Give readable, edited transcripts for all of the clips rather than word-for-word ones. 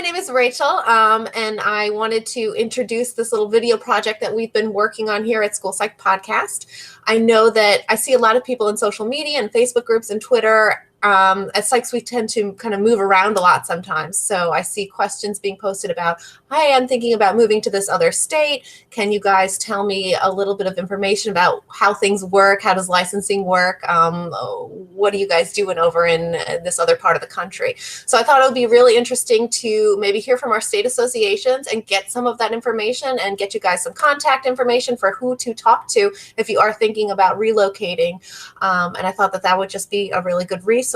my name is Rachel, and I wanted to introduce this little video project that we've been working on here at School Psych Podcast. I know that I see a lot of people in social media and Facebook groups and Twitter. At Psychs, we tend to kind of move around a lot sometimes. So I see questions being posted about, hi, I'm thinking about moving to this other state. Can you guys tell me a little bit of information about how things work? How does licensing work? What are you guys doing over in this other part of the country? So I thought it would be really interesting to maybe hear from our state associations and get some of that information and get you guys some contact information for who to talk to if you are thinking about relocating. And I thought that that would just be a really good resource.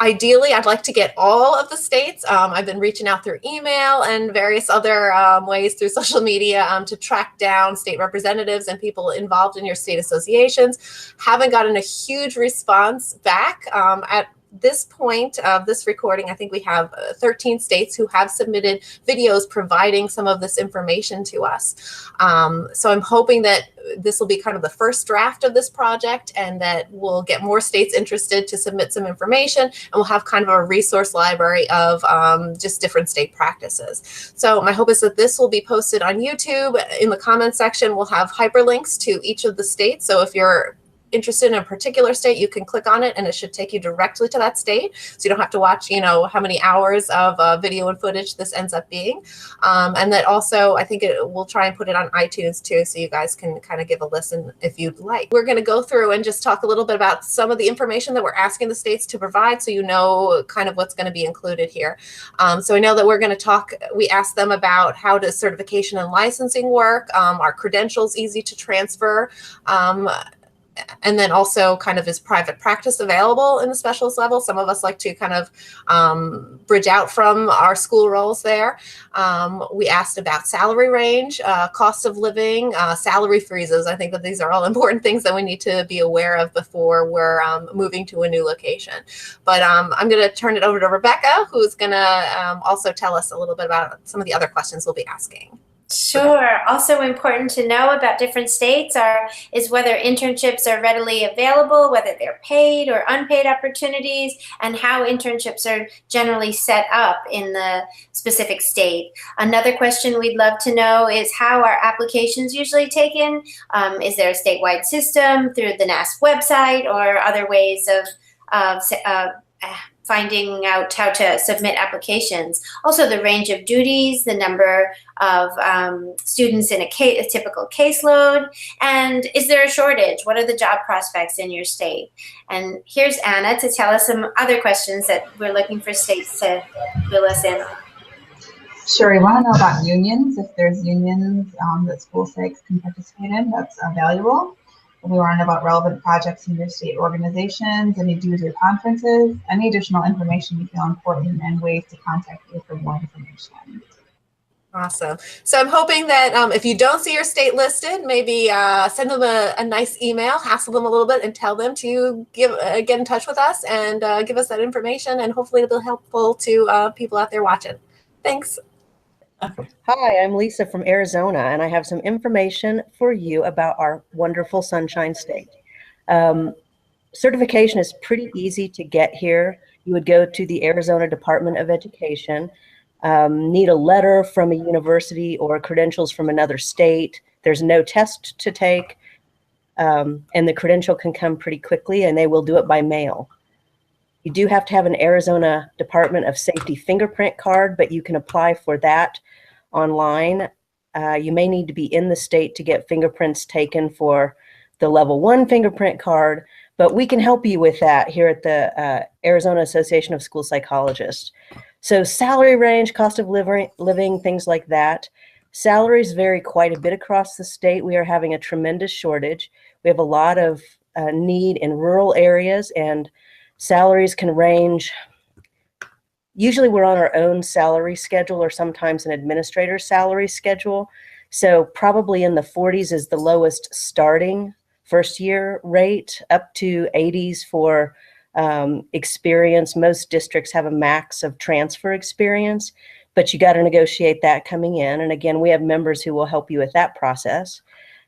Ideally, I'd like to get all of the states. I've been reaching out through email and various other ways through social media to track down state representatives and people involved in your state associations. Haven't gotten a huge response back. At this point of this recording, I think we have 13 states who have submitted videos providing some of this information to us. So I'm hoping that this will be kind of the first draft of this project and that we'll get more states interested to submit some information, and we'll have kind of a resource library of just different state practices. So my hope is that this will be posted on YouTube. In the comments section, we'll have hyperlinks to each of the states. So if you're interested in a particular state, you can click on it and it should take you directly to that state. So you don't have to watch, how many hours of video and footage this ends up being. And that also, I think we'll try and put it on iTunes too, so you guys can kind of give a listen if you'd like. We're going to go through and just talk a little bit about some of the information that we're asking the states to provide, so you know kind of what's going to be included here. So I know that we're going to talk, we asked them about how does certification and licensing work, are credentials easy to transfer, and then also kind of is private practice available in the specialist level. Some of us like to kind of bridge out from our school roles there. We asked about salary range, cost of living, salary freezes. I think that these are all important things that we need to be aware of before we're moving to a new location. But I'm going to turn it over to Rebecca, who's going to also tell us a little bit about some of the other questions we'll be asking. Sure. Also important to know about different states is whether internships are readily available, whether they're paid or unpaid opportunities, and how internships are generally set up in the specific state. Another question we'd love to know is how are applications usually taken? Is there a statewide system through the NASP website or other ways of finding out how to submit applications? Also the range of duties, the number of students in a typical caseload, and is there a shortage? What are the job prospects in your state? And here's Anna to tell us some other questions that we're looking for states to fill us in on. Sure, we want to know about unions, if there's unions that school psychs can participate in, that's valuable. We want to know about relevant projects in your state organizations, any dues or conferences, any additional information you feel important, and ways to contact you for more information. Awesome. So I'm hoping that if you don't see your state listed, maybe send them a nice email, hassle them a little bit, and tell them to get in touch with us and give us that information, and hopefully it'll be helpful to people out there watching. Thanks. Hi, I'm Lisa from Arizona, and I have some information for you about our wonderful Sunshine State. Certification is pretty easy to get here. You would go to the Arizona Department of Education, need a letter from a university or credentials from another state. There's no test to take, and the credential can come pretty quickly, and they will do it by mail. You do have to have an Arizona Department of Safety fingerprint card, but you can apply for that online. You may need to be in the state to get fingerprints taken for the level 1 fingerprint card, but we can help you with that here at the Arizona Association of School Psychologists. So salary range, cost of living, things like that. Salaries vary quite a bit across the state. We are having a tremendous shortage. We have a lot of need in rural areas, and salaries can range. Usually we're on our own salary schedule or sometimes an administrator's salary schedule. So probably in the 40s is the lowest starting first year rate, up to 80s for experience. Most districts have a max of transfer experience, but you got to negotiate that coming in. And again, we have members who will help you with that process.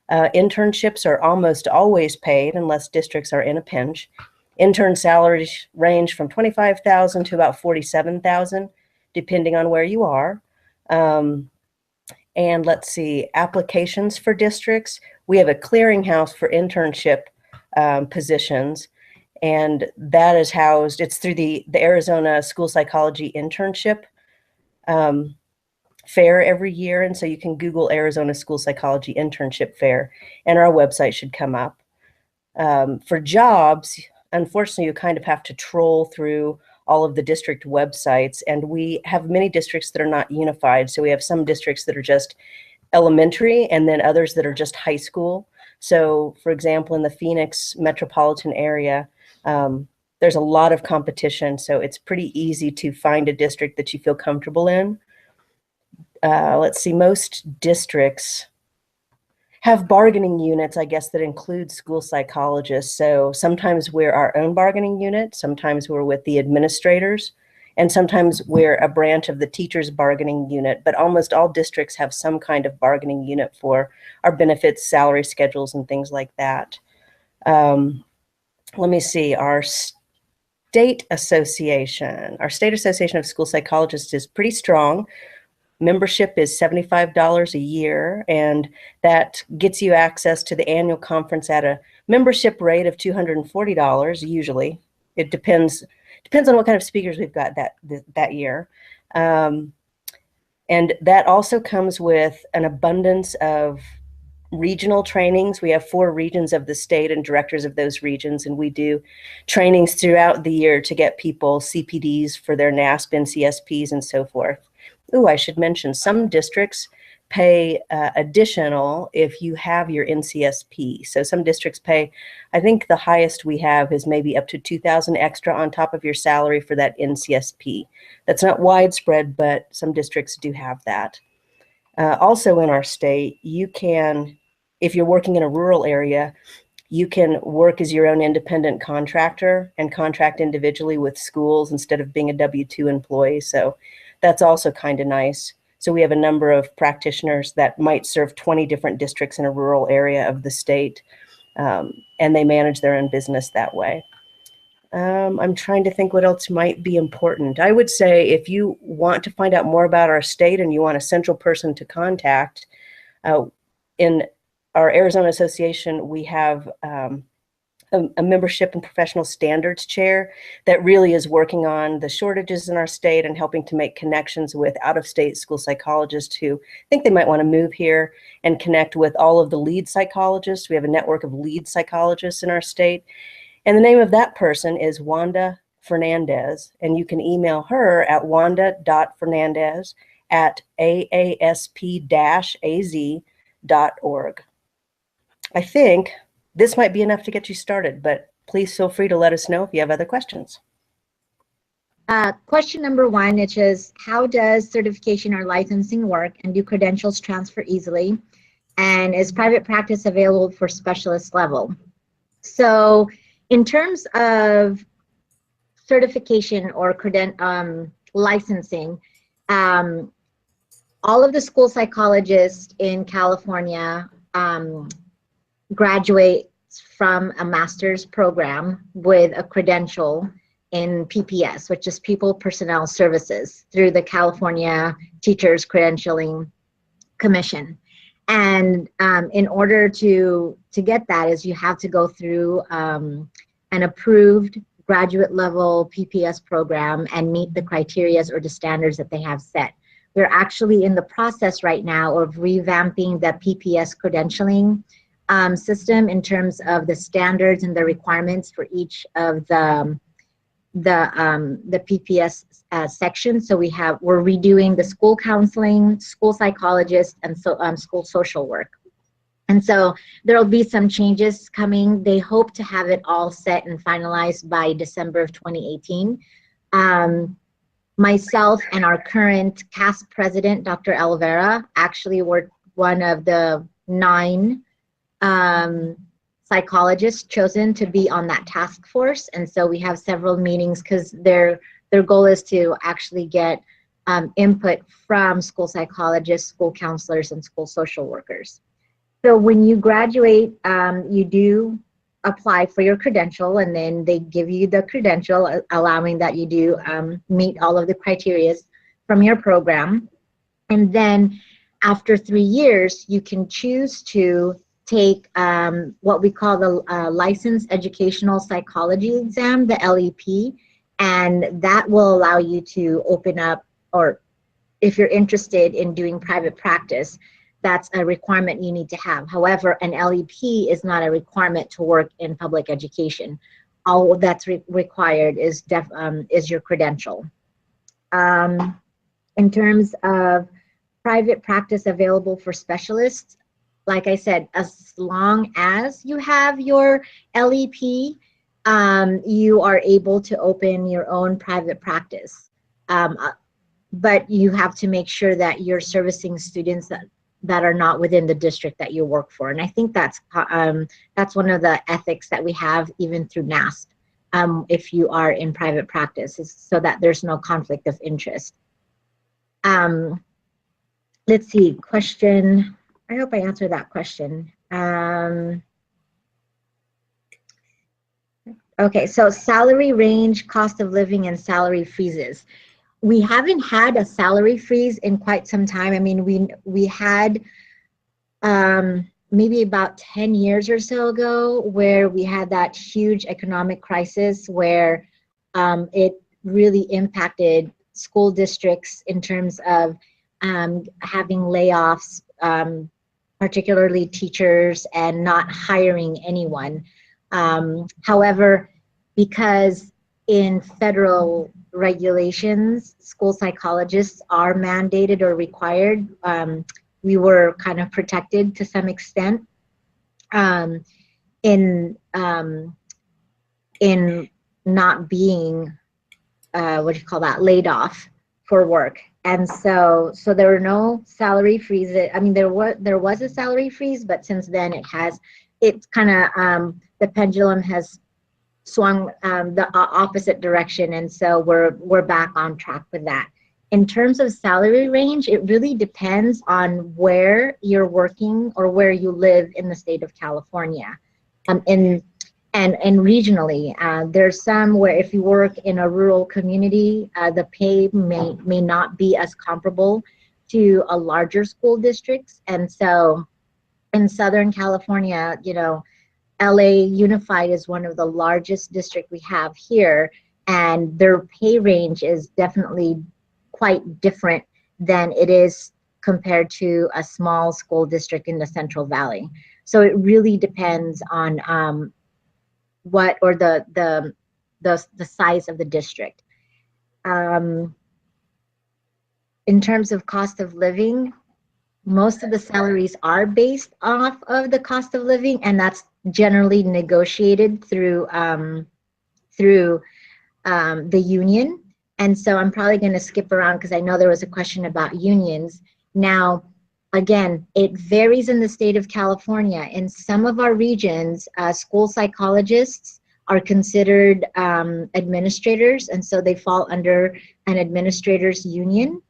Internships are almost always paid unless districts are in a pinch. Intern salaries range from $25,000 to about $47,000. depending on where you are. And let's see, applications for districts. We have a clearinghouse for internship positions, and that is housed, it's through the Arizona School Psychology Internship Fair every year. And so you can Google Arizona School Psychology Internship Fair, and our website should come up. For jobs, unfortunately, you kind of have to troll through all of the district websites, and we have many districts that are not unified. So we have some districts that are just elementary, and then others that are just high school. So for example, in the Phoenix metropolitan area, there's a lot of competition. So it's pretty easy to find a district that you feel comfortable in. Let's see, most districts have bargaining units, I guess, that include school psychologists. So sometimes we're our own bargaining unit, sometimes we're with the administrators, and sometimes we're a branch of the teachers' bargaining unit. But almost all districts have some kind of bargaining unit for our benefits, salary schedules, and things like that. Let me see, our state association of school psychologists is pretty strong. Membership is $75 a year, and that gets you access to the annual conference at a membership rate of $240 usually. It depends on what kind of speakers we've got that year. And that also comes with an abundance of regional trainings. We have 4 regions of the state and directors of those regions, and we do trainings throughout the year to get people CPDs for their NASP, NCSPs, and so forth. Ooh, I should mention, some districts pay additional if you have your NCSP. So some districts pay, I think the highest we have is maybe up to $2,000 extra on top of your salary for that NCSP. That's not widespread, but some districts do have that. Also in our state, you can, if you're working in a rural area, you can work as your own independent contractor and contract individually with schools instead of being a W-2 employee. So that's also kind of nice. So we have a number of practitioners that might serve 20 different districts in a rural area of the state, and they manage their own business that way. I'm trying to think what else might be important. I would say if you want to find out more about our state and you want a central person to contact, in our Arizona Association, we have a membership and professional standards chair that really is working on the shortages in our state and helping to make connections with out-of-state school psychologists who think they might want to move here, and connect with all of the lead psychologists. We have a network of lead psychologists in our state. And the name of that person is Wanda Fernandez, and you can email her at wanda.fernandez@aasp-az.org. I think this might be enough to get you started, but please feel free to let us know if you have other questions. Question number 1, which is, how does certification or licensing work, and do credentials transfer easily? And is private practice available for specialist level? So in terms of certification or licensing, all of the school psychologists in California graduates from a master's program with a credential in PPS, which is People Personnel Services, through the California Teachers Credentialing Commission. And in order to get that, is you have to go through an approved graduate level PPS program and meet the criteria or the standards that they have set. We're actually in the process right now of revamping the PPS credentialing system in terms of the standards and the requirements for each of the PPS sections. So we're redoing the school counseling, school psychologist, and school social work. And so there'll be some changes coming. They hope to have it all set and finalized by December of 2018. Myself and our current CASP president, Dr. Alvera, actually were one of the 9 psychologists chosen to be on that task force. And so we have several meetings because their goal is to actually get input from school psychologists, school counselors, and school social workers. So when you graduate, you do apply for your credential, and then they give you the credential, allowing that you do meet all of the criteria from your program. And then after 3 years, you can choose to take what we call the Licensed Educational Psychology Exam, the LEP, and that will allow you to open up, or if you're interested in doing private practice, that's a requirement you need to have. However, an LEP is not a requirement to work in public education. All that's required is your credential. In terms of private practice available for specialists, like I said, as long as you have your LEP, you are able to open your own private practice. But you have to make sure that you're servicing students that are not within the district that you work for. And I think that's one of the ethics that we have even through NASP, if you are in private practice, is so that there's no conflict of interest. Let's see, question. I hope I answered that question. Okay, so salary range, cost of living, and salary freezes. We haven't had a salary freeze in quite some time. I mean, we had maybe about 10 years or so ago where we had that huge economic crisis where it really impacted school districts in terms of having layoffs, particularly teachers, and not hiring anyone. However, because in federal regulations, school psychologists are mandated or required, we were kind of protected to some extent in not being laid off for work. And so there were no salary freezes. I mean, there was a salary freeze, but since then it's kind of the pendulum has swung the opposite direction, and so we're back on track with that. In terms of salary range, it really depends on where you're working or where you live in the state of California. And regionally, there's some where if you work in a rural community, the pay may not be as comparable to a larger school districts. And so in Southern California, you know, LA Unified is one of the largest districts we have here, and their pay range is definitely quite different than it is compared to a small school district in the Central Valley. So it really depends on the size of the district. In terms of cost of living, most of the salaries are based off of the cost of living, and that's generally negotiated through the union. And so I'm probably going to skip around because I know there was a question about unions. Now, again, it varies in the state of California. In some of our regions, school psychologists are considered administrators, and so they fall under an administrators union.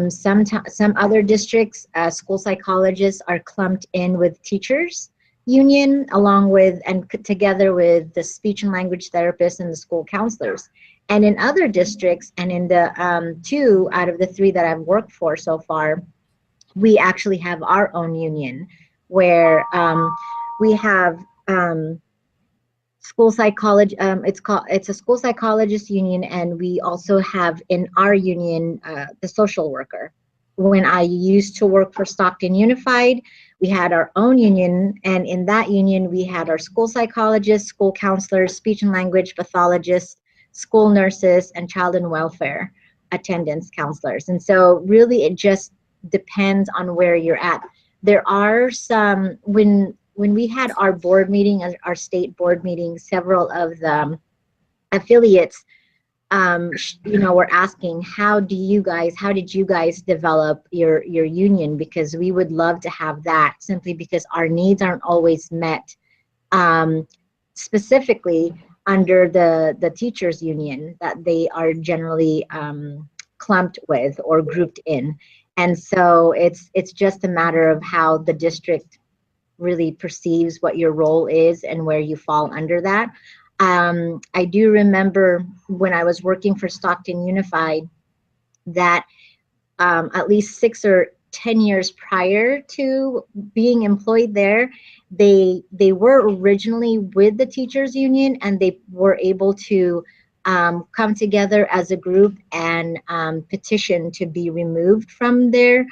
Some other districts, school psychologists are clumped in with teachers union, along with and together with the speech and language therapists and the school counselors. And in other districts, and in the 2 out of the 3 that I've worked for so far, we actually have our own union where we have school psychology. It's a school psychologist union, and we also have in our union the social worker. When I used to work for Stockton Unified, we had our own union, and in that union we had our school psychologists, school counselors, speech and language pathologists, school nurses, and child and welfare attendance counselors. And so really it just depends on where you're at. There are some, when we had our board meeting, our state board meeting, several of the affiliates were asking, how did you guys develop your union? Because we would love to have that, simply because our needs aren't always met, specifically under the teachers union that they are generally clumped with or grouped in. And so it's just a matter of how the district really perceives what your role is and where you fall under that. I do remember when I was working for Stockton Unified, that at least 6 or 10 years prior to being employed there, they were originally with the teachers union, and they were able to come together as a group and petition to be removed from the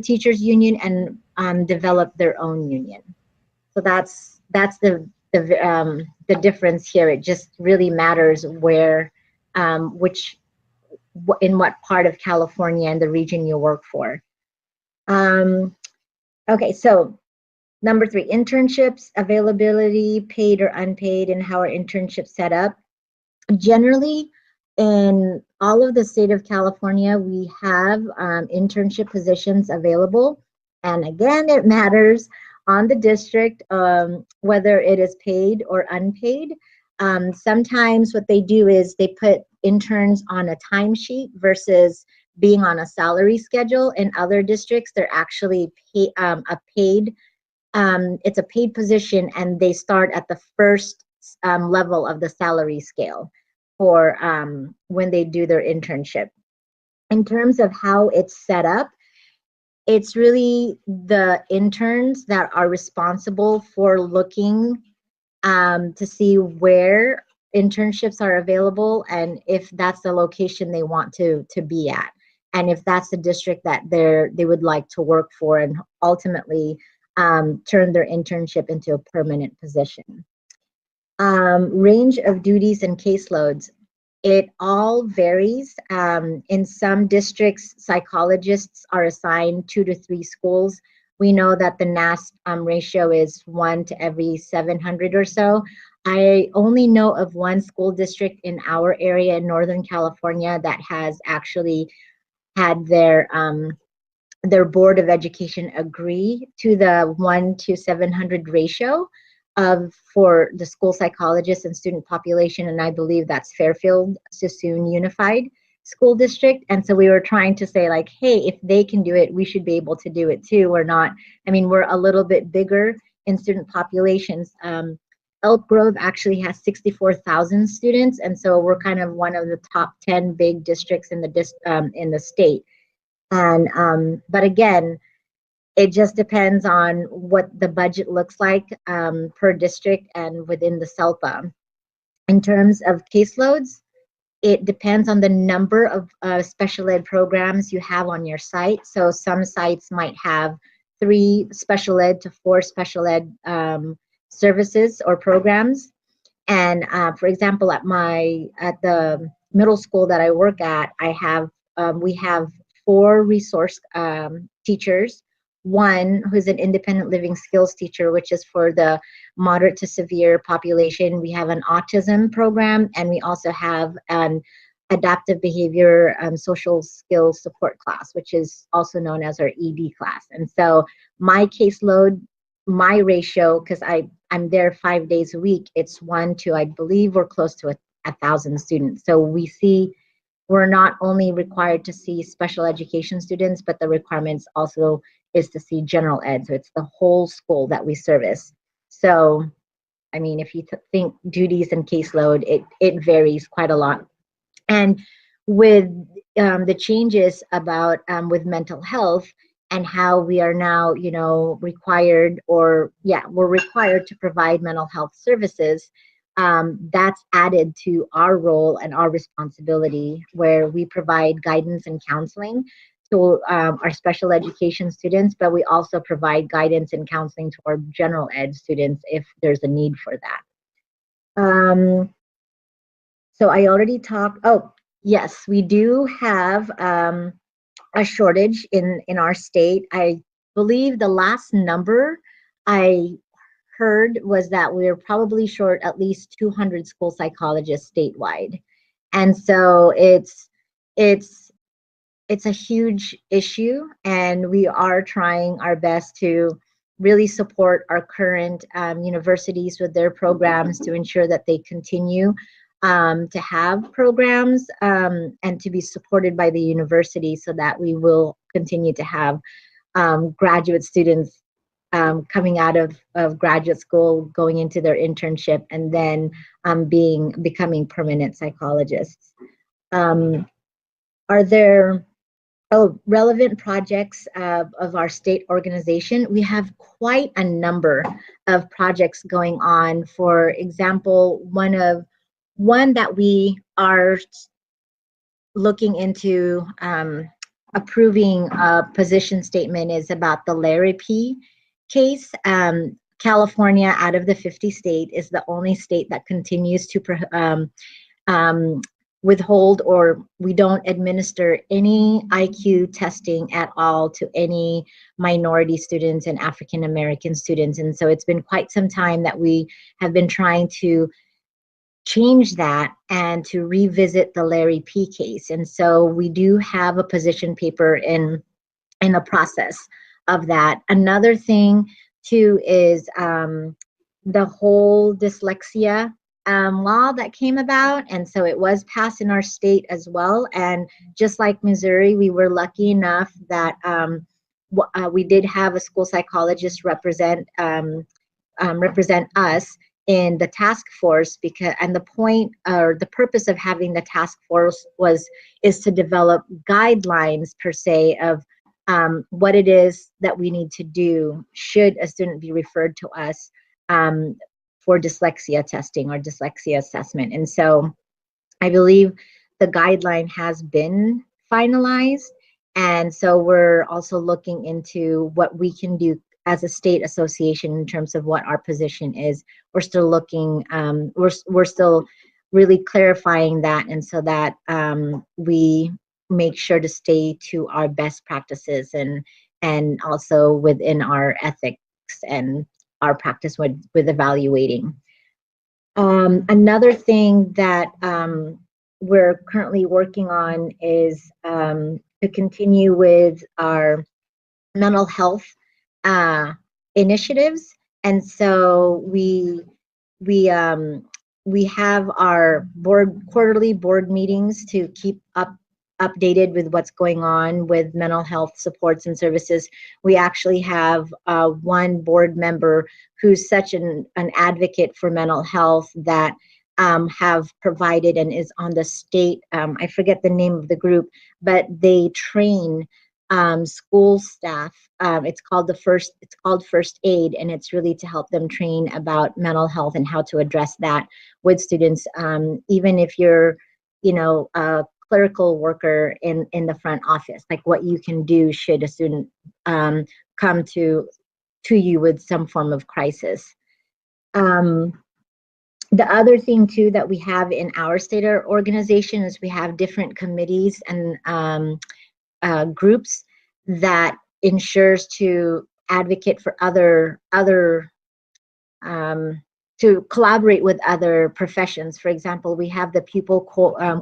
teachers union and develop their own union. So that's the difference here. It just really matters where, in what part of California and the region you work for. Okay, so number 3, internships, availability, paid or unpaid, and how are internships set up. Generally, in all of the state of California, we have internship positions available. And again, it matters on the district whether it is paid or unpaid. Sometimes what they do is they put interns on a timesheet versus being on a salary schedule. In other districts, they're actually paid. It's a paid position, and they start at the first level of the salary scale for when they do their internship. In terms of how it's set up, it's really the interns that are responsible for looking to see where internships are available and if that's the location they want to be at, and if that's the district that they would like to work for, and ultimately turn their internship into a permanent position. Range of duties and caseloads. It all varies. In some districts, psychologists are assigned 2 to 3 schools. We know that the NASP ratio is 1 to every 700 or so. I only know of one school district in our area in Northern California that has actually had their Board of Education agree to the 1 to 700 ratio for the school psychologist and student population, and I believe that's Fairfield Sassoon Unified School District. And so we were trying to say, like, hey, if they can do it, we should be able to do it too. We're not, I mean, we're a little bit bigger in student populations. Elk Grove actually has 64,000 students, and so we're kind of one of the top 10 big districts in the state. And but again, it just depends on what the budget looks like per district and within the SELPA. In terms of caseloads, it depends on the number of special ed programs you have on your site. So some sites might have 3 special ed to 4 special ed services or programs. And for example, at the middle school that I work at, we have 4 resource teachers. One who's an independent living skills teacher, which is for the moderate to severe population. We have an autism program, and we also have an adaptive behavior social skills support class, which is also known as our ED class. And so my caseload, my ratio, because I'm there 5 days a week, it's 1 to, I believe we're close to 1,000 students. So we're not only required to see special education students, but the requirements also is to see general ed. So it's the whole school that we service. So, I mean, if you think duties and caseload, it varies quite a lot. And with the changes about with mental health and how we are now, required, we're required to provide mental health services, that's added to our role and our responsibility, where we provide guidance and counseling to our special education students, but we also provide guidance and counseling to our general ed students if there's a need for that. So I already talked, yes, we do have a shortage in our state. I believe the last number I heard was that we're probably short at least 200 school psychologists statewide. And so it's a huge issue, and we are trying our best to really support our current universities with their programs to ensure that they continue to have programs and to be supported by the university, so that we will continue to have graduate students coming out of graduate school, going into their internship, and then becoming permanent psychologists. Are there relevant projects of our state organization. We have quite a number of projects going on. For example, one that we are looking into approving a position statement is about the Larry P. case. California, out of the 50 states, is the only state that continues to withhold, or we don't administer any IQ testing at all to any minority students and African American students. And so it's been quite some time that we have been trying to change that and to revisit the Larry P. case. And so we do have a position paper in the process of that. Another thing too is the whole dyslexia law that came about, and so it was passed in our state as well. And just like Missouri, we were lucky enough that we did have a school psychologist represent us in the task force, because, and the point or the purpose of having the task force is to develop guidelines per se of what it is that we need to do should a student be referred to us for dyslexia testing or dyslexia assessment. And so I believe the guideline has been finalized. And so we're also looking into what we can do as a state association in terms of what our position is. We're still looking, we're still really clarifying that, and so that we make sure to stay to our best practices and also within our ethics and our practice with evaluating. Another thing that we're currently working on is to continue with our mental health initiatives. And so we have our quarterly board meetings to keep updated with what's going on with mental health supports and services. We actually have one board member who's such an advocate for mental health that have provided and is on the state, I forget the name of the group, but they train school staff. It's called First Aid, and it's really to help them train about mental health and how to address that with students. Even if you're, a clerical worker in the front office, like what you can do should a student come to you with some form of crisis. The other thing too that we have in our state organization is we have different committees and groups that ensures to advocate for other to collaborate with other professions. For example, we have the Pupil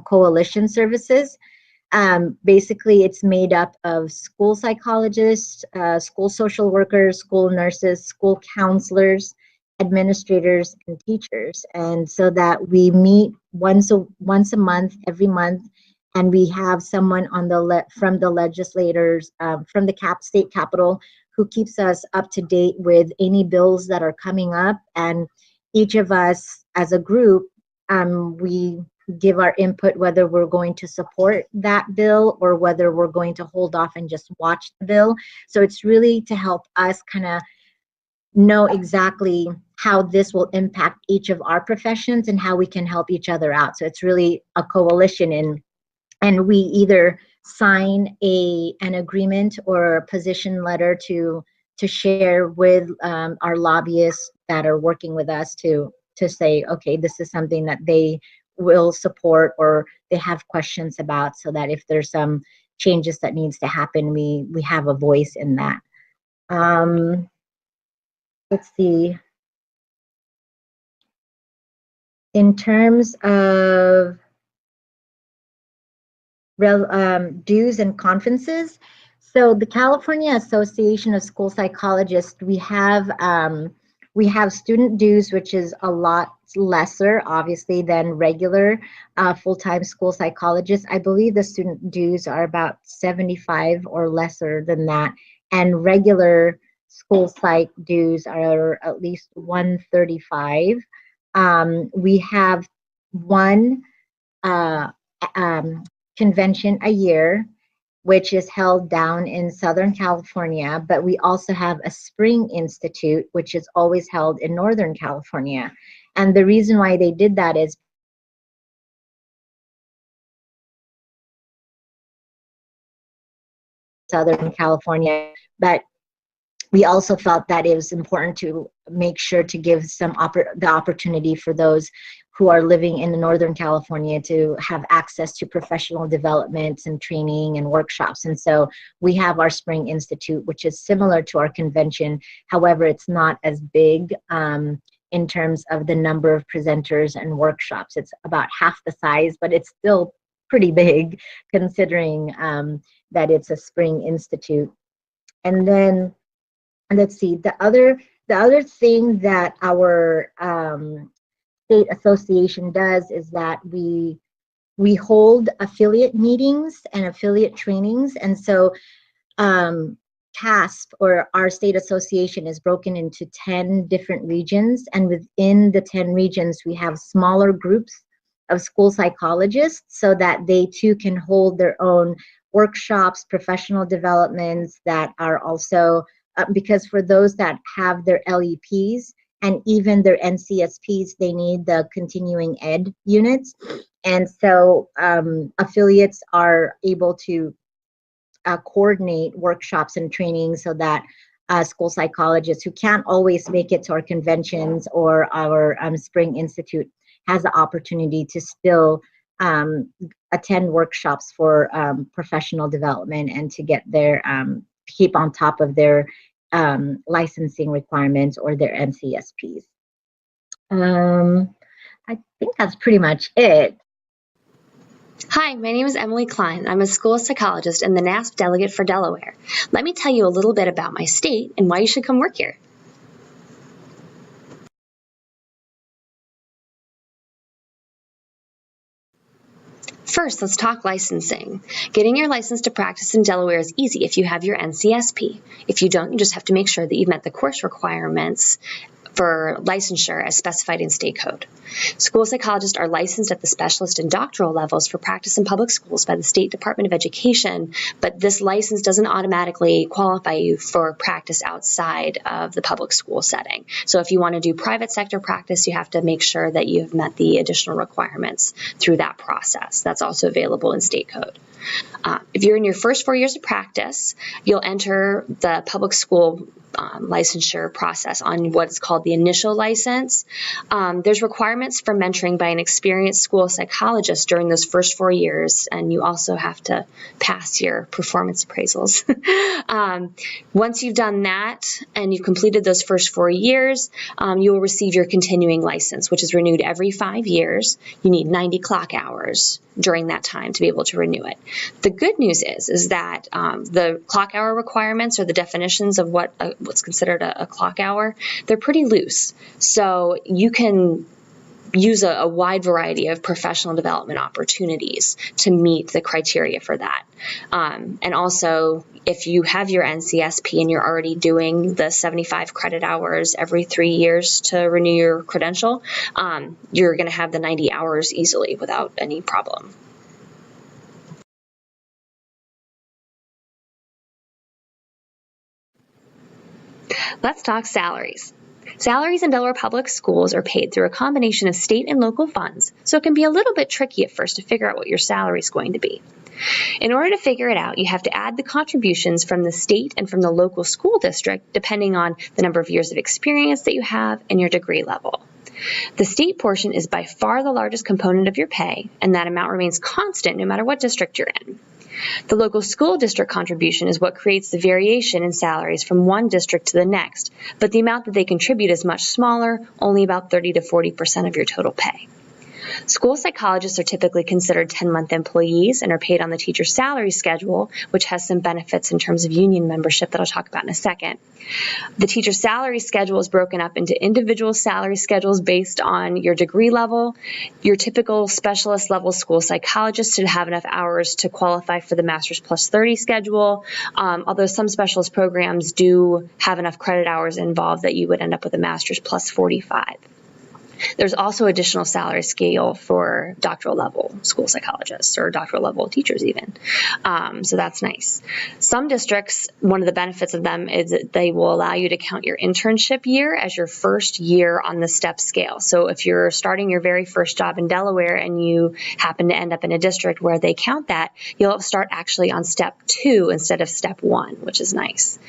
Coalition Services. Basically, it's made up of school psychologists, school social workers, school nurses, school counselors, administrators, and teachers. And so that we meet once a month, every month, and we have someone on from the legislators, from the state capitol, who keeps us up to date with any bills that are coming up. And each of us as a group, we give our input whether we're going to support that bill or whether we're going to hold off and just watch the bill. So it's really to help us kind of know exactly how this will impact each of our professions and how we can help each other out. So it's really a coalition, and we either sign an agreement or a position letter to share with our lobbyists that are working with us to say, okay, this is something that they will support or they have questions about, so that if there's some changes that needs to happen, we have a voice in that. Let's see. In terms of dues and conferences, so the California Association of School Psychologists, we have student dues, which is a lot lesser, obviously, than regular full-time school psychologists. I believe the student dues are about 75 or lesser than that, and regular school psych dues are at least 135. We have one convention a year. which is held down in Southern California, but we also have a Spring Institute, which is always held in Northern California. And the reason why they did that is Southern California, but we also felt that it was important to make sure to give the opportunity for those who are living in Northern California to have access to professional development and training and workshops. And so we have our Spring Institute, which is similar to our convention. However, it's not as big in terms of the number of presenters and workshops. It's about half the size, but it's still pretty big considering that it's a Spring Institute. And then let's see, the other thing that our state association does is that we hold affiliate meetings and affiliate trainings. And so CASP, or our state association, is broken into 10 different regions. And within the 10 regions, we have smaller groups of school psychologists so that they too can hold their own workshops, professional developments that are also because for those that have their LEPs and even their NCSPs, they need the continuing ed units. And so affiliates are able to coordinate workshops and trainings so that school psychologists who can't always make it to our conventions or our Spring Institute has the opportunity to still attend workshops for professional development and to get their keep on top of their licensing requirements or their NCSPs. I think that's pretty much it. Hi, my name is Emily Klein. I'm a school psychologist and the NASP delegate for Delaware. Let me tell you a little bit about my state and why you should come work here. First, let's talk licensing. Getting your license to practice in Delaware is easy if you have your NCSP. If you don't, you just have to make sure that you've met the course requirements for licensure as specified in state code. School psychologists are licensed at the specialist and doctoral levels for practice in public schools by the State Department of Education, but this license doesn't automatically qualify you for practice outside of the public school setting. So if you want to do private sector practice, you have to make sure that you've met the additional requirements through that process. That's also available in state code. If you're in your first 4 years of practice, you'll enter the public school licensure process on what's called the initial license. There's requirements for mentoring by an experienced school psychologist during those first 4 years, and you also have to pass your performance appraisals. Once you've done that and you've completed those first 4 years, you will receive your continuing license, which is renewed every 5 years. You need 90 clock hours during that time to be able to renew it. The good news is that the clock hour requirements or the definitions of what's considered a clock hour, they're pretty loose. So you can use a wide variety of professional development opportunities to meet the criteria for that. And also, if you have your NCSP and you're already doing the 75 credit hours every 3 years to renew your credential, you're going to have the 90 hours easily without any problem. Let's talk salaries. Salaries in Delaware public schools are paid through a combination of state and local funds, so it can be a little bit tricky at first to figure out what your salary is going to be. In order to figure it out, you have to add the contributions from the state and from the local school district, depending on the number of years of experience that you have and your degree level. The state portion is by far the largest component of your pay, and that amount remains constant no matter what district you're in. The local school district contribution is what creates the variation in salaries from one district to the next, but the amount that they contribute is much smaller, only about 30 to 40% of your total pay. School psychologists are typically considered 10-month employees and are paid on the teacher's salary schedule, which has some benefits in terms of union membership that I'll talk about in a second. The teacher's salary schedule is broken up into individual salary schedules based on your degree level. Your typical specialist level school psychologist should have enough hours to qualify for the Master's Plus 30 schedule, although some specialist programs do have enough credit hours involved that you would end up with a Master's Plus 45. There's also additional salary scale for doctoral level school psychologists or doctoral level teachers even. So that's nice. Some districts, one of the benefits of them is that they will allow you to count your internship year as your first year on the step scale. So if you're starting your very first job in Delaware and you happen to end up in a district where they count that, you'll start actually on step 2 instead of step 1, which is nice.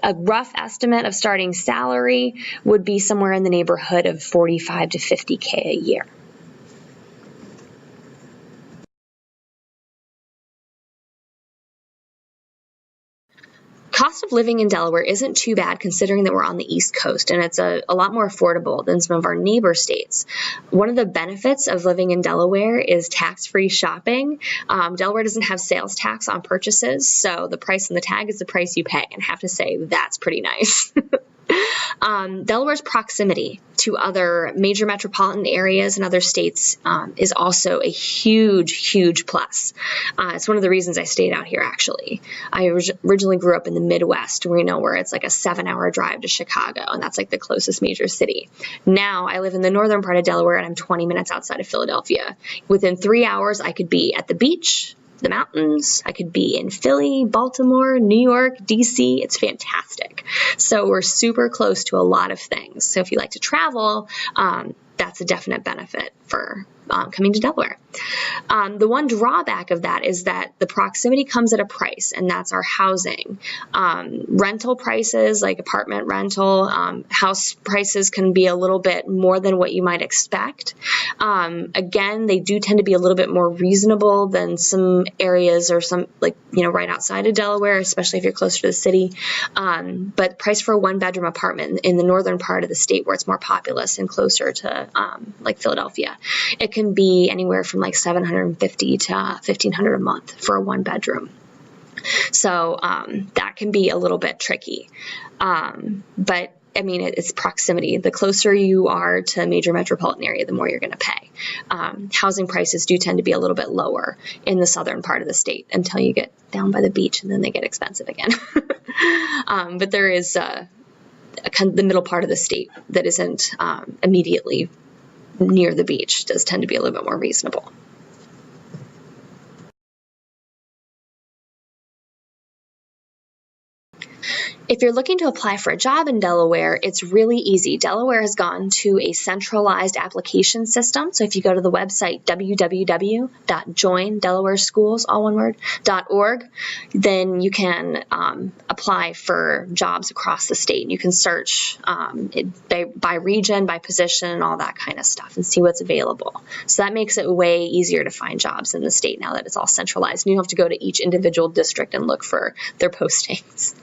A rough estimate of starting salary would be somewhere in the neighborhood of $45,000 to $50,000 a year. Cost of living in Delaware isn't too bad considering that we're on the East Coast, and it's a lot more affordable than some of our neighbor states. One of the benefits of living in Delaware is tax-free shopping. Delaware doesn't have sales tax on purchases, so the price on the tag is the price you pay, and I have to say that's pretty nice. Delaware's proximity to other major metropolitan areas and other states is also a huge plus. It's one of the reasons I stayed out here, actually. I originally grew up in the Midwest, where it's like a 7-hour drive to Chicago, and that's like the closest major city. Now I live in the northern part of Delaware, and I'm 20 minutes outside of Philadelphia. Within 3 hours, I could be at the beach, the mountains. I could be in Philly, Baltimore, New York, DC. It's fantastic. So we're super close to a lot of things. So if you like to travel, that's a definite benefit for coming to Delaware. The one drawback of that is that the proximity comes at a price, and that's our housing. Rental prices, like apartment rental, house prices can be a little bit more than what you might expect. Again, they do tend to be a little bit more reasonable than some areas or some, right outside of Delaware, especially if you're closer to the city. But price for a 1-bedroom apartment in the northern part of the state where it's more populous and closer to like Philadelphia, it can be anywhere from like $750 to $1,500 a month for a 1-bedroom. So that can be a little bit tricky. But I mean, it's proximity. The closer you are to a major metropolitan area, the more you're going to pay. Housing prices do tend to be a little bit lower in the southern part of the state until you get down by the beach, and then they get expensive again. But there is the middle part of the state that isn't immediately near the beach does tend to be a little bit more reasonable. If you're looking to apply for a job in Delaware, it's really easy. Delaware has gone to a centralized application system. So if you go to the website www.joindelawareschools.org, then you can apply for jobs across the state. You can search by region, by position, all that kind of stuff, and see what's available. So that makes it way easier to find jobs in the state now that it's all centralized. And you don't have to go to each individual district and look for their postings.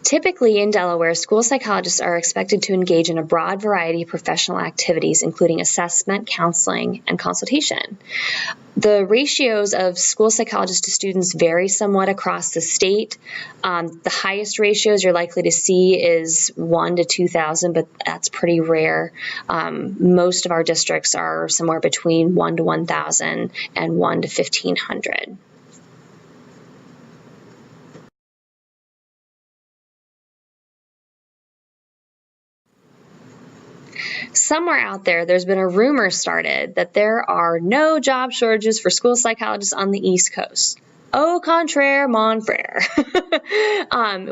Typically in Delaware, school psychologists are expected to engage in a broad variety of professional activities, including assessment, counseling, and consultation. The ratios of school psychologists to students vary somewhat across the state. The highest ratios you're likely to see is 1 to 2,000, but that's pretty rare. Most of our districts are somewhere between 1 to 1,000 and 1 to 1,500. Somewhere out there, there's been a rumor started that there are no job shortages for school psychologists on the East Coast. Au contraire, mon frere.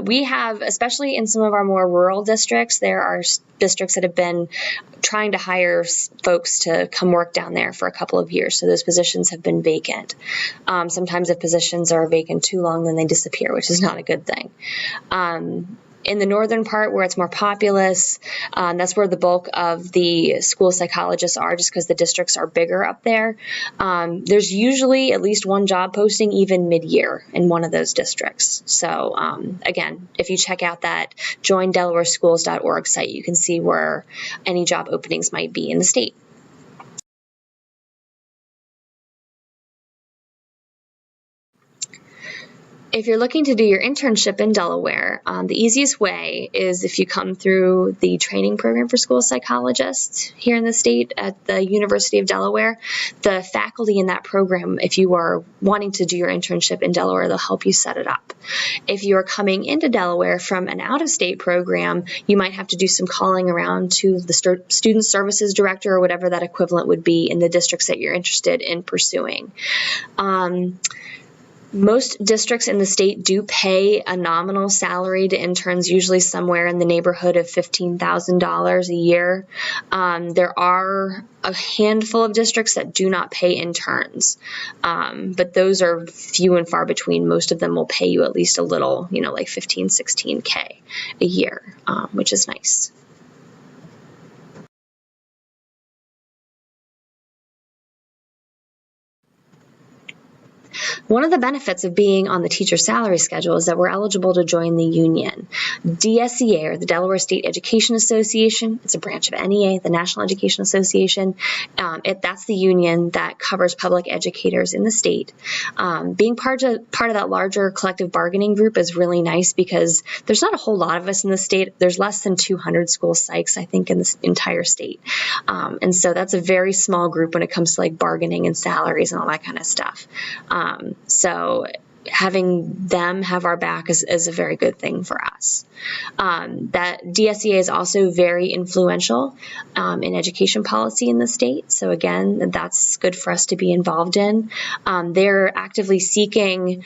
We have, especially in some of our more rural districts, there are districts that have been trying to hire folks to come work down there for a couple of years. So those positions have been vacant. Sometimes if positions are vacant too long, then they disappear, which is not a good thing. In the northern part where it's more populous, that's where the bulk of the school psychologists are, just because the districts are bigger up there. There's usually at least one job posting even mid-year in one of those districts. So again, if you check out that joindelawareschools.org site, you can see where any job openings might be in the state. If you're looking to do your internship in Delaware, the easiest way is if you come through the training program for school psychologists here in the state at the University of Delaware. The faculty in that program, if you are wanting to do your internship in Delaware, they'll help you set it up. If you're coming into Delaware from an out-of-state program, you might have to do some calling around to the student services director or whatever that equivalent would be in the districts that you're interested in pursuing. Most districts in the state do pay a nominal salary to interns, usually somewhere in the neighborhood of $15,000 a year. There are a handful of districts that do not pay interns, but those are few and far between. Most of them will pay you at least a little, like 15, 16K a year, which is nice. One of the benefits of being on the teacher salary schedule is that we're eligible to join the union. DSEA, or the Delaware State Education Association, it's a branch of NEA, the National Education Association. That's the union that covers public educators in the state. Being part of that larger collective bargaining group is really nice because there's not a whole lot of us in the state. There's less than 200 school psychs, I think, in the entire state. And so that's a very small group when it comes to like bargaining and salaries and all that kind of stuff. So having them have our back is a very good thing for us. That DSEA is also very influential in education policy in the state. So again, that's good for us to be involved in. They're actively seeking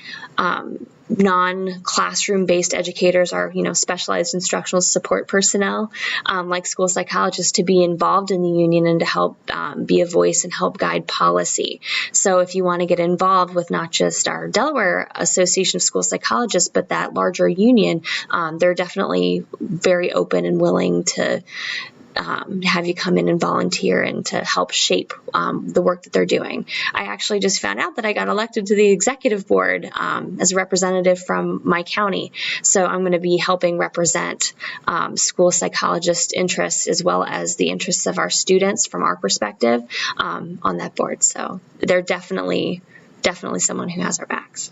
non-classroom based educators, are specialized instructional support personnel like school psychologists, to be involved in the union and to help be a voice and help guide policy. So if you want to get involved with not just our Delaware Association of School Psychologists, but that larger union, they're definitely very open and willing to have you come in and volunteer and to help shape the work that they're doing. I actually just found out that I got elected to the executive board as a representative from my county. So I'm going to be helping represent school psychologist interests as well as the interests of our students from our perspective on that board. So they're definitely someone who has our backs.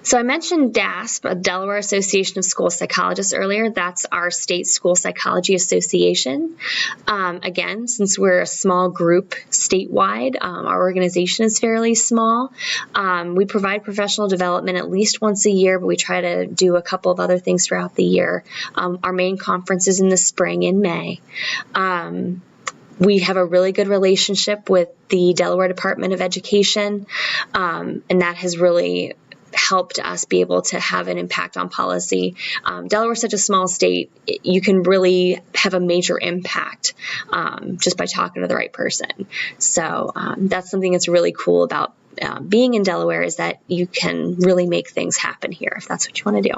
So I mentioned DASP, a Delaware Association of School Psychologists, earlier. That's our state school psychology association. Again, since we're a small group statewide, our organization is fairly small. We provide professional development at least once a year, but we try to do a couple of other things throughout the year. Our main conference is in the spring in May. We have a really good relationship with the Delaware Department of Education, and that has really helped us be able to have an impact on policy. Delaware is such a small state, you can really have a major impact just by talking to the right person. So that's something that's really cool about being in Delaware, is that you can really make things happen here if that's what you want to do.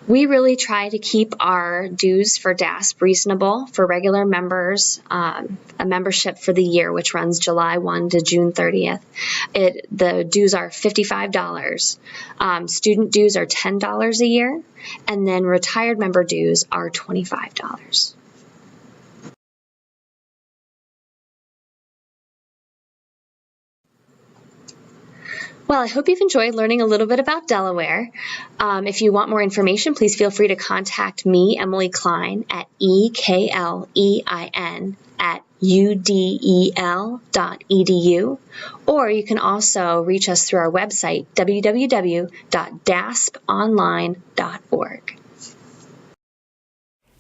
We really try to keep our dues for DASP reasonable for regular members, a membership for the year, which runs July 1 to June 30th. The dues are $55. Student dues are $10 a year, and then retired member dues are $25. Well, I hope you've enjoyed learning a little bit about Delaware. If you want more information, please feel free to contact me, Emily Klein, at eklein@udel.edu, or you can also reach us through our website, www.dasponline.org.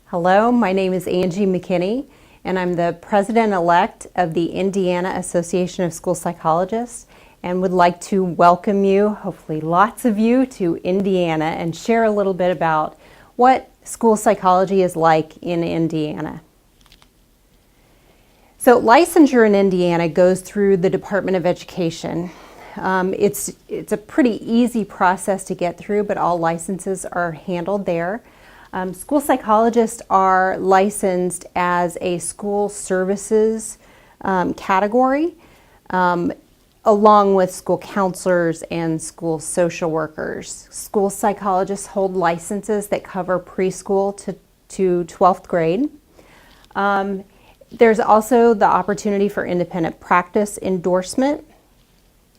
Hello, my name is Angie McKinney, and I'm the president-elect of the Indiana Association of School Psychologists, and would like to welcome you, hopefully lots of you, to Indiana and share a little bit about what school psychology is like in Indiana. So licensure in Indiana goes through the Department of Education. It's a pretty easy process to get through, but all licenses are handled there. School psychologists are licensed as a school services category. along with school counselors and school social workers. School psychologists hold licenses that cover preschool to 12th grade. There's also the opportunity for independent practice endorsement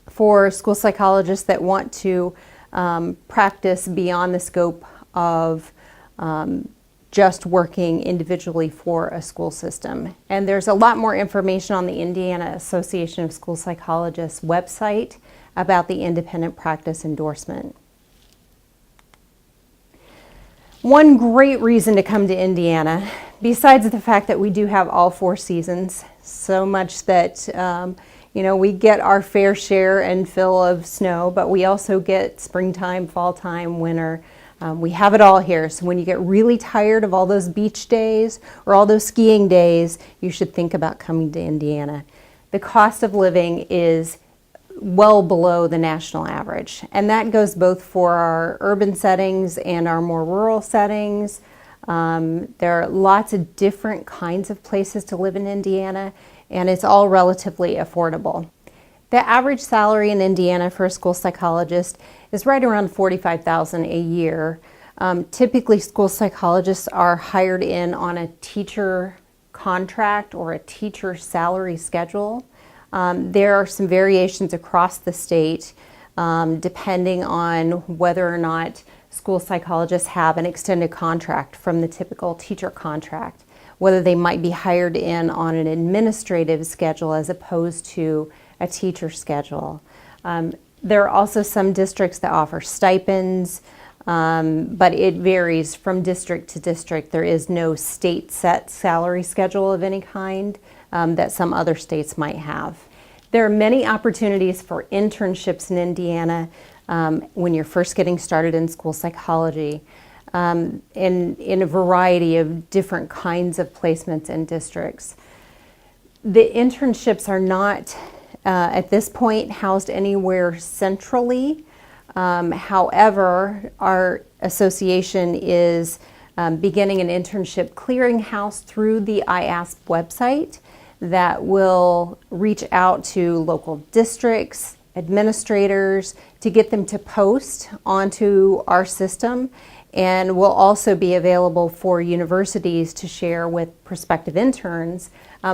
for school psychologists that want to practice beyond the scope of just working individually for a school system. And there's a lot more information on the Indiana Association of School Psychologists website about the independent practice endorsement. One great reason to come to Indiana, besides the fact that we do have all 4 seasons, so much that we get our fair share and fill of snow, but we also get springtime, fall time, winter. We have it all here. So when you get really tired of all those beach days or all those skiing days, you should think about coming to Indiana. The cost of living is well below the national average, and that goes both for our urban settings and our more rural settings. There are lots of different kinds of places to live in Indiana, and it's all relatively affordable. The average salary in Indiana for a school psychologist is right around $45,000 a year. Typically, school psychologists are hired in on a teacher contract or a teacher salary schedule. There are some variations across the state depending on whether or not school psychologists have an extended contract from the typical teacher contract, whether they might be hired in on an administrative schedule as opposed to a teacher schedule. There are also some districts that offer stipends, but it varies from district to district. There is no state set salary schedule of any kind that some other states might have. There are many opportunities for internships in Indiana when you're first getting started in school psychology, in a variety of different kinds of placements and districts. The internships are not at this point housed anywhere centrally. However, our association is beginning an internship clearinghouse through the IASP website that will reach out to local districts, administrators, to get them to post onto our system, and will also be available for universities to share with prospective interns,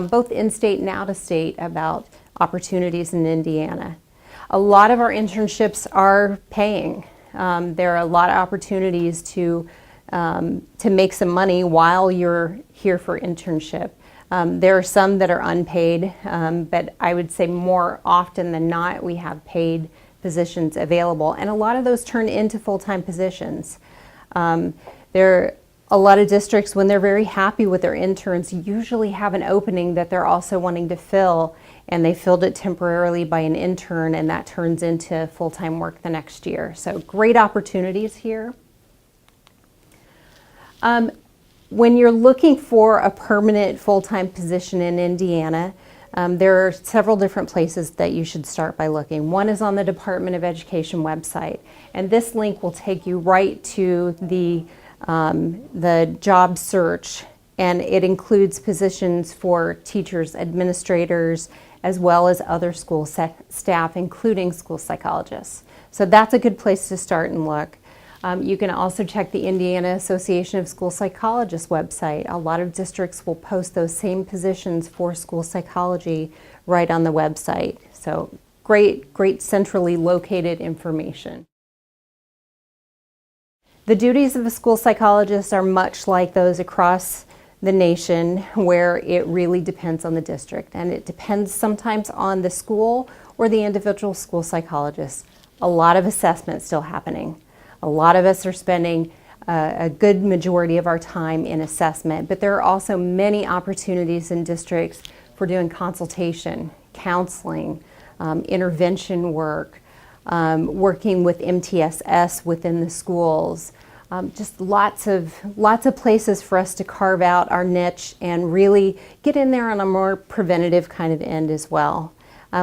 both in-state and out-of-state, about opportunities in Indiana. A lot of our internships are paying. There are a lot of opportunities to make some money while you're here for internship. There are some that are unpaid, but I would say more often than not we have paid positions available, and a lot of those turn into full-time positions. There are a lot of districts, when they're very happy with their interns, usually have an opening that they're also wanting to fill, and they filled it temporarily by an intern, and that turns into full-time work the next year. So great opportunities here. When you're looking for a permanent full-time position in Indiana, there are several different places that you should start by looking. One is on the Department of Education website, and this link will take you right to the job search, and it includes positions for teachers, administrators, as well as other school staff, including school psychologists. So that's a good place to start and look. You can also check the Indiana Association of School Psychologists website. A lot of districts will post those same positions for school psychology right on the website. So great centrally located information. The duties of a school psychologist are much like those across the nation, where it really depends on the district, and it depends sometimes on the school or the individual school psychologist. A lot of assessment still happening. A lot of us are spending a good majority of our time in assessment, but there are also many opportunities in districts for doing consultation, counseling, intervention work, working with MTSS within the schools. Just lots of places for us to carve out our niche and really get in there on a more preventative kind of end as well.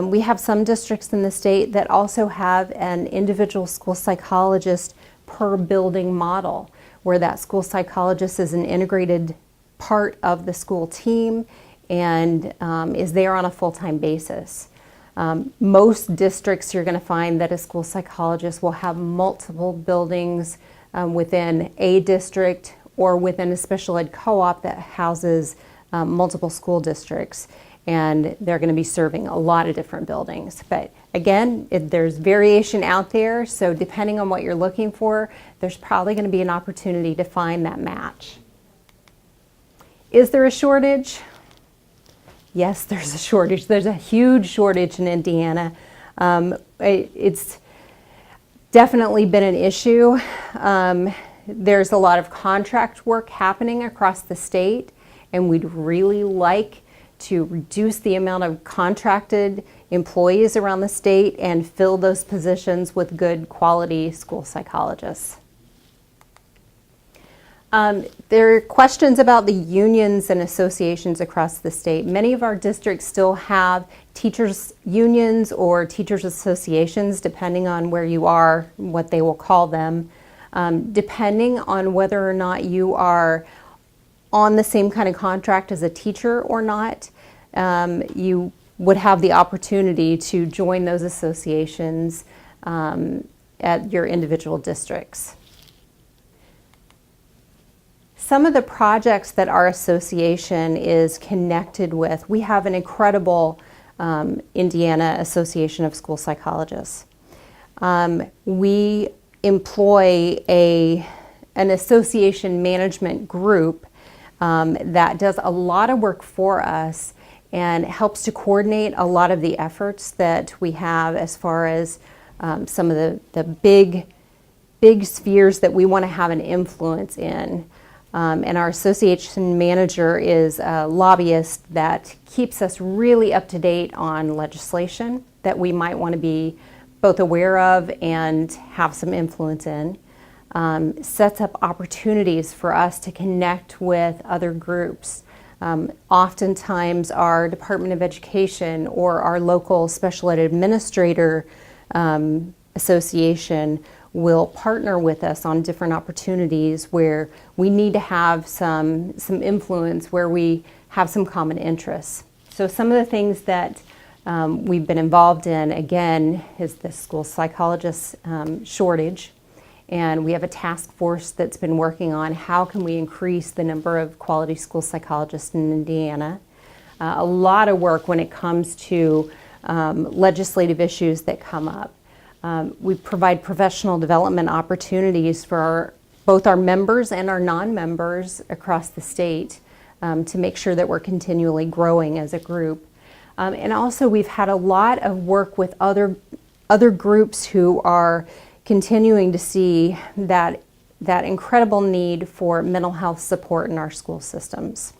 We have some districts in the state that also have an individual school psychologist per building model, where that school psychologist is an integrated part of the school team and is there on a full-time basis. Most districts, you're going to find that a school psychologist will have multiple buildings within a district or within a special ed co-op that houses multiple school districts. And they're going to be serving a lot of different buildings. But again, there's variation out there, so depending on what you're looking for, there's probably going to be an opportunity to find that match. Is there a shortage? Yes, there's a shortage. There's a huge shortage in Indiana. It's definitely been an issue. There's a lot of contract work happening across the state, and we'd really like to reduce the amount of contracted employees around the state and fill those positions with good quality school psychologists. There are questions about the unions and associations across the state. Many of our districts still have teachers' unions or teachers' associations, depending on where you are, what they will call them. Depending on whether or not you are on the same kind of contract as a teacher or not, you would have the opportunity to join those associations at your individual districts. Some of the projects that our association is connected with, we have an incredible Indiana Association of School Psychologists. We employ an association management group that does a lot of work for us and helps to coordinate a lot of the efforts that we have as far as some of the big spheres that we want to have an influence in. And our association manager is a lobbyist that keeps us really up to date on legislation that we might want to be both aware of and have some influence in. Sets up opportunities for us to connect with other groups. Oftentimes our Department of Education or our local special ed administrator association will partner with us on different opportunities where we need to have some influence, where we have some common interests. So some of the things that we've been involved in, again, is the school psychologist shortage. And we have a task force that's been working on how can we increase the number of quality school psychologists in Indiana. A lot of work when it comes to legislative issues that come up. We provide professional development opportunities for both our members and our non-members across the state to make sure that we're continually growing as a group. And also we've had a lot of work with other groups who are continuing to see that incredible need for mental health support in our school systems.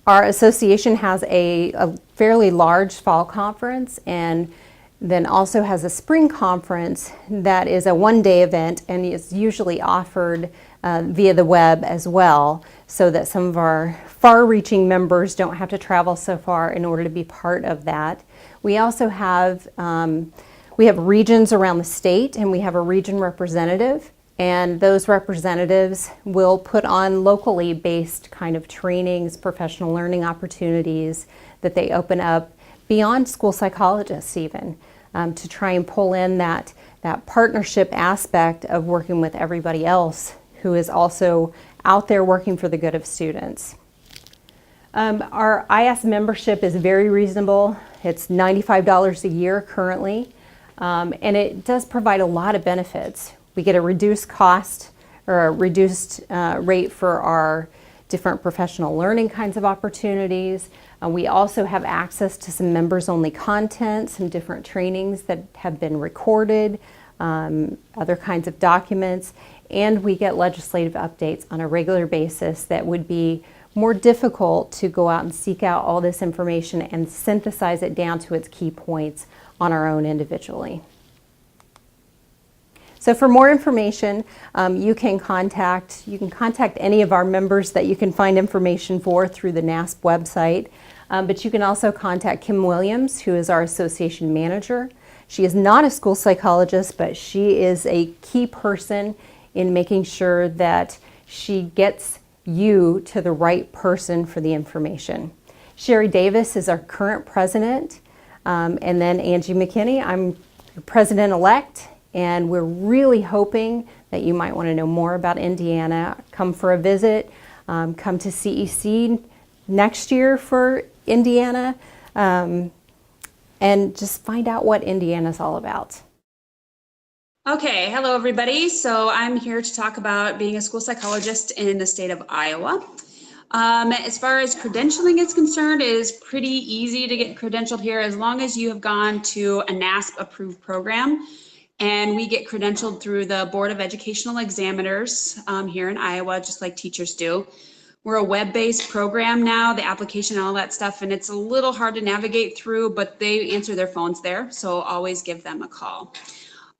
Our association has a fairly large fall conference and then also has a spring conference that is a one-day event and is usually offered via the web as well, so that some of our far-reaching members don't have to travel so far in order to be part of that. We also have regions around the state, and we have a region representative, and those representatives will put on locally based kind of trainings, professional learning opportunities that they open up beyond school psychologists even, to try and pull in that partnership aspect of working with everybody else who is also out there working for the good of students. Our IS membership is very reasonable. It's $95 a year currently, and it does provide a lot of benefits. We get a reduced cost or a reduced rate for our different professional learning kinds of opportunities. We also have access to some members-only content, some different trainings that have been recorded, other kinds of documents, and we get legislative updates on a regular basis that would be more difficult to go out and seek out all this information and synthesize it down to its key points on our own individually. So for more information, you can contact any of our members that you can find information for through the NASP website. But you can also contact Kim Williams, who is our association manager. She is not a school psychologist, but she is a key person in making sure that she gets you to the right person for the information. Sherry Davis is our current president. And then Angie McKinney, I'm your president-elect, and we're really hoping that you might want to know more about Indiana. Come for a visit, come to CEC next year for Indiana, and just find out what Indiana's all about. Okay, hello everybody. So I'm here to talk about being a school psychologist in the state of Iowa. As far as credentialing is concerned, it is pretty easy to get credentialed here as long as you have gone to a NASP approved program. And we get credentialed through the Board of Educational Examiners here in Iowa, just like teachers do. We're a web-based program now, the application and all that stuff, and it's a little hard to navigate through, but they answer their phones there, so always give them a call.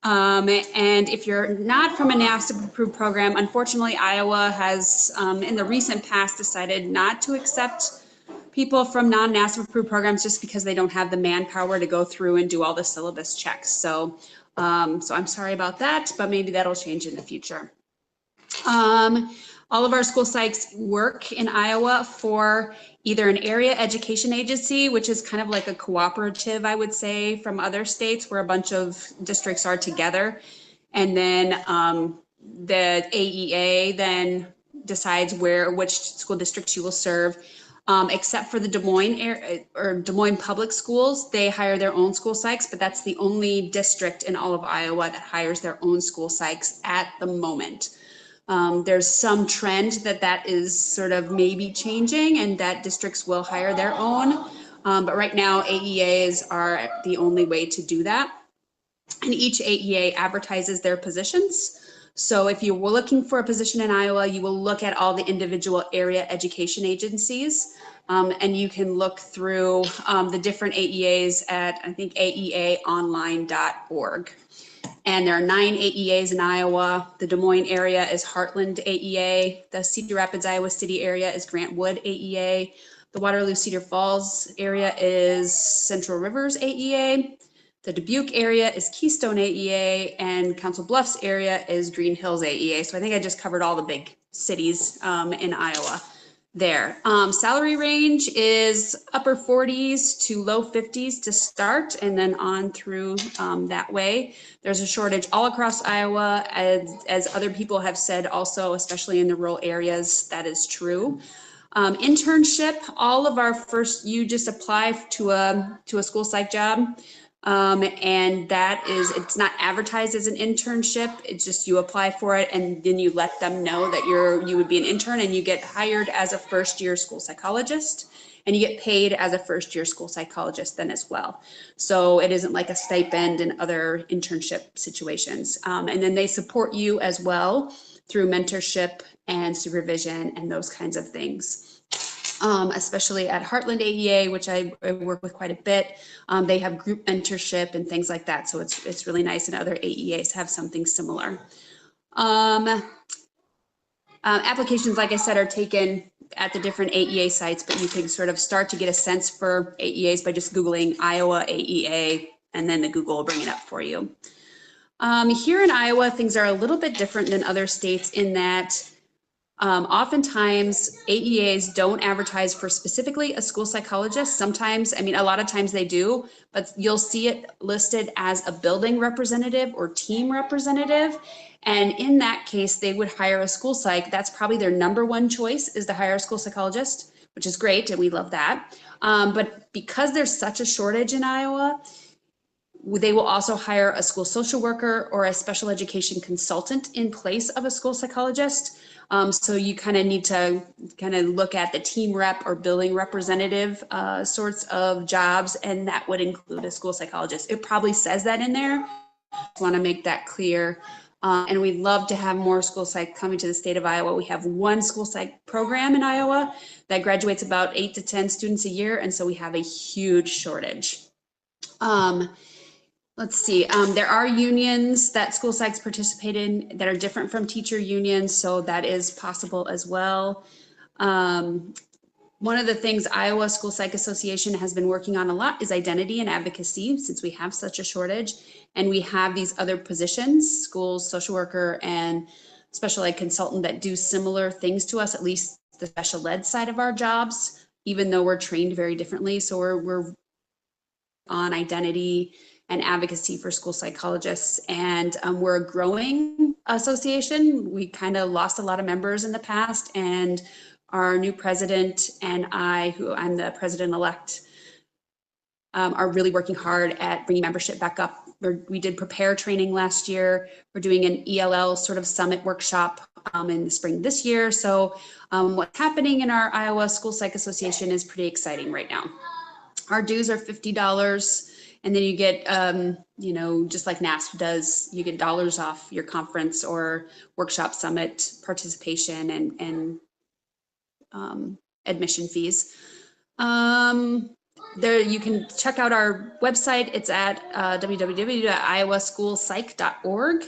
And if you're not from a NASP approved program, unfortunately, Iowa has in the recent past decided not to accept people from non-NASP approved programs just because they don't have the manpower to go through and do all the syllabus checks. So I'm sorry about that, but maybe that'll change in the future. All of our school psychs work in Iowa for either an area education agency, which is kind of like a cooperative, I would say, from other states where a bunch of districts are together. And then the AEA then decides which school districts you will serve. Except for the Des Moines public schools, they hire their own school psychs, but that's the only district in all of Iowa that hires their own school psychs at the moment. There's some trend that is sort of maybe changing and that districts will hire their own. But right now, AEAs are the only way to do that. And each AEA advertises their positions. So if you were looking for a position in Iowa, you will look at all the individual area education agencies. And you can look through the different AEAs at, I think, aeaonline.org. And there are 9 AEAs in Iowa. The Des Moines area is Heartland AEA. The Cedar Rapids, Iowa City area is Grant Wood AEA. The Waterloo Cedar Falls area is Central Rivers AEA. The Dubuque area is Keystone AEA, and Council Bluffs area is Green Hills AEA. So I think I just covered all the big cities in Iowa there. Salary range is upper 40s to low 50s to start, and then on through that way. There's a shortage all across Iowa, as other people have said also, especially in the rural areas, that is true. Internship, all of our first, you just apply to a school psych job. And that is, it's not advertised as an internship. It's just you apply for it and then you let them know that you would be an intern, and you get hired as a first-year school psychologist, and you get paid as a first-year school psychologist then as well. So it isn't like a stipend in other internship situations. And then they support you as well through mentorship and supervision and those kinds of things. Especially at Heartland AEA, which I work with quite a bit. They have group mentorship and things like that. So it's really nice, and other AEAs have something similar. Applications, like I said, are taken at the different AEA sites, but you can sort of start to get a sense for AEAs by just Googling Iowa AEA, and then the Google will bring it up for you. Here in Iowa, things are a little bit different than other states in that oftentimes AEAs don't advertise for specifically a school psychologist. Sometimes, I mean, a lot of times they do, but you'll see it listed as a building representative or team representative. And in that case, they would hire a school psych. That's probably their number one choice, is to hire a school psychologist, which is great, and we love that. But because there's such a shortage in Iowa, they will also hire a school social worker or a special education consultant in place of a school psychologist. So you kind of need to kind of look at the team rep or building representative sorts of jobs, and that would include a school psychologist. It probably says that in there. I want to make that clear. And we'd love to have more school psych coming to the state of Iowa. We have one school psych program in Iowa that graduates about 8 to 10 students a year, and so we have a huge shortage. Let's see, there are unions that school psychs participate in that are different from teacher unions, so that is possible as well. One of the things Iowa School Psych Association has been working on a lot is identity and advocacy, since we have such a shortage, and we have these other positions, schools, social worker, and special ed consultant, that do similar things to us, at least the special ed side of our jobs. even though we're trained very differently. So we're on identity and advocacy for school psychologists, and we're a growing association. We kind of lost a lot of members in the past, and our new president and I, who I'm the president-elect, are really working hard at bringing membership back up. We did prepare training last year. We're doing an ELL sort of summit workshop in the spring this year. So what's happening in our Iowa School Psych Association is pretty exciting right now. Our dues are $50, and then you get, you know, just like NASP does, you get dollars off your conference or workshop summit participation and admission fees. There, you can check out our website. It's at www.iowaschoolpsych.org,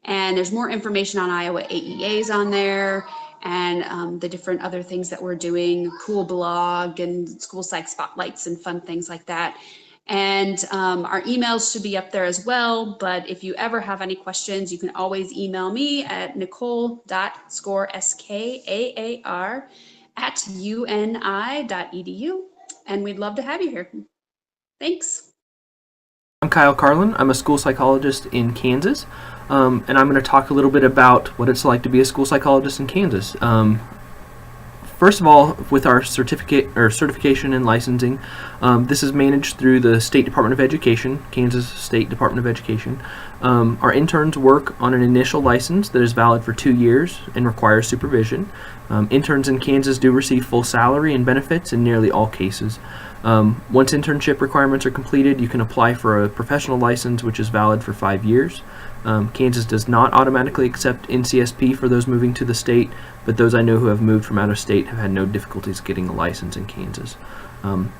and there's more information on Iowa AEAs on there, and the different other things that we're doing, cool blog and school psych spotlights and fun things like that. And our emails should be up there as well. But if you ever have any questions, you can always email me at nicole.skaar@uni.edu. And we'd love to have you here. Thanks. I'm Kyle Carlin. I'm a school psychologist in Kansas, and I'm going to talk a little bit about what it's like to be a school psychologist in Kansas. First of all, with our certification and licensing, this is managed through the State Department of Education, Kansas State Department of Education. Our interns work on an initial license that is valid for 2 years and requires supervision. Interns in Kansas do receive full salary and benefits in nearly all cases. Once internship requirements are completed, you can apply for a professional license, which is valid for 5 years. Kansas does not automatically accept NCSP for those moving to the state, but those I know who have moved from out of state have had no difficulties getting a license in Kansas.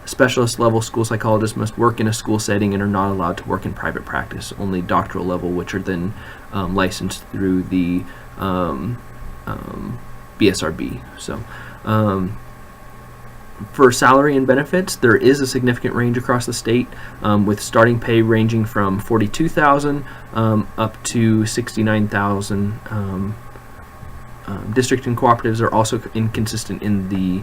Specialist level school psychologists must work in a school setting and are not allowed to work in private practice, only doctoral level, which are then licensed through the BSRB. So, for salary and benefits, there is a significant range across the state, with starting pay ranging from $42,000 up to $69,000. District and cooperatives are also inconsistent in the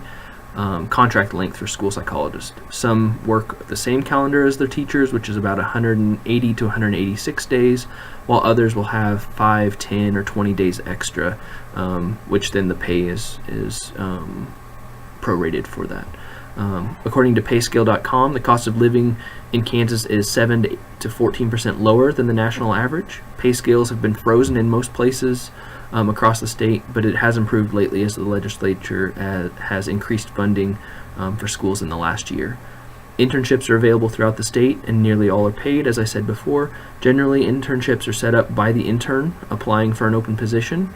contract length for school psychologists. Some work the same calendar as their teachers, which is about 180 to 186 days, while others will have 5, 10, or 20 days extra, which then the pay is prorated for that. According to payscale.com, the cost of living in Kansas is 7 to 14% lower than the national average. Pay scales have been frozen in most places across the state, but it has improved lately as the legislature has increased funding for schools in the last year. Internships are available throughout the state, and nearly all are paid, as I said before. Generally, internships are set up by the intern applying for an open position.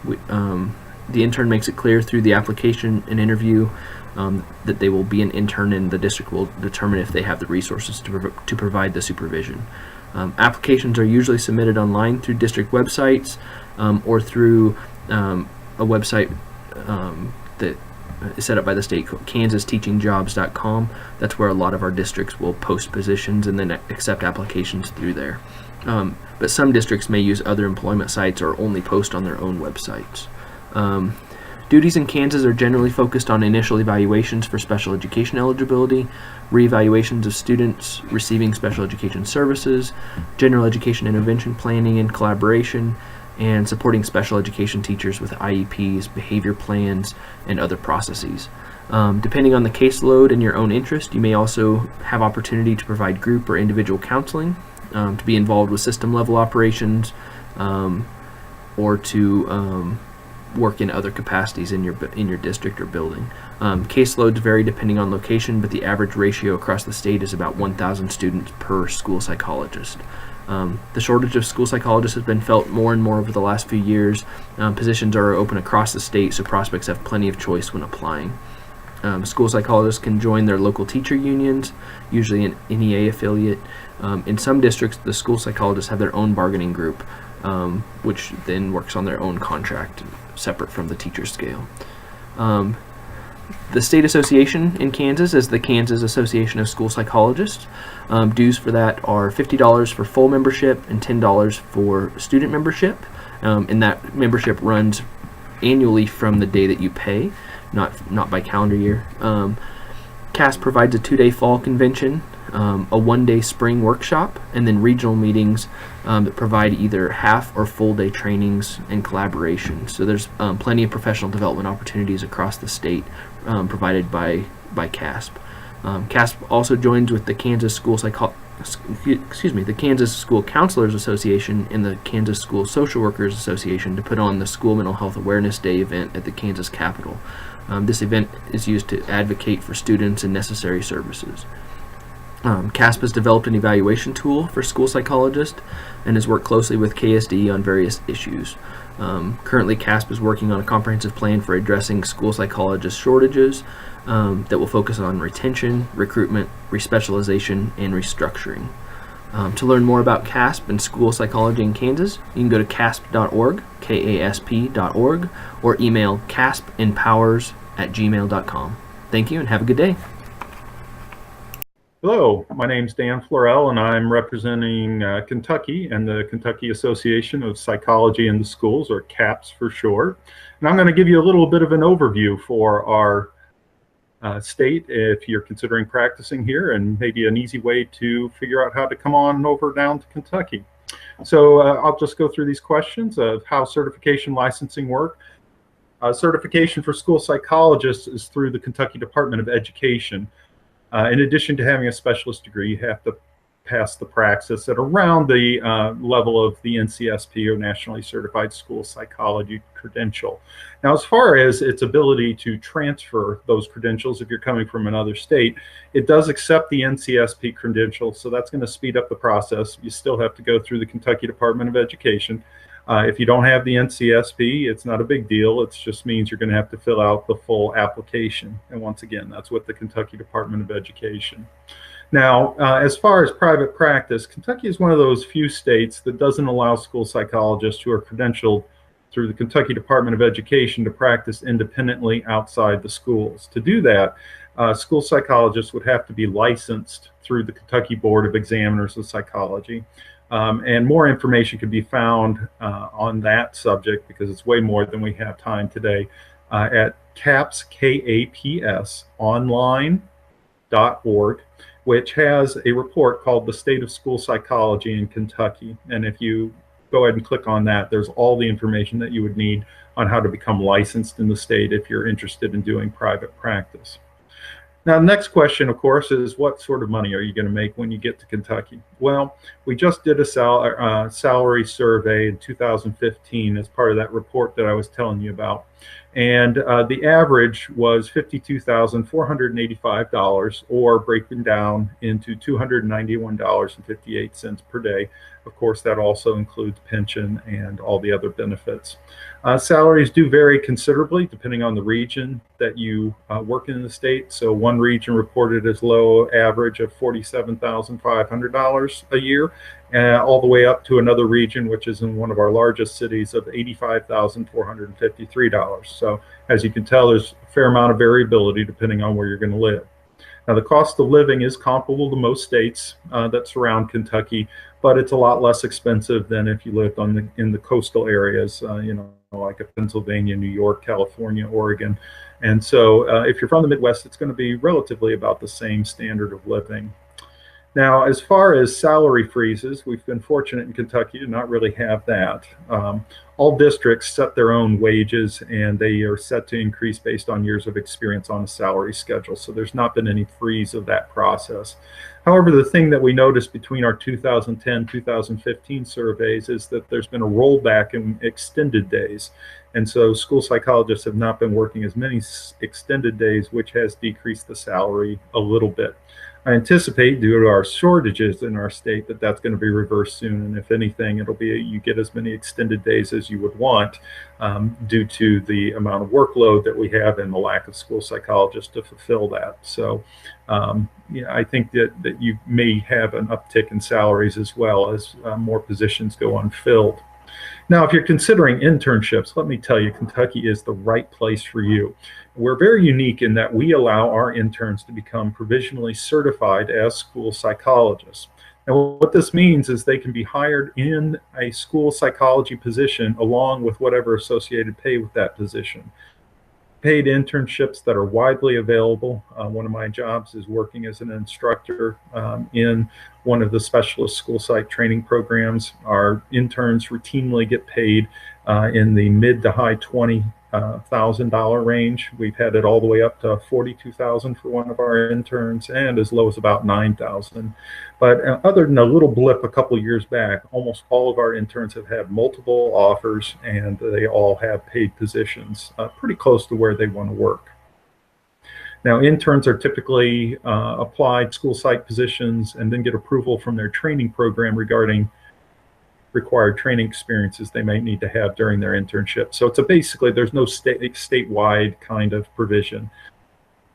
The intern makes it clear through the application and interview that they will be an intern, and the district will determine if they have the resources to provide the supervision. Applications are usually submitted online through district websites or through a website that is set up by the state, kansasteachingjobs.com. That's where a lot of our districts will post positions and then accept applications through there. But some districts may use other employment sites or only post on their own websites. Duties in Kansas are generally focused on initial evaluations for special education eligibility, reevaluations of students receiving special education services, general education intervention planning and collaboration, and supporting special education teachers with IEPs, behavior plans, and other processes. Depending on the caseload and your own interest, you may also have opportunity to provide group or individual counseling, to be involved with system level operations, or to work in other capacities in your district or building. Caseloads vary depending on location, but the average ratio across the state is about 1,000 students per school psychologist. The shortage of school psychologists has been felt more and more over the last few years. Positions are open across the state, so prospects have plenty of choice when applying. School psychologists can join their local teacher unions, usually an NEA affiliate. In some districts, the school psychologists have their own bargaining group, which then works on their own contract separate from the teacher scale. The state association in Kansas is the Kansas Association of School Psychologists. Dues for that are $50 for full membership and $10 for student membership, and that membership runs annually from the day that you pay, not by calendar year. CASP provides a 2-day fall convention, a 1-day spring workshop, and then regional meetings that provide either half or full day trainings and collaboration. So there's plenty of professional development opportunities across the state provided by CASP. CASP also joins with the Kansas the Kansas School Counselors Association and the Kansas School Social Workers Association to put on the School Mental Health Awareness Day event at the Kansas Capitol. This event is used to advocate for students and necessary services. CASP has developed an evaluation tool for school psychologists and has worked closely with KSD on various issues. Currently, CASP is working on a comprehensive plan for addressing school psychologist shortages that will focus on retention, recruitment, respecialization, and restructuring. To learn more about CASP and school psychology in Kansas, you can go to casp.org, KASP.org, or email caspempowers@gmail.com. Thank you and have a good day. Hello, my name's Dan Florell, and I'm representing Kentucky and the Kentucky Association of Psychology in the Schools, or CAPS for short. And I'm going to give you a little bit of an overview for our state if you're considering practicing here, and maybe an easy way to figure out how to come on over down to Kentucky. So I'll just go through these questions of how certification licensing work. Certification for school psychologists is through the Kentucky Department of Education. In addition to having a specialist degree, you have to pass the praxis at around the level of the NCSP, or Nationally Certified School Psychology credential. Now, as far as its ability to transfer those credentials, if you're coming from another state, it does accept the NCSP credential, so that's going to speed up the process. You still have to go through the Kentucky Department of Education. If you don't have the NCSP, it's not a big deal. It just means you're going to have to fill out the full application. And once again, that's with the Kentucky Department of Education. Now, as far as private practice, Kentucky is one of those few states that doesn't allow school psychologists who are credentialed through the Kentucky Department of Education to practice independently outside the schools. To do that, school psychologists would have to be licensed through the Kentucky Board of Examiners of Psychology. And more information can be found on that subject, because it's way more than we have time today, at CAPS, KAPS, online.org, which has a report called The State of School Psychology in Kentucky. And if you go ahead and click on that, there's all the information that you would need on how to become licensed in the state if you're interested in doing private practice. Now, the next question, of course, is what sort of money are you going to make when you get to Kentucky? Well, we just did a salary survey in 2015 as part of that report that I was telling you about. And the average was $52,485, or breaking down into $291.58 per day. Of course, that also includes pension and all the other benefits. Salaries do vary considerably depending on the region that you work in the state. So one region reported as low average of $47,500 a year, all the way up to another region, which is in one of our largest cities, of $85,453. So as you can tell, there's a fair amount of variability depending on where you're going to live. Now, the cost of living is comparable to most states that surround Kentucky, but it's a lot less expensive than if you lived in the coastal areas, like Pennsylvania, New York, California, Oregon. And so if you're from the Midwest, it's going to be relatively about the same standard of living. Now, as far as salary freezes, we've been fortunate in Kentucky to not really have that. All districts set their own wages, and they are set to increase based on years of experience on a salary schedule. So there's not been any freeze of that process. However, the thing that we noticed between our 2010-2015 surveys is that there's been a rollback in extended days. And so school psychologists have not been working as many extended days, which has decreased the salary a little bit. I anticipate, due to our shortages in our state, that that's going to be reversed soon. And if anything, it'll be you get as many extended days as you would want due to the amount of workload that we have and the lack of school psychologists to fulfill that. So I think that you may have an uptick in salaries as well as more positions go unfilled. Now, if you're considering internships, let me tell you, Kentucky is the right place for you. We're very unique in that we allow our interns to become provisionally certified as school psychologists. And what this means is they can be hired in a school psychology position along with whatever associated pay with that position. paid internships that are widely available. One of my jobs is working as an instructor in one of the specialist school psych training programs. Our interns routinely get paid in the mid to high $20,000 range. We've had it all the way up to $42,000 for one of our interns, and as low as about $9,000. But other than a little blip a couple of years back, almost all of our interns have had multiple offers, and they all have paid positions pretty close to where they want to work. Now, interns are typically applied school psych positions and then get approval from their training program regarding required training experiences they might need to have during their internship. So it's basically, there's no statewide kind of provision.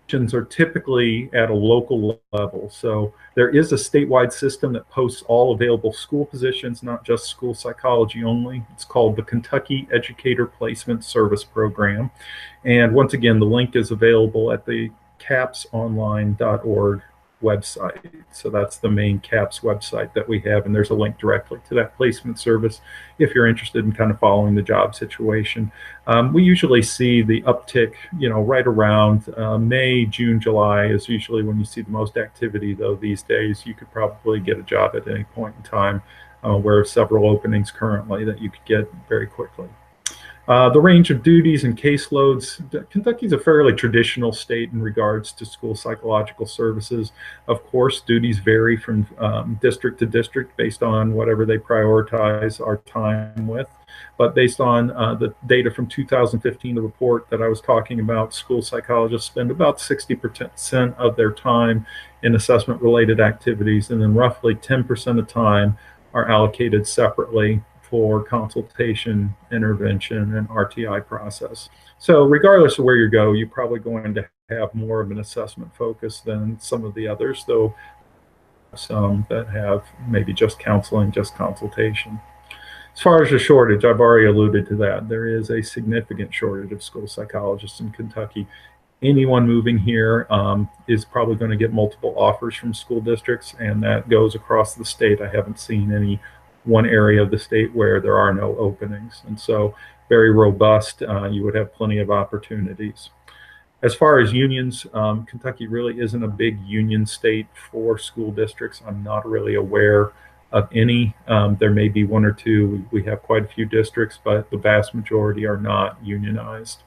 Positions are typically at a local level. So there is a statewide system that posts all available school positions, not just school psychology only. It's called the Kentucky Educator Placement Service Program. And once again, the link is available at the capsonline.org website. So that's the main CAPS website that we have, and there's a link directly to that placement service if you're interested in kind of following the job situation. We usually see the uptick, right around May, June, July is usually when you see the most activity, though these days you could probably get a job at any point in time where several openings currently that you could get very quickly. The range of duties and caseloads. Kentucky is a fairly traditional state in regards to school psychological services. Of course, duties vary from district to district based on whatever they prioritize our time with. But based on the data from 2015, the report that I was talking about, school psychologists spend about 60% of their time in assessment-related activities, and then roughly 10% of time are allocated separately for consultation, intervention, and RTI process. So regardless of where you go, you're probably going to have more of an assessment focus than some of the others, though some that have maybe just counseling, just consultation. As far as the shortage, I've already alluded to that. There is a significant shortage of school psychologists in Kentucky. Anyone moving here is probably going to get multiple offers from school districts, and that goes across the state. I haven't seen any one area of the state where there are no openings. And so very robust, you would have plenty of opportunities. As far as unions, Kentucky really isn't a big union state for school districts. I'm not really aware of any. There may be one or two. We have quite a few districts, but the vast majority are not unionized.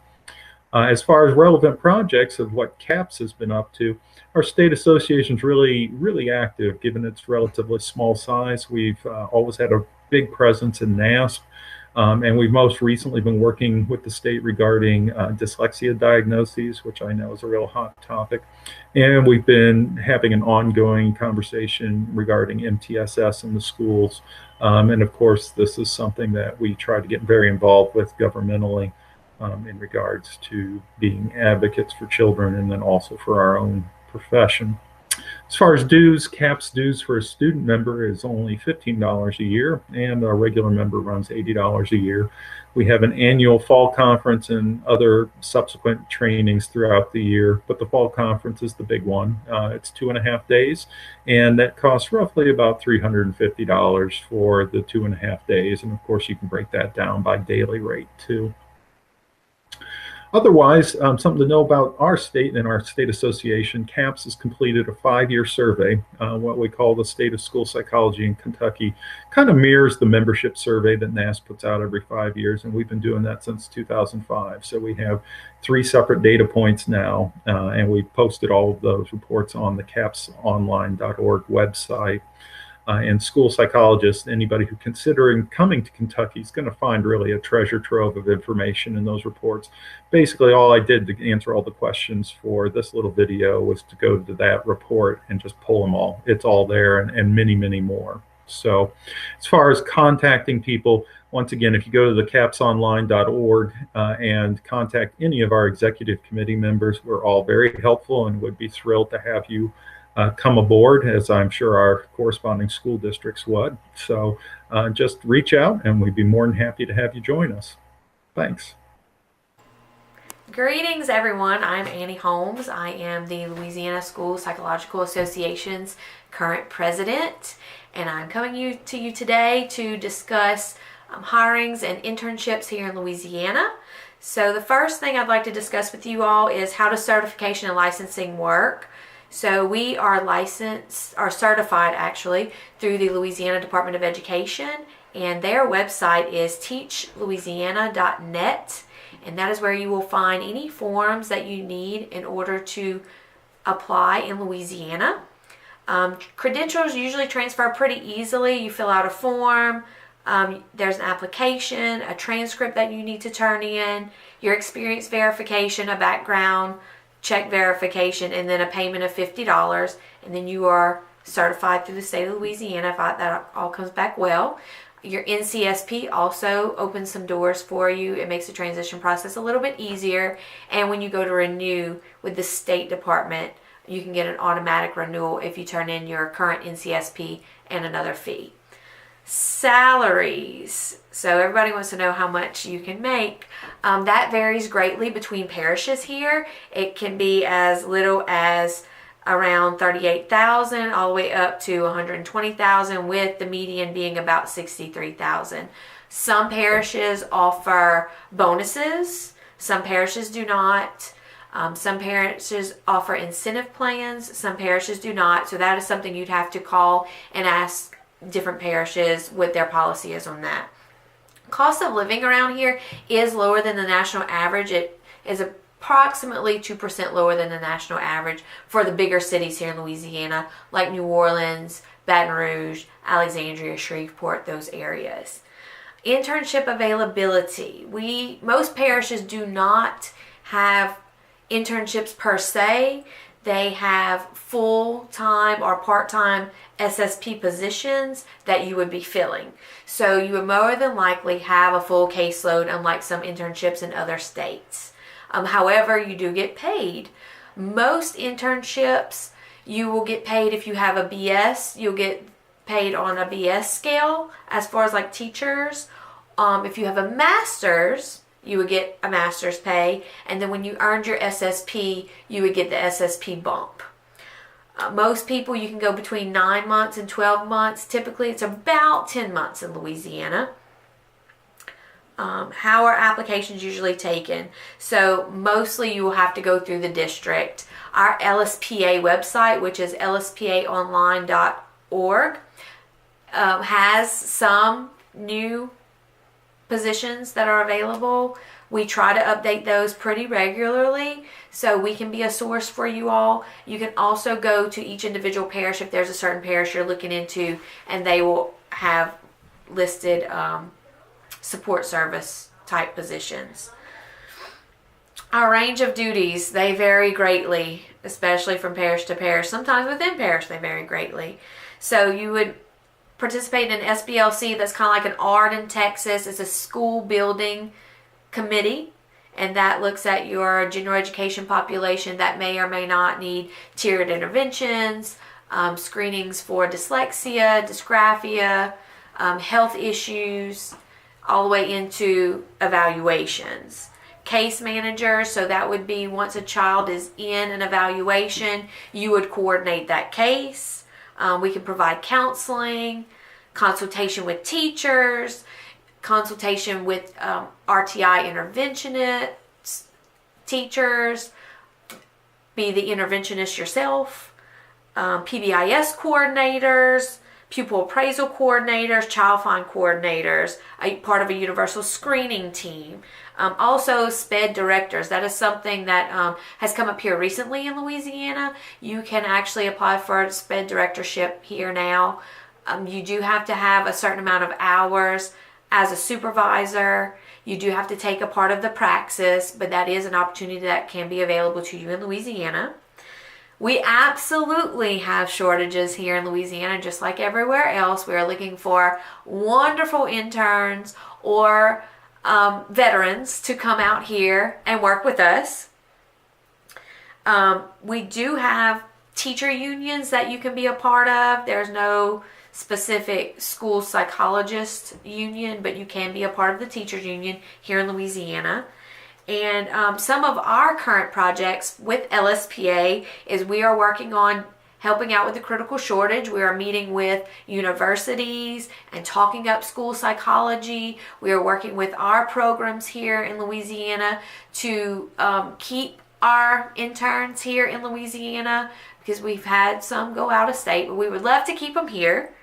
As far as relevant projects of what CAPS has been up to, our state association is really active given its relatively small size. We've always had a big presence in NASP, and we've most recently been working with the state regarding dyslexia diagnoses, which I know is a real hot topic. And we've been having an ongoing conversation regarding MTSS in the schools. And of course, this is something that we try to get very involved with governmentally. In regards to being advocates for children and then also for our own profession. As far as dues, CAPS dues for a student member is only $15 a year, and a regular member runs $80 a year. We have an annual fall conference and other subsequent trainings throughout the year, but the fall conference is the big one. It's 2.5 days, and that costs roughly about $350 for the 2.5 days, and of course you can break that down by daily rate too. Otherwise, something to know about our state and our state association, CAPS has completed a 5-year survey, what we call the State of School Psychology in Kentucky. Kind of mirrors the membership survey that NASP puts out every 5 years, and we've been doing that since 2005. So we have 3 separate data points now, and we've posted all of those reports on the capsonline.org website. And school psychologists, anybody who considering coming to Kentucky is going to find really a treasure trove of information in those reports. Basically, all I did to answer all the questions for this little video was to go to that report and just pull them all. It's all there, and many, many more. So as far as contacting people, once again, if you go to the capsonline.org and contact any of our executive committee members, we're all very helpful and would be thrilled to have you come aboard, as I'm sure our corresponding school districts would. So just reach out and we'd be more than happy to have you join us. Thanks. Greetings everyone, I'm Annie Holmes. I am the Louisiana School Psychological Association's current president, and I'm coming to you today to discuss hirings and internships here in Louisiana. So the first thing I'd like to discuss with you all is how does certification and licensing work. So we are licensed, or certified actually, through the Louisiana Department of Education, and their website is teachlouisiana.net, and that is where you will find any forms that you need in order to apply in Louisiana. Credentials usually transfer pretty easily. You fill out a form, there's an application, a transcript that you need to turn in, your experience verification, a background check verification, and then a payment of $50, and then you are certified through the state of Louisiana if that all comes back well. Your NCSP also opens some doors for you. It makes the transition process a little bit easier, and when you go to renew with the State Department, you can get an automatic renewal if you turn in your current NCSP and another fee. Salaries. So everybody wants to know how much you can make. That varies greatly between parishes here. It can be as little as around $38,000 all the way up to $120,000, with the median being about $63,000. Some parishes offer bonuses. Some parishes do not. Some parishes offer incentive plans. Some parishes do not. So that is something you'd have to call and ask different parishes what their policy is on that. Cost of living around here is lower than the national average. It is approximately 2% lower than the national average for the bigger cities here in Louisiana, like New Orleans, Baton Rouge, Alexandria, Shreveport, those areas. Internship availability. Most parishes do not have internships per se. They have full-time or part-time SSP positions that you would be filling. So you would more than likely have a full caseload, unlike some internships in other states. However, you do get paid. Most internships, you will get paid if you have a BS. You'll get paid on a BS scale as far as like teachers. If you have a master's, you would get a master's pay, and then when you earned your SSP, you would get the SSP bump. Most people, you can go between 9 months and 12 months. Typically, it's about 10 months in Louisiana. How are applications usually taken? So mostly you will have to go through the district. Our LSPA website, which is lspaonline.org, has some new positions that are available. We try to update those pretty regularly so we can be a source for you all. You can also go to each individual parish if there's a certain parish you're looking into, and they will have listed support service type positions. Our range of duties, they vary greatly, especially from parish to parish. Sometimes within parish they vary greatly. So you would participate in an SBLC that's kind of like an ARD in Texas. It's a school building committee, and that looks at your general education population that may or may not need tiered interventions, screenings for dyslexia, dysgraphia, health issues, all the way into evaluations. Case managers, so that would be once a child is in an evaluation, you would coordinate that case. We can provide counseling, consultation with teachers, consultation with RTI interventionists, teachers, be the interventionist yourself, PBIS coordinators, pupil appraisal coordinators, child find coordinators, part of a universal screening team. Also SPED directors. That is something that has come up here recently in Louisiana. You can actually apply for a SPED directorship here now. You do have to have a certain amount of hours as a supervisor. You do have to take a part of the praxis, but that is an opportunity that can be available to you in Louisiana. We absolutely have shortages here in Louisiana, just like everywhere else. We are looking for wonderful interns or veterans to come out here and work with us. We do have teacher unions that you can be a part of. There's no specific school psychologist union, but you can be a part of the teachers union here in Louisiana. And some of our current projects with LSPA is we are working on helping out with the critical shortage. We are meeting with universities and talking up school psychology. We are working with our programs here in Louisiana to keep our interns here in Louisiana, because we've had some go out of state, but we would love to keep them here.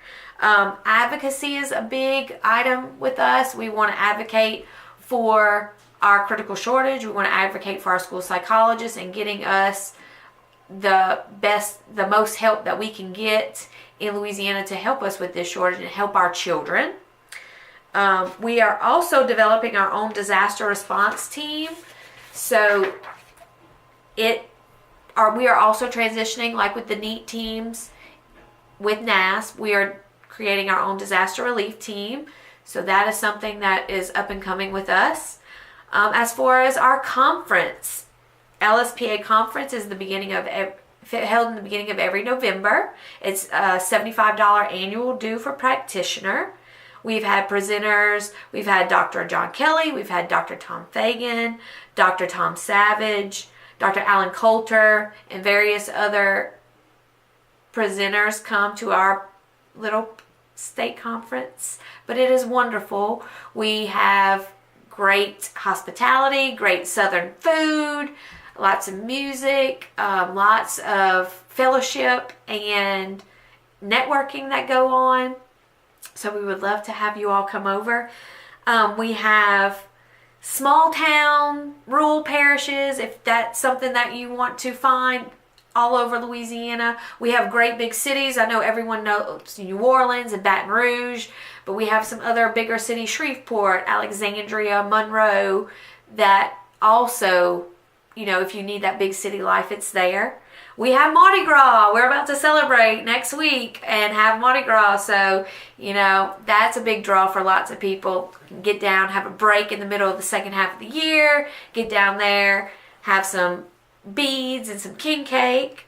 Advocacy is a big item with us. We want to advocate for our critical shortage. We want to advocate for our school psychologists and getting us the most help that we can get in Louisiana to help us with this shortage and help our children. We are also developing our own disaster response team. So we are also transitioning, like with the NEAT teams with NAS, we are creating our own disaster relief team. So that is something that is up and coming with us. As far as our conference, LSPA conference is held in the beginning of every November. It's a $75 annual due for practitioner. We've had presenters. We've had Dr. John Kelly. We've had Dr. Tom Fagan, Dr. Tom Savage, Dr. Alan Coulter, and various other presenters come to our little state conference. But it is wonderful. We have great hospitality, great Southern food, lots of music, lots of fellowship and networking that go on. So we would love to have you all come over. We have small town, rural parishes, if that's something that you want to find all over Louisiana. We have great big cities. I know everyone knows New Orleans and Baton Rouge, but we have some other bigger cities, Shreveport, Alexandria, Monroe, that also, if you need that big city life, it's there. We have Mardi Gras. We're about to celebrate next week and have Mardi Gras. So, that's a big draw for lots of people. Get down, have a break in the middle of the second half of the year, get down there, have some beads and some king cake.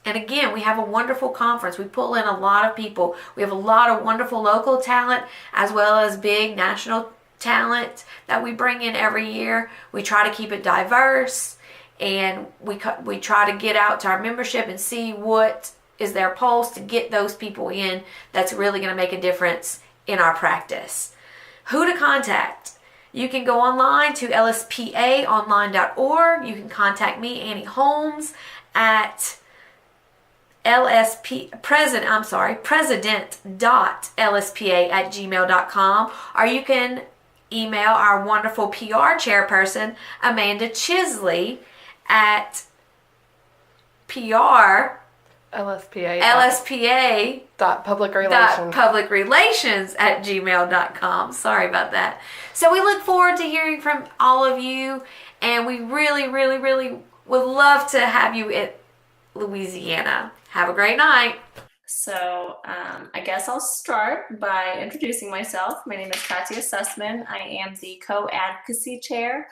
And again, we have a wonderful conference. We pull in a lot of people. We have a lot of wonderful local talent as well as big national talent that we bring in every year. We try to keep it diverse, and we try to get out to our membership and see what is their pulse to get those people in that's really going to make a difference in our practice. Who to contact? You can go online to lspaonline.org. You can contact me, Annie Holmes, at president.lspa@gmail.com, or you can email our wonderful PR chairperson, Amanda Chisley, at lspa.publicrelations@gmail.com. Sorry about that. So we look forward to hearing from all of you, and we really, really, really would love to have you in Louisiana. Have a great night. So I guess I'll start by introducing myself. My name is Katya Sussman. I am the co-advocacy chair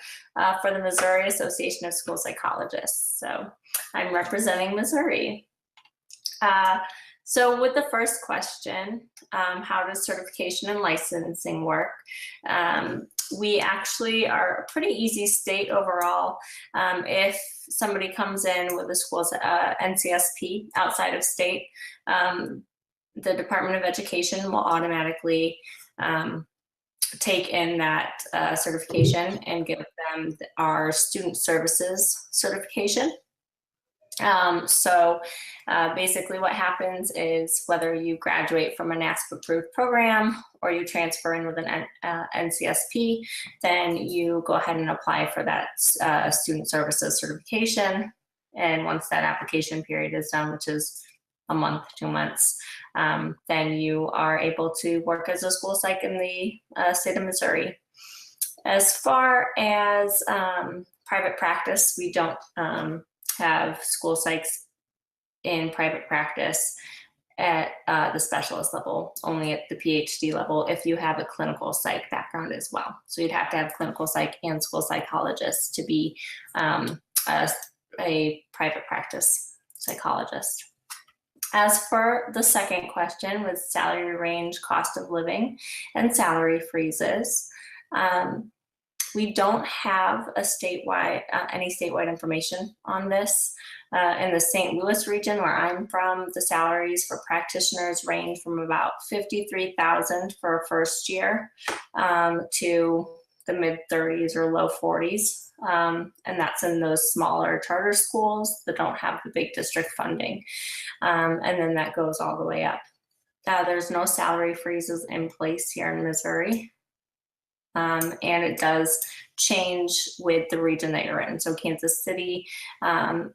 for the Missouri Association of School Psychologists. So I'm representing Missouri. So with the first question, how does certification and licensing work? We actually are a pretty easy state overall. If somebody comes in with a school's NCSP outside of state, the Department of Education will automatically take in that certification and give them our student services certification. Basically what happens is whether you graduate from a NASP approved program or you transfer in with an NCSP, then you go ahead and apply for that student services certification. And once that application period is done, which is a month, 2 months, then you are able to work as a school psych in the state of Missouri. As far as private practice, we don't have school psychs in private practice at the specialist level, only at the PhD level if you have a clinical psych background as well. So you'd have to have clinical psych and school psychologists to be a private practice psychologist. As for the second question with salary range, cost of living, and salary freezes, We don't have a statewide, any statewide information on this. In the St. Louis region where I'm from, the salaries for practitioners range from about $53,000 for a first year to the mid 30s or low 40s. And that's in those smaller charter schools that don't have the big district funding. And then that goes all the way up. There's no salary freezes in place here in Missouri. And it does change with the region that you're in. So Kansas City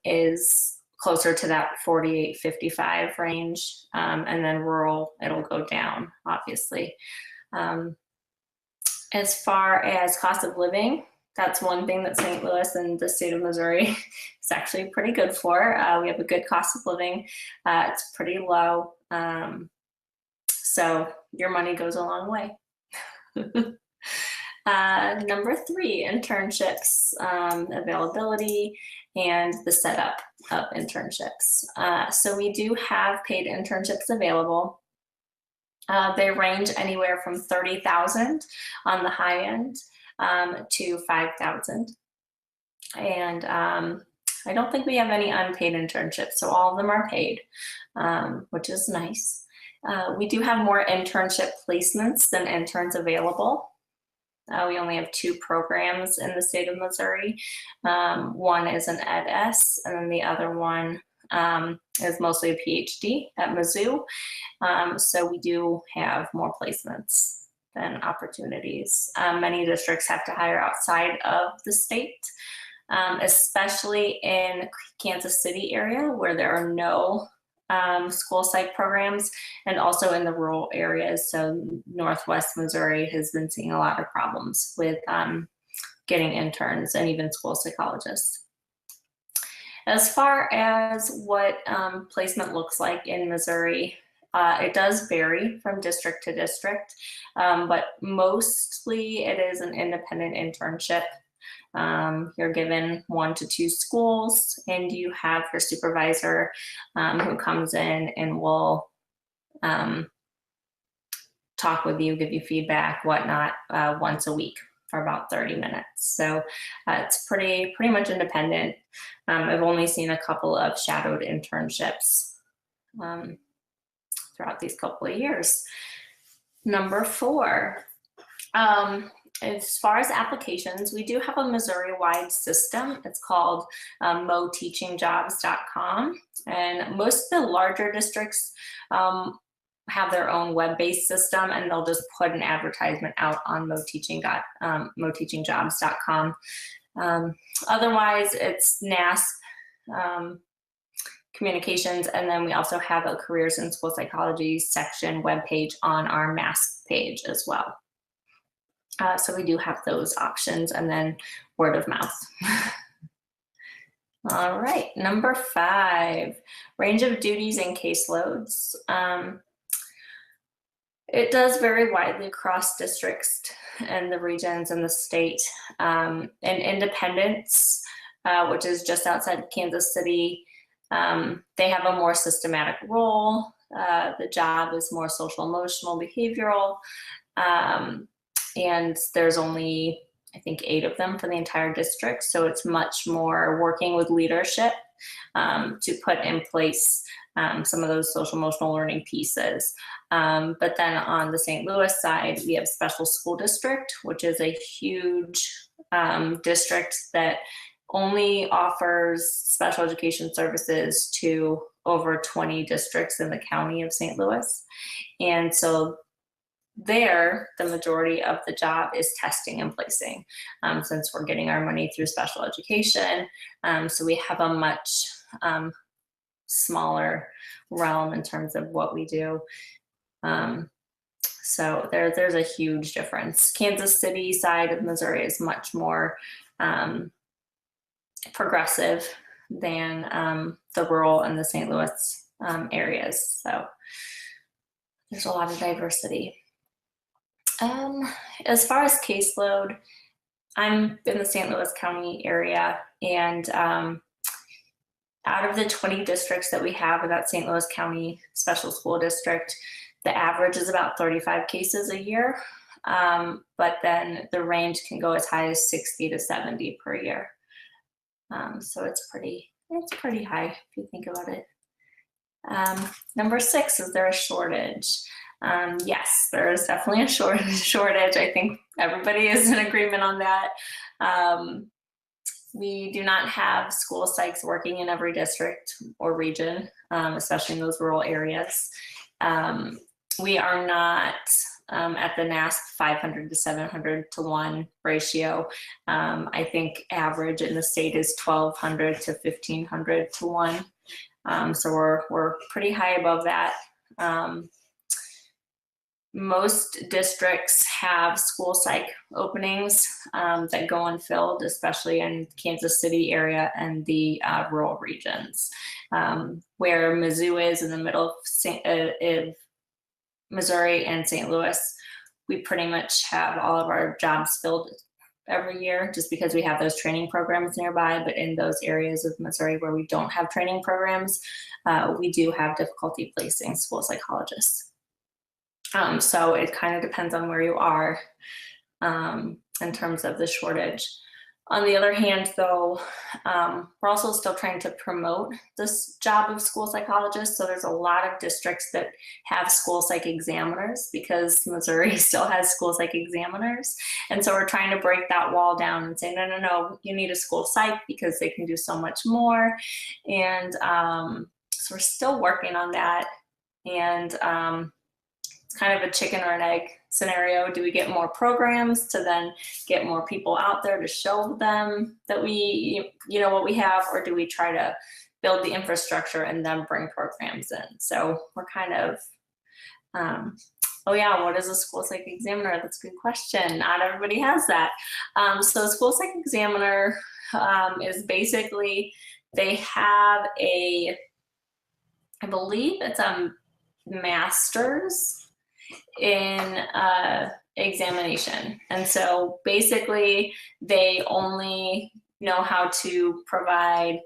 is closer to that 48-55 range. And then rural, it'll go down, obviously. As far as cost of living, that's one thing that St. Louis and the state of Missouri is actually pretty good for. We have a good cost of living. It's pretty low. So your money goes a long way. Number 3, internships, availability and the setup of internships. So we do have paid internships available. They range anywhere from $30,000 on the high end to $5,000. And I don't think we have any unpaid internships, so all of them are paid, which is nice. We do have more internship placements than interns available. We only have 2 programs in the state of Missouri. One is an Ed-S, and then the other one is mostly a PhD at Mizzou. So we do have more placements than opportunities. Many districts have to hire outside of the state, especially in Kansas City area where there are no school psych programs, and also in the rural areas. So Northwest Missouri has been seeing a lot of problems with getting interns and even school psychologists. As far as what placement looks like in Missouri, it does vary from district to district, but mostly it is an independent internship. You're given 1 to 2 schools, and you have your supervisor who comes in and will talk with you, give you feedback, whatnot, once a week for about 30 minutes. So it's pretty much independent. I've only seen a couple of shadowed internships throughout these couple of years. Number 4. As far as applications, we do have a Missouri-wide system. It's called moteachingjobs.com. And most of the larger districts have their own web-based system, and they'll just put an advertisement out on moteachingjobs.com. Otherwise, it's NASP communications, and then we also have a careers in school psychology section webpage on our MASP page as well. So we do have those options, and then word of mouth. All right, number 5, range of duties and caseloads. It does vary widely across districts and the regions and the state. In Independence, which is just outside of Kansas City, they have a more systematic role. The job is more social, emotional, behavioral. And there's only, I think, 8 of them for the entire district. So it's much more working with leadership to put in place some of those social emotional learning pieces. But then on the St. Louis side, we have Special School District, which is a huge district that only offers special education services to over 20 districts in the county of St. Louis. And so there, the majority of the job is testing and placing, since we're getting our money through special education. So we have a much smaller realm in terms of what we do. So there's a huge difference. Kansas City side of Missouri is much more progressive than the rural and the St. Louis areas. So there's a lot of diversity. As far as caseload, I'm in the St. Louis County area, and out of the 20 districts that we have in that St. Louis County Special School District, the average is about 35 cases a year. but then the range can go as high as 60 to 70 per year. So it's pretty high if you think about it. Number 6, is there a shortage? Yes, there is definitely a shortage. I think everybody is in agreement on that. We do not have school psychs working in every district or region, especially in those rural areas. We are not at the NASP 500 to 700 to 1 ratio. I think average in the state is 1,200 to 1,500 to 1. So we're pretty high above that. Most districts have school psych openings that go unfilled, especially in Kansas City area and the rural regions. Where Mizzou is in the middle of Missouri and St. Louis, we pretty much have all of our jobs filled every year just because we have those training programs nearby. But in those areas of Missouri where we don't have training programs, we do have difficulty placing school psychologists. So it kind of depends on where you are in terms of the shortage. On the other hand, though, we're also still trying to promote this job of school psychologists. So there's a lot of districts that have school psych examiners because Missouri still has school psych examiners. And so we're trying to break that wall down and say, no, you need a school psych because they can do so much more. And so we're still working on that. And it's kind of a chicken or an egg scenario. Do we get more programs to then get more people out there to show them that we, what we have, or do we try to build the infrastructure and then bring programs in? So we're kind of, what is a school psych examiner? That's a good question. Not everybody has that. So school psych examiner is basically, they have I believe it's a master's in examination. And so basically they only know how to provide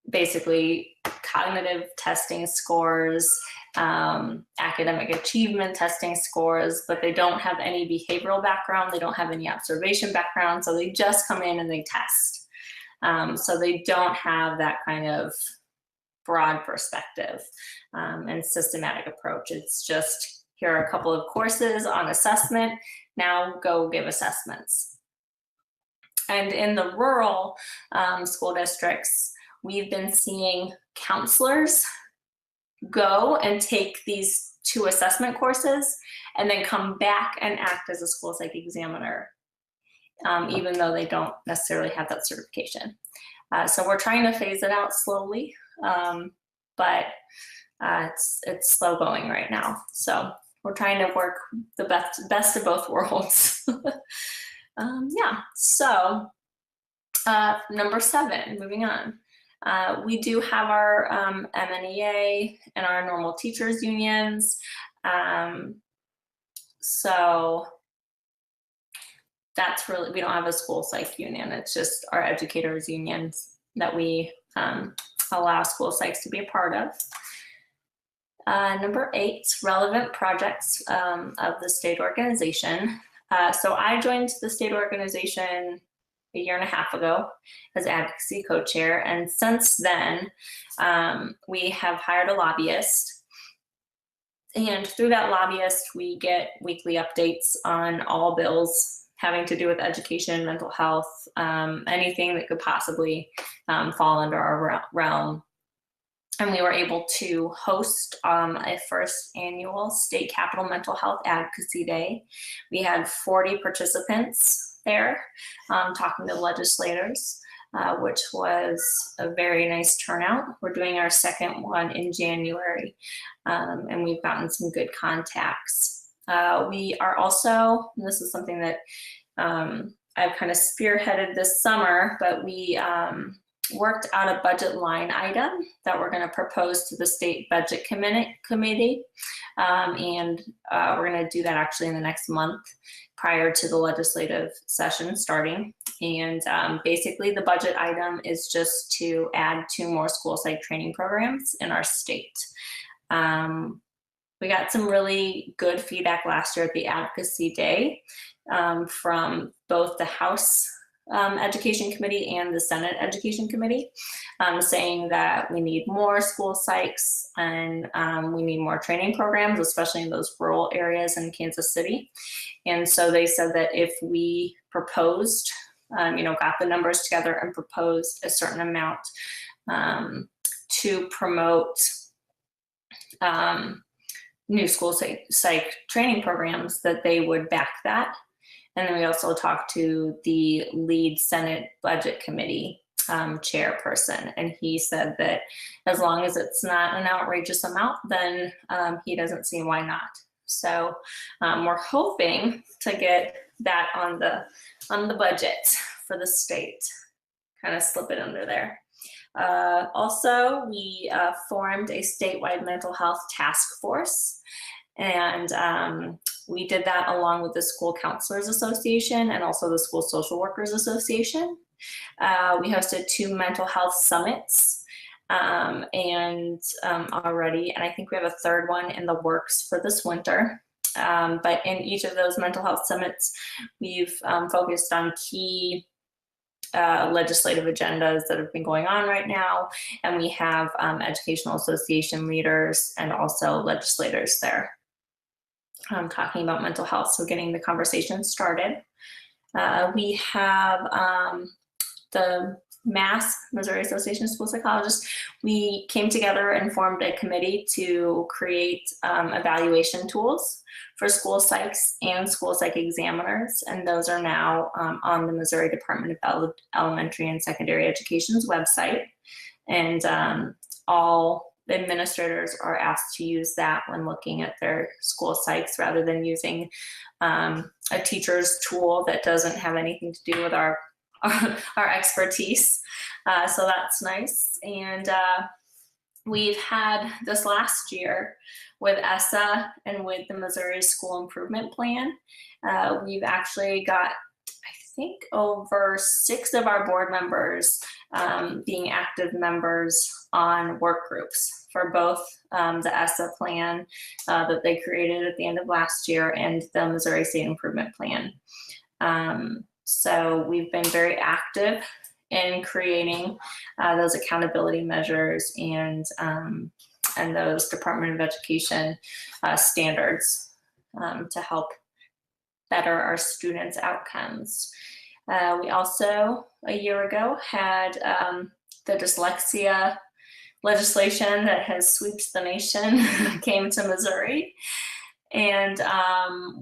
basically cognitive testing scores, academic achievement testing scores, but they don't have any behavioral background. They don't have any observation background. So they just come in and they test. So they don't have that kind of broad perspective and systematic approach. It's just, here are a couple of courses on assessment. Now go give assessments. And in the rural school districts, we've been seeing counselors go and take these 2 assessment courses and then come back and act as a school psych examiner, even though they don't necessarily have that certification. So we're trying to phase it out slowly, but it's slow going right now. So we're trying to work the best of both worlds. So number 7, moving on. We do have our MNEA and our normal teachers unions. So that's really, we don't have a school psych union. It's just our educators unions that we allow school psychs to be a part of. Number 8, relevant projects of the state organization. So I joined the state organization a year and a half ago as advocacy co-chair. And since then, we have hired a lobbyist. And through that lobbyist, we get weekly updates on all bills having to do with education, mental health, anything that could possibly fall under our realm. And we were able to host a first annual State Capitol Mental Health Advocacy Day. We had 40 participants there talking to legislators, which was a very nice turnout. We're doing our second one in January, and we've gotten some good contacts. We are also, and this is something that I've kind of spearheaded this summer, but we worked out a budget line item that we're going to propose to the state budget committee. And we're going to do that actually in the next month prior to the legislative session starting. And basically the budget item is just to add 2 more school psych training programs in our state. we got some really good feedback last year at the Advocacy Day from both the House Education Committee and the Senate Education Committee, saying that we need more school psychs and we need more training programs, especially in those rural areas in Kansas City. And so they said that if we proposed, got the numbers together and proposed a certain amount to promote new school psych training programs, that they would back that. And then we also talked to the lead Senate Budget Committee chairperson, and he said that as long as it's not an outrageous amount, then he doesn't see why not. So we're hoping to get that on the budget for the state, kind of slip it under there. Also, we formed a statewide mental health task force, and we did that along with the School Counselors Association and also the School Social Workers Association. We hosted 2 mental health summits already, and I think we have a third one in the works for this winter. But in each of those mental health summits, we've focused on key legislative agendas that have been going on right now, and we have educational association leaders and also legislators there talking about mental health, so getting the conversation started. We have the Missouri Association of School Psychologists. We came together and formed a committee to create evaluation tools for school psychs and school psych examiners, and those are now on the Missouri Department of Elementary and Secondary Education's website, and all administrators are asked to use that when looking at their school psychs, rather than using a teacher's tool that doesn't have anything to do with our expertise. So that's nice. And we've had this last year with ESSA and with the Missouri School Improvement Plan. We've actually got, I think, over 6 of our board members being active members on work groups for both the ESSA plan that they created at the end of last year and the Missouri State Improvement Plan. So we've been very active in creating those accountability measures and those Department of Education standards to help better our students' outcomes. We also, a year ago, had the dyslexia legislation that has swept the nation came to Missouri and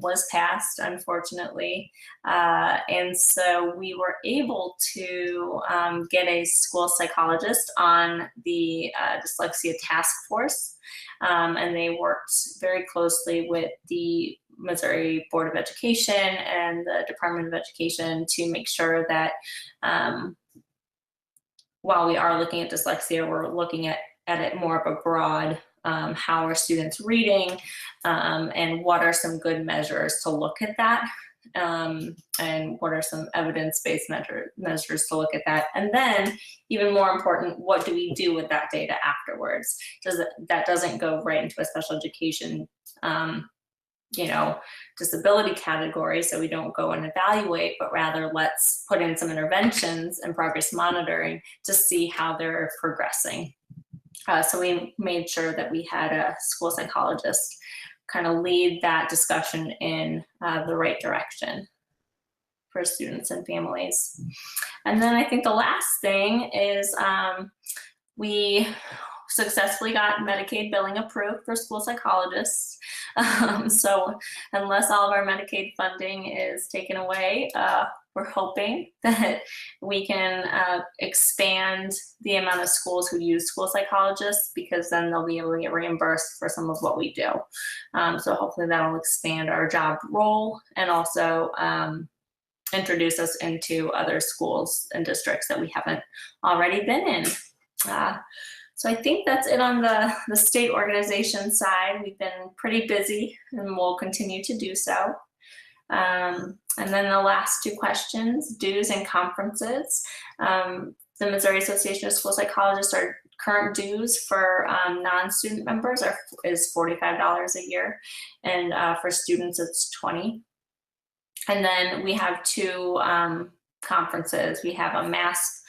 was passed, unfortunately. And so we were able to get a school psychologist on the dyslexia task force, and they worked very closely with the Missouri Board of Education and the Department of Education to make sure that while we are looking at dyslexia, we're looking at it more of a broad, how are students reading, and what are some good measures to look at that, and what are some evidence-based measures to look at that. And then, even more important, what do we do with that data afterwards? That doesn't go right into a special education disability category, so we don't go and evaluate, but rather let's put in some interventions and progress monitoring to see how they're progressing. So we made sure that we had a school psychologist kind of lead that discussion in the right direction for students and families. And then I think the last thing is we successfully got Medicaid billing approved for school psychologists. So unless all of our Medicaid funding is taken away, we're hoping that we can expand the amount of schools who use school psychologists, because then they'll be able to get reimbursed for some of what we do. So hopefully that'll expand our job role and also introduce us into other schools and districts that we haven't already been in. So I think that's it on the state organization side. We've been pretty busy and we'll continue to do so. And then the last 2 questions, dues and conferences. The Missouri Association of School Psychologists are Current dues for non-student members is $45 a year, and for students it's $20. And then we have two conferences. We have a mass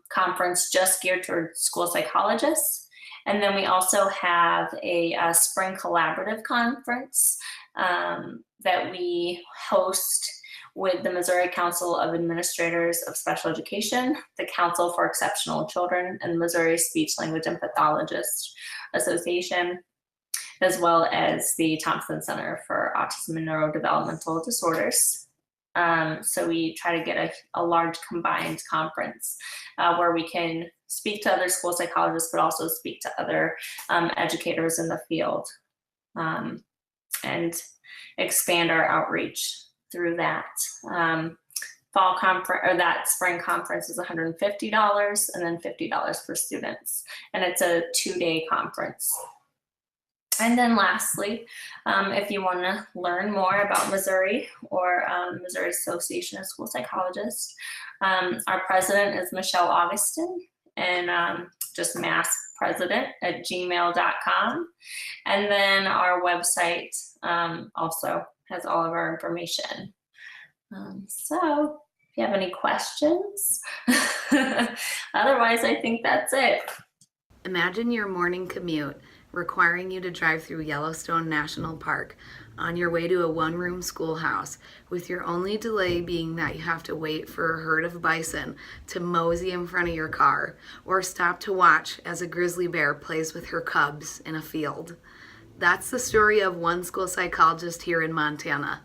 conference just geared toward school psychologists. And then we also have a spring collaborative conference that we host with the Missouri Council of Administrators of Special Education, the Council for Exceptional Children, and the Missouri Speech, Language, and Pathologist Association, as well as the Thompson Center for Autism and Neurodevelopmental Disorders. So we try to get a large combined conference where we can speak to other school psychologists, but also speak to other educators in the field, and expand our outreach through that. Fall conference, or that spring conference, is $150, and then $50 for students, and it's a 2-day conference. And then lastly, if you want to learn more about Missouri or Missouri Association of School Psychologists, our president is Michelle Augustin, and just masspresident@gmail.com. And then our website also has all of our information. So if you have any questions, otherwise I think that's it. Imagine your morning commute requiring you to drive through Yellowstone National Park on your way to a one-room schoolhouse, with your only delay being that you have to wait for a herd of bison to mosey in front of your car, or stop to watch as a grizzly bear plays with her cubs in a field. That's the story of one school psychologist here in Montana.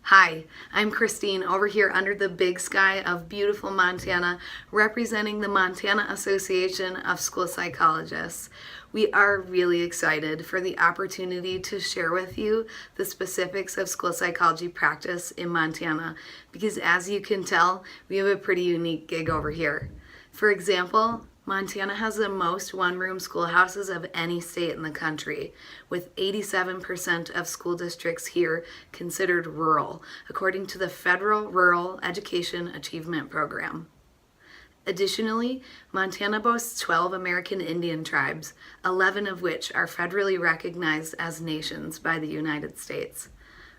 Hi, I'm Christine, over here under the big sky of beautiful Montana, representing the Montana Association of School Psychologists. We are really excited for the opportunity to share with you the specifics of school psychology practice in Montana, because as you can tell, we have a pretty unique gig over here. For example, Montana has the most one-room schoolhouses of any state in the country, with 87% of school districts here considered rural, according to the Federal Rural Education Achievement Program. Additionally, Montana boasts 12 American Indian tribes, 11 of which are federally recognized as nations by the United States.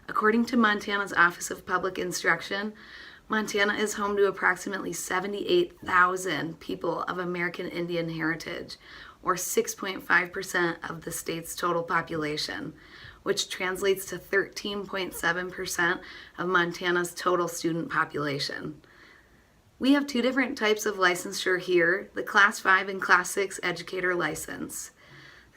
According to Montana's Office of Public Instruction, Montana is home to approximately 78,000 people of American Indian heritage, or 6.5% of the state's total population, which translates to 13.7% of Montana's total student population. We have two different types of licensure here, the Class 5 and Class 6 educator license.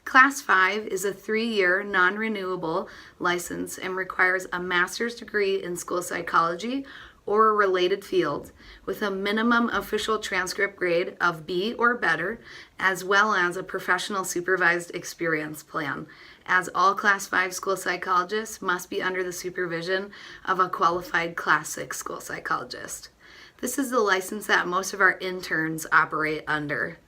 Class 5 is a 3-year non-renewable license and requires a master's degree in school psychology or a related field, with a minimum official transcript grade of B or better, as well as a professional supervised experience plan, as all Class 5 school psychologists must be under the supervision of a qualified Class 6 school psychologist. This is the license that most of our interns operate under.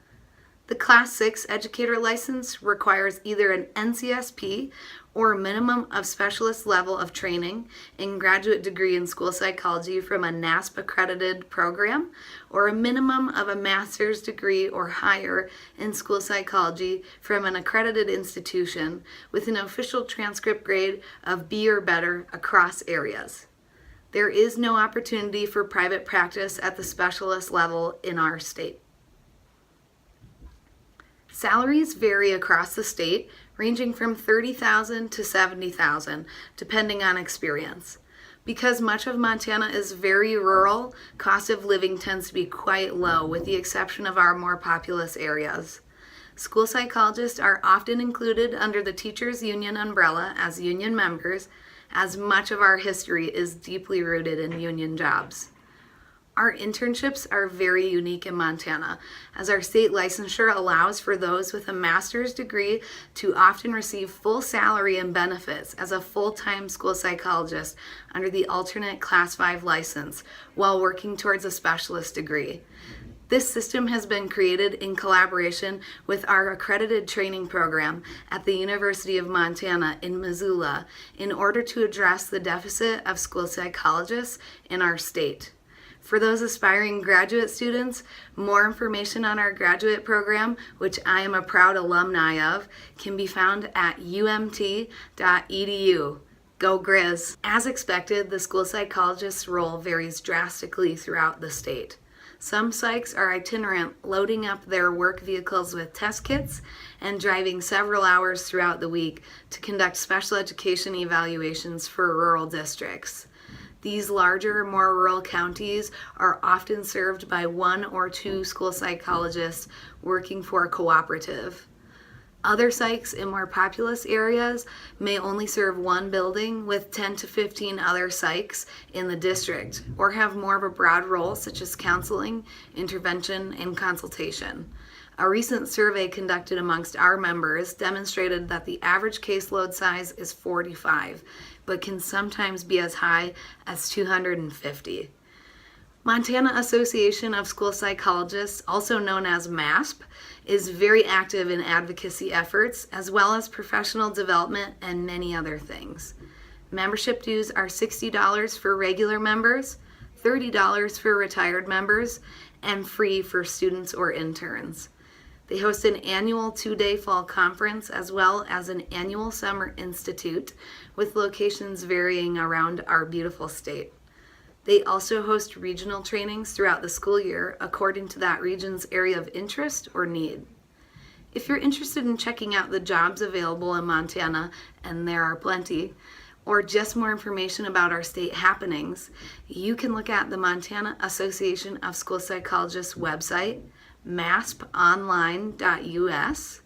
The Class 6 educator license requires either an NCSP or a minimum of specialist level of training and graduate degree in school psychology from a NASP accredited program, or a minimum of a master's degree or higher in school psychology from an accredited institution with an official transcript grade of B or better across areas. There is no opportunity for private practice at the specialist level in our state. Salaries vary across the state, ranging from $30,000 to $70,000, depending on experience. Because much of Montana is very rural, cost of living tends to be quite low, with the exception of our more populous areas. School psychologists are often included under the teachers' union umbrella as union members, as much of our history is deeply rooted in union jobs. Our internships are very unique in Montana, as our state licensure allows for those with a master's degree to often receive full salary and benefits as a full-time school psychologist under the alternate Class 5 license while working towards a specialist degree. This system has been created in collaboration with our accredited training program at the University of Montana in Missoula in order to address the deficit of school psychologists in our state. For those aspiring graduate students, more information on our graduate program, which I am a proud alumni of, can be found at umt.edu. Go Grizz! As expected, the school psychologist's role varies drastically throughout the state. Some psychs are itinerant, loading up their work vehicles with test kits and driving several hours throughout the week to conduct special education evaluations for rural districts. These larger, more rural counties are often served by 1 or 2 school psychologists working for a cooperative. Other psychs in more populous areas may only serve 1 building with 10 to 15 other psychs in the district, or have more of a broad role such as counseling, intervention, and consultation. A recent survey conducted amongst our members demonstrated that the average caseload size is 45, but can sometimes be as high as 250. Montana Association of School Psychologists, also known as MASP, is very active in advocacy efforts as well as professional development and many other things. Membership dues are $60 for regular members, $30 for retired members, and free for students or interns. They host an annual 2-day fall conference as well as an annual summer institute with locations varying around our beautiful state. They also host regional trainings throughout the school year according to that region's area of interest or need. If you're interested in checking out the jobs available in Montana, and there are plenty, or just more information about our state happenings, you can look at the Montana Association of School Psychologists website, masponline.us.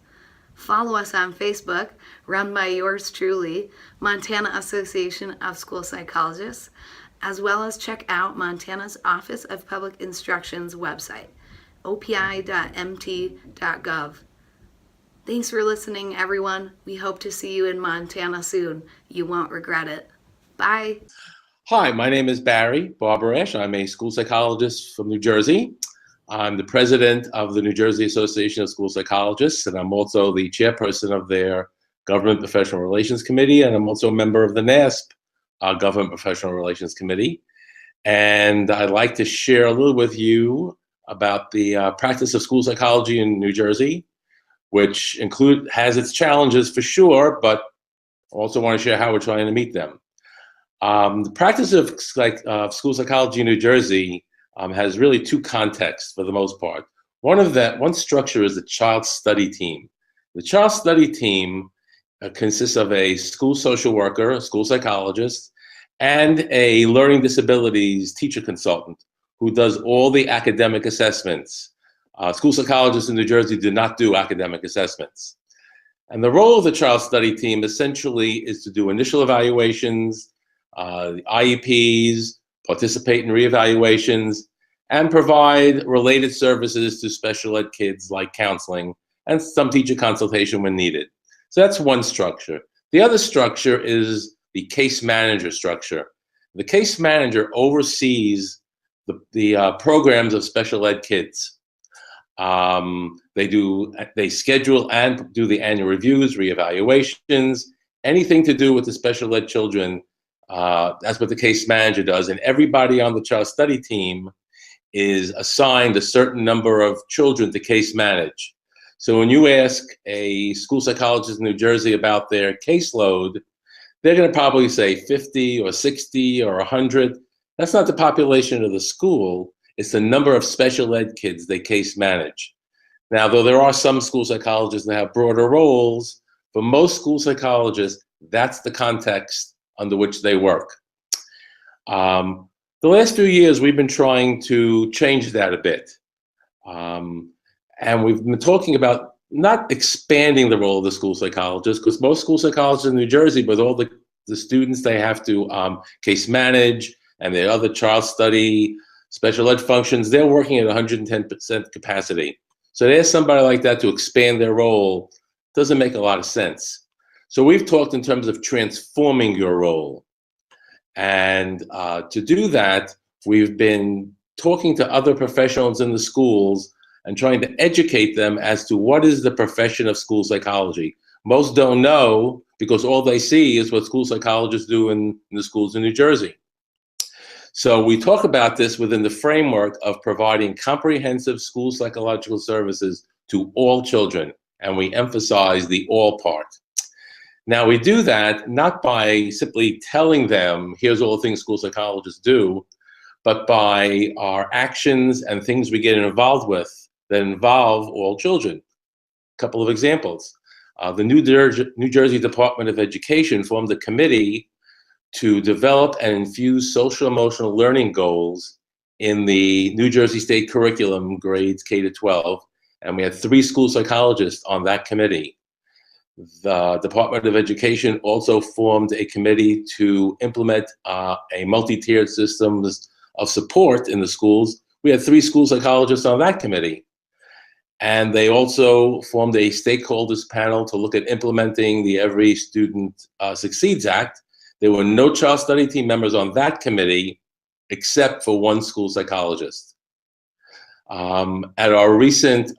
Follow us on Facebook, run by yours truly, Montana Association of School Psychologists, as well as check out Montana's Office of Public Instruction's website, opi.mt.gov. Thanks for listening, everyone. We hope to see you in Montana soon. You won't regret it. Bye. Hi, my name is Barry Barbarash. I'm a school psychologist from New Jersey. I'm the president of the New Jersey Association of School Psychologists, and I'm also the chairperson of their Government Professional Relations Committee, and I'm also a member of the NASP Government Professional Relations Committee. And I'd like to share a little with you about the practice of school psychology in New Jersey, which has its challenges for sure, but also want to share how we're trying to meet them. The practice of school psychology in New Jersey has really 2 contexts for the most part. One structure is the child study team. The child study team consists of a school social worker, a school psychologist, and a learning disabilities teacher consultant who does all the academic assessments. School psychologists in New Jersey do not do academic assessments. And the role of the child study team essentially is to do initial evaluations, IEPs, participate in reevaluations, and provide related services to special ed kids like counseling and some teacher consultation when needed. So that's one structure. The other structure is the case manager structure. The case manager oversees the programs of special ed kids. They schedule and do the annual reviews, reevaluations, anything to do with the special ed children. That's what the case manager does. And everybody on the child study team is assigned a certain number of children to case manage. So when you ask a school psychologist in New Jersey about their caseload, they're going to probably say 50 or 60 or 100. That's not the population of the school. It's the number of special ed kids they case manage. Now, though there are some school psychologists that have broader roles, for most school psychologists, that's the context under which they work. The last few years, we've been trying to change that a bit. And we've been talking about not expanding the role of the school psychologist, because most school psychologists in New Jersey, with all the students they have to case manage and their other child study, special ed functions, they're working at 110% capacity. So to ask somebody like that to expand their role doesn't make a lot of sense. So we've talked in terms of transforming your role. And to do that, we've been talking to other professionals in the schools and trying to educate them as to what is the profession of school psychology. Most don't know because all they see is what school psychologists do in the schools in New Jersey. So we talk about this within the framework of providing comprehensive school psychological services to all children, and we emphasize the all part. Now we do that not by simply telling them, here's all the things school psychologists do, but by our actions and things we get involved with that involve all children. A couple of examples. The New Jersey Department of Education formed a committee to develop and infuse social emotional learning goals in the New Jersey State curriculum, grades K to 12, and we had 3 school psychologists on that committee. The Department of Education also formed a committee to implement a multi-tiered systems of support in the schools. We had 3 school psychologists on that committee. And they also formed a stakeholders panel to look at implementing the Every Student Succeeds Act. There were no child study team members on that committee except for 1 school psychologist. At our recent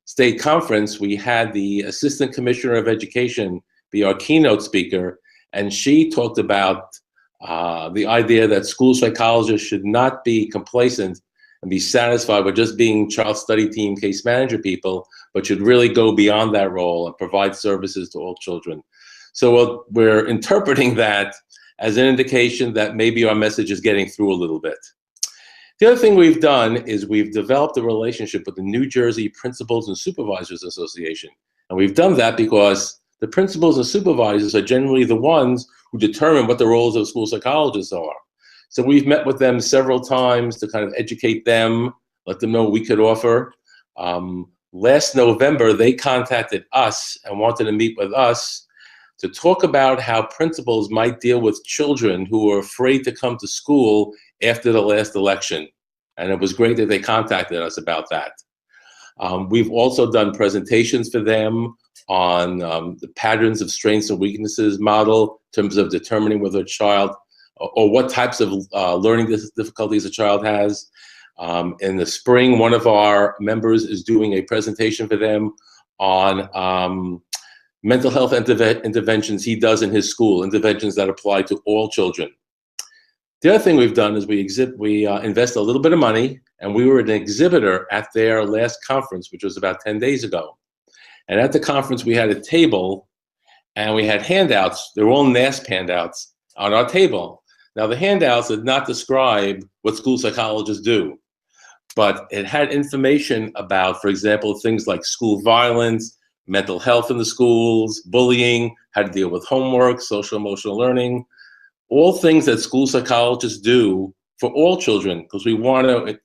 state conference, we had the Assistant Commissioner of Education be our keynote speaker, and she talked about the idea that school psychologists should not be complacent and be satisfied with just being child study team case manager people, but should really go beyond that role and provide services to all children. So we're interpreting that as an indication that maybe our message is getting through a little bit. The other thing we've done is we've developed a relationship with the New Jersey Principals and Supervisors Association. And we've done that because the principals and supervisors are generally the ones who determine what the roles of school psychologists are. So we've met with them several times to kind of educate them, let them know what we could offer. Last November, they contacted us and wanted to meet with us to talk about how principals might deal with children who are afraid to come to school after the last election. And it was great that they contacted us about that. We've also done presentations for them on the patterns of strengths and weaknesses model in terms of determining whether a child or what types of learning difficulties a child has. In the spring, one of our members is doing a presentation for them on mental health interventions he does in his school, interventions that apply to all children. The other thing we've done is we invest a little bit of money, and we were an exhibitor at their last conference, which was about 10 days ago. And at the conference, we had a table, and we had handouts. They were all NASP handouts on our table. Now, the handouts did not describe what school psychologists do, but it had information about, for example, things like school violence, mental health in the schools, bullying, how to deal with homework, social emotional learning, all things that school psychologists do for all children, because we want to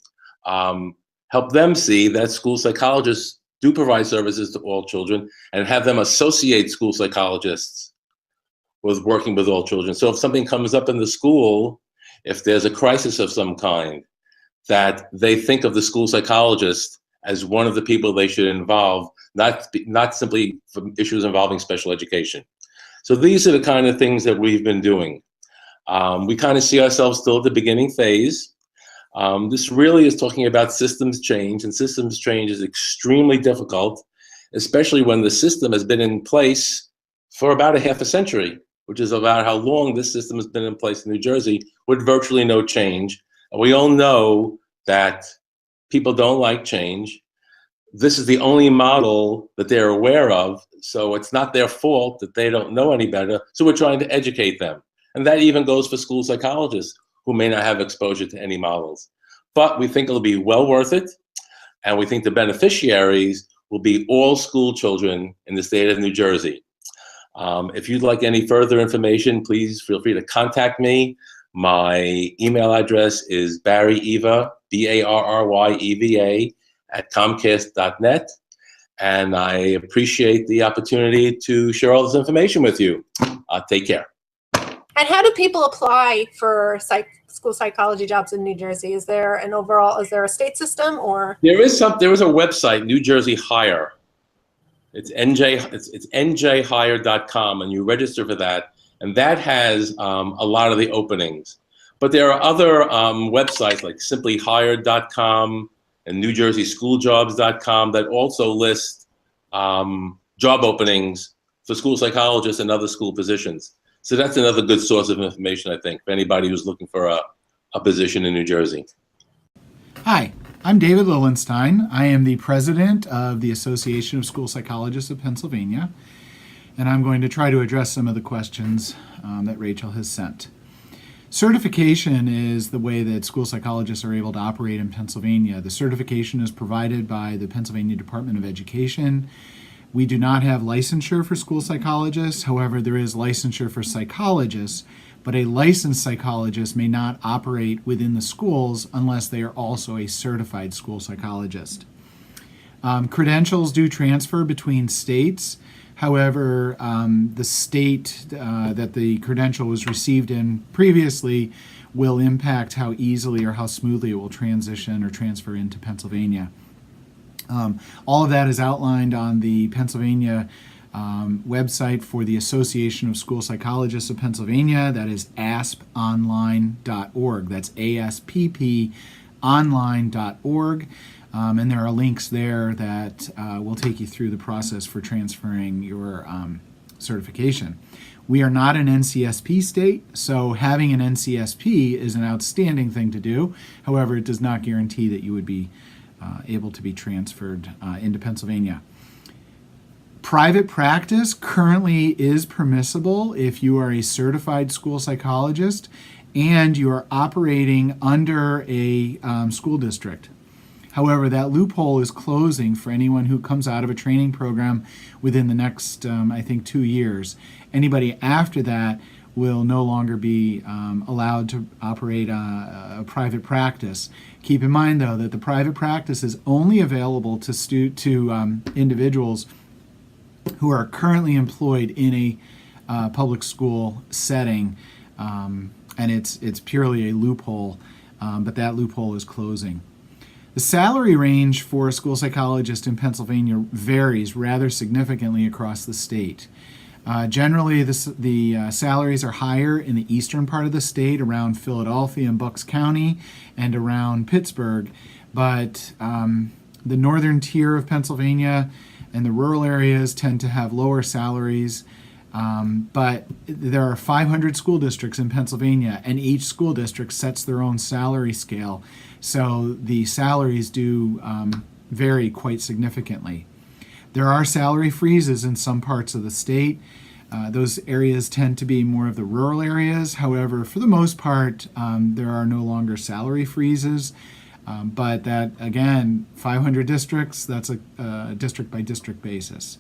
help them see that school psychologists do provide services to all children and have them associate school psychologists with working with all children. So if something comes up in the school, if there's a crisis of some kind, that they think of the school psychologist as one of the people they should involve, not simply for issues involving special education. So these are the kind of things that we've been doing. We kind of see ourselves still at the beginning phase. This really is talking about systems change, and systems change is extremely difficult, especially when the system has been in place for about a half a century, which is about how long this system has been in place in New Jersey with virtually no change. And we all know that people don't like change. This is the only model that they're aware of, so it's not their fault that they don't know any better, so we're trying to educate them. And that even goes for school psychologists who may not have exposure to any models. But we think it'll be well worth it, and we think the beneficiaries will be all school children in the state of New Jersey. If you'd like any further information, please feel free to contact me. My email address is barryeva, BARRYEVA, @comcast.net. And I appreciate the opportunity to share all this information with you. Take care. And how do people apply for school psychology jobs in New Jersey? Is there a state system, or? There is a website, New Jersey Hire. It's njhire.com, and you register for that. And that has a lot of the openings. But there are other websites like simplyhired.com and NewJerseySchoolJobs.com that also list job openings for school psychologists and other school positions. So that's another good source of information, I think, for anybody who's looking for a position in New Jersey. Hi, I'm David Lillenstein. I am the president of the Association of School Psychologists of Pennsylvania, and I'm going to try to address some of the questions that Rachel has sent. Certification is the way that school psychologists are able to operate in Pennsylvania. The certification is provided by the Pennsylvania Department of Education. We do not have licensure for school psychologists. However, there is licensure for psychologists, but a licensed psychologist may not operate within the schools unless they are also a certified school psychologist. Credentials do transfer between states. However, the state that the credential was received in previously will impact how easily or how smoothly it will transition or transfer into Pennsylvania. All of that is outlined on the Pennsylvania website for the Association of School Psychologists of Pennsylvania. That is asponline.org. That's ASPP online.org. And there are links there that will take you through the process for transferring your certification. We are not an NCSP state, so having an NCSP is an outstanding thing to do. However, it does not guarantee that you would be able to be transferred into Pennsylvania. Private practice currently is permissible if you are a certified school psychologist and you are operating under a school district. However, that loophole is closing for anyone who comes out of a training program within the next, I think, 2 years. Anybody after that will no longer be allowed to operate a private practice. Keep in mind, though, that the private practice is only available to individuals who are currently employed in a public school setting, and it's purely a loophole, but that loophole is closing. The salary range for a school psychologist in Pennsylvania varies rather significantly across the state. Generally, the salaries are higher in the eastern part of the state, around Philadelphia and Bucks County, and around Pittsburgh. But the northern tier of Pennsylvania and the rural areas tend to have lower salaries. But there are 500 school districts in Pennsylvania, and each school district sets their own salary scale. So the salaries do vary quite significantly. There are salary freezes in some parts of the state. Those areas tend to be more of the rural areas. However, for the most part, there are no longer salary freezes. But that, again, 500 districts, that's a district by district basis.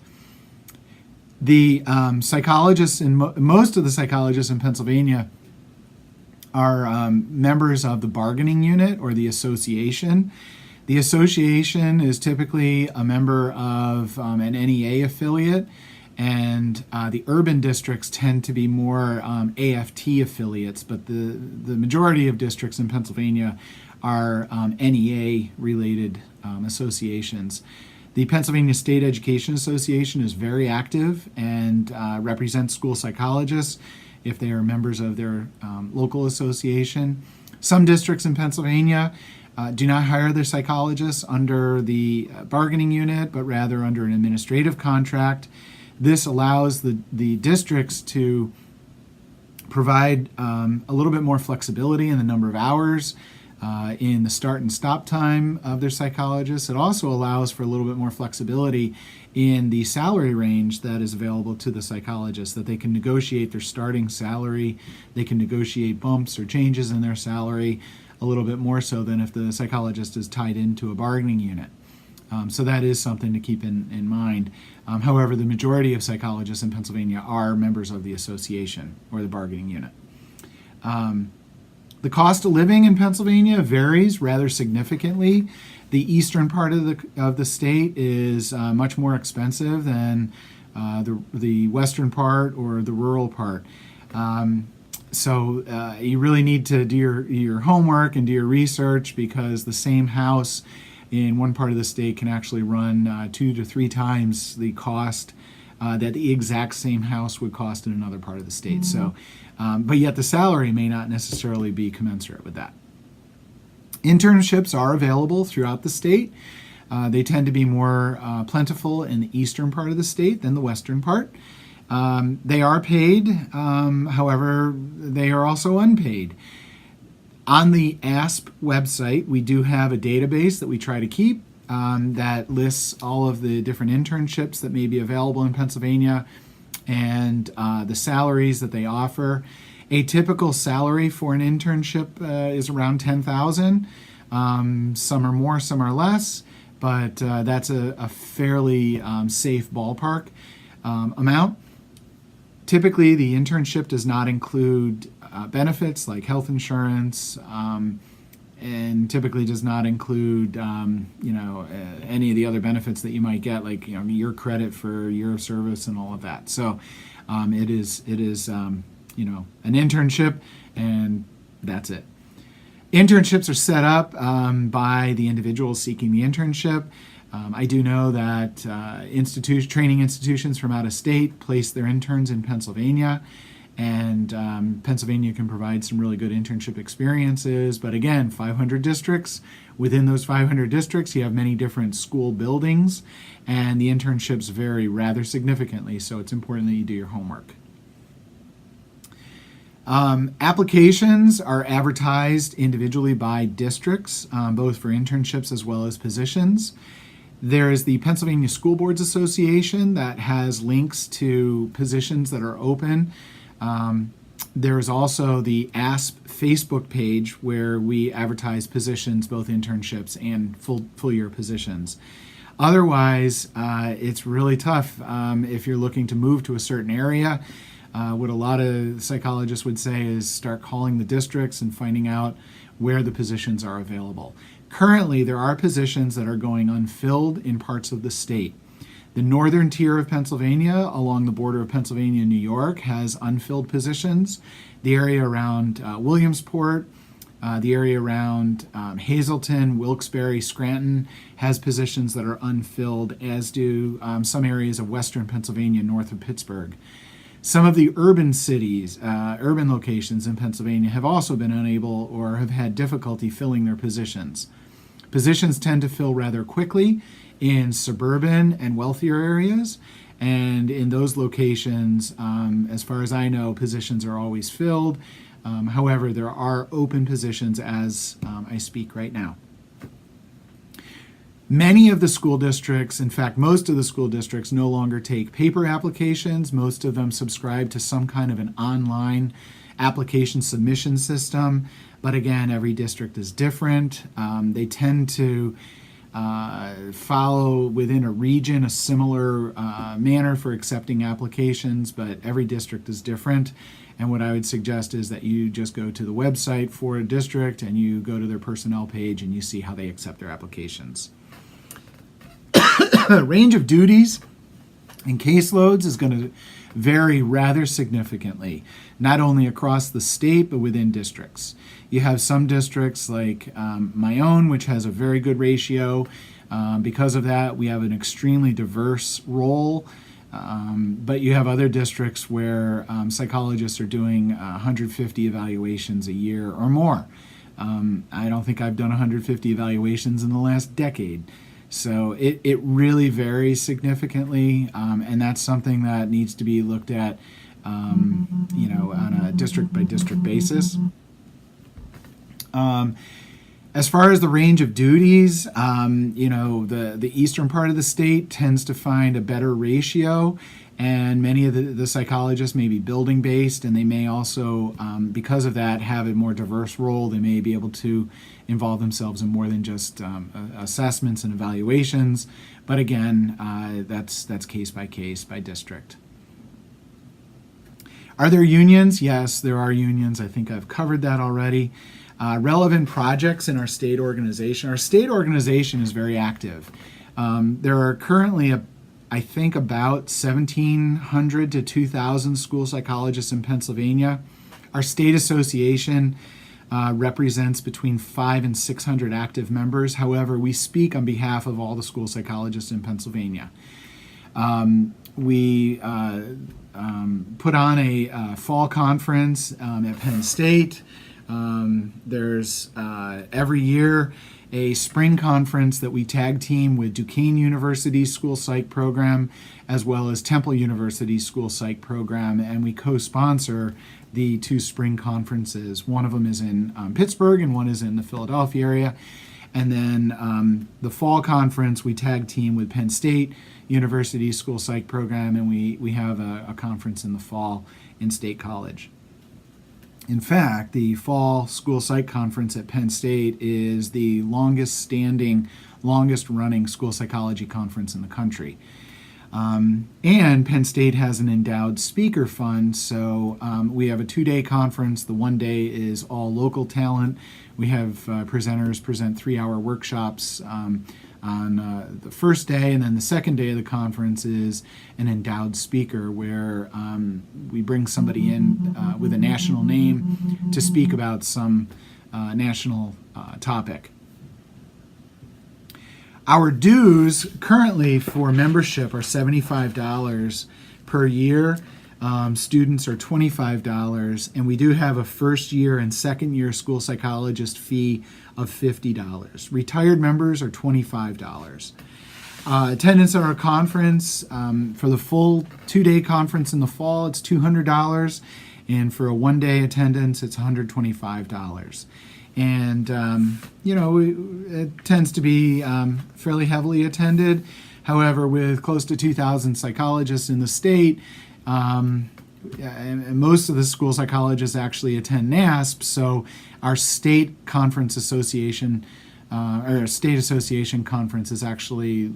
The psychologists, most of the psychologists in Pennsylvania are members of the bargaining unit or the association. The association is typically a member of an NEA affiliate, and the urban districts tend to be more AFT affiliates, but the majority of districts in Pennsylvania are NEA-related associations. The Pennsylvania State Education Association is very active and represents school psychologists if they are members of their local association. Some districts in Pennsylvania do not hire their psychologists under the bargaining unit, but rather under an administrative contract. This allows the districts to provide a little bit more flexibility in the number of hours, in the start and stop time of their psychologists. It also allows for a little bit more flexibility in the salary range that is available to the psychologists, that they can negotiate their starting salary, they can negotiate bumps or changes in their salary a little bit more so than if the psychologist is tied into a bargaining unit. So that is something to keep in mind. However, the majority of psychologists in Pennsylvania are members of the association or the bargaining unit. The cost of living in Pennsylvania varies rather significantly. The eastern part of the state is much more expensive than the western part or the rural part. So you really need to do your homework and do your research, because the same house in one part of the state can actually run 2 to 3 times the cost that the exact same house would cost in another part of the state. So, but yet the salary may not necessarily be commensurate with that. Internships are available throughout the state. They tend to be more plentiful in the eastern part of the state than the western part. They are paid, however, they are also unpaid. On the ASP website, we do have a database that we try to keep that lists all of the different internships that may be available in Pennsylvania and the salaries that they offer. A typical salary for an internship is around $10,000. Some are more, some are less, but that's a fairly safe ballpark amount. Typically, the internship does not include benefits like health insurance, and typically does not include, any of the other benefits that you might get, like year credit for year of service and all of that. So, it is an internship, and that's it. Internships are set up by the individual seeking the internship. I do know that training institutions from out of state place their interns in Pennsylvania, and Pennsylvania can provide some really good internship experiences. But again, 500 districts. Within those 500 districts, you have many different school buildings, and the internships vary rather significantly, so it's important that you do your homework. Applications are advertised individually by districts, both for internships as well as positions. There is the Pennsylvania School Boards Association that has links to positions that are open. There is also the ASP Facebook page where we advertise positions, both internships and full year positions. Otherwise, it's really tough if you're looking to move to a certain area. What a lot of psychologists would say is start calling the districts and finding out where the positions are available. Currently, there are positions that are going unfilled in parts of the state. The northern tier of Pennsylvania, along the border of Pennsylvania and New York, has unfilled positions. The area around Williamsport, the area around Hazleton, Wilkes-Barre, Scranton has positions that are unfilled, as do some areas of western Pennsylvania north of Pittsburgh. Some of the urban cities, urban locations in Pennsylvania have also been unable or have had difficulty filling their positions. Positions tend to fill rather quickly in suburban and wealthier areas, and in those locations, as far as I know, positions are always filled. However, there are open positions as I speak right now. Many of the school districts, in fact, most of the school districts no longer take paper applications. Most of them subscribe to some kind of an online application submission system. But again, every district is different. They tend to follow within a region a similar manner for accepting applications, but every district is different. And what I would suggest is that you just go to the website for a district and you go to their personnel page and you see how they accept their applications. Range of duties and caseloads is going to vary rather significantly, not only across the state, but within districts. You have some districts like my own, which has a very good ratio. Because of that, we have an extremely diverse role. But you have other districts where psychologists are doing 150 evaluations a year or more. I don't think I've done 150 evaluations in the last decade. So it really varies significantly, and that's something that needs to be looked at, on a district by district basis. As far as the range of duties, the eastern part of the state tends to find a better ratio, and many of the psychologists may be building based, and they may also, because of that, have a more diverse role. They may be able to involve themselves in more than just assessments and evaluations. But again, that's case by case by district. Are there unions? Yes, there are unions. I think I've covered that already. Relevant projects in our state organization. Our state organization is very active. There are currently, I think, about 1,700 to 2,000 school psychologists in Pennsylvania. Our state association represents between 500 and 600 active members. However, we speak on behalf of all the school psychologists in Pennsylvania. We put on a fall conference at Penn State. There's every year a spring conference that we tag team with Duquesne University's School Psych program, as well as Temple University's School Psych program, and we co-sponsor the 2 spring conferences. One of them is in Pittsburgh and one is in the Philadelphia area. And then the fall conference, we tag team with Penn State University's School Psych program, and we have a conference in the fall in State College. In fact, the Fall School Psych Conference at Penn State is the longest running school psychology conference in the country. And Penn State has an endowed speaker fund, so we have a 2-day conference. The 1 day is all local talent. We have presenters present 3-hour workshops on the first day, and then the second day of the conference is an endowed speaker where we bring somebody in with a national name to speak about some national topic. Our dues currently for membership are $75 per year. Students are $25, and we do have a first year and second year school psychologist fee of $50. Retired members are $25. Attendance at our conference, for the full 2-day conference in the fall, it's $200, and for a 1-day attendance, it's $125. And, it tends to be fairly heavily attended. However, with close to 2,000 psychologists in the state, and most of the school psychologists actually attend NASP, so our state conference association, or state association conference is actually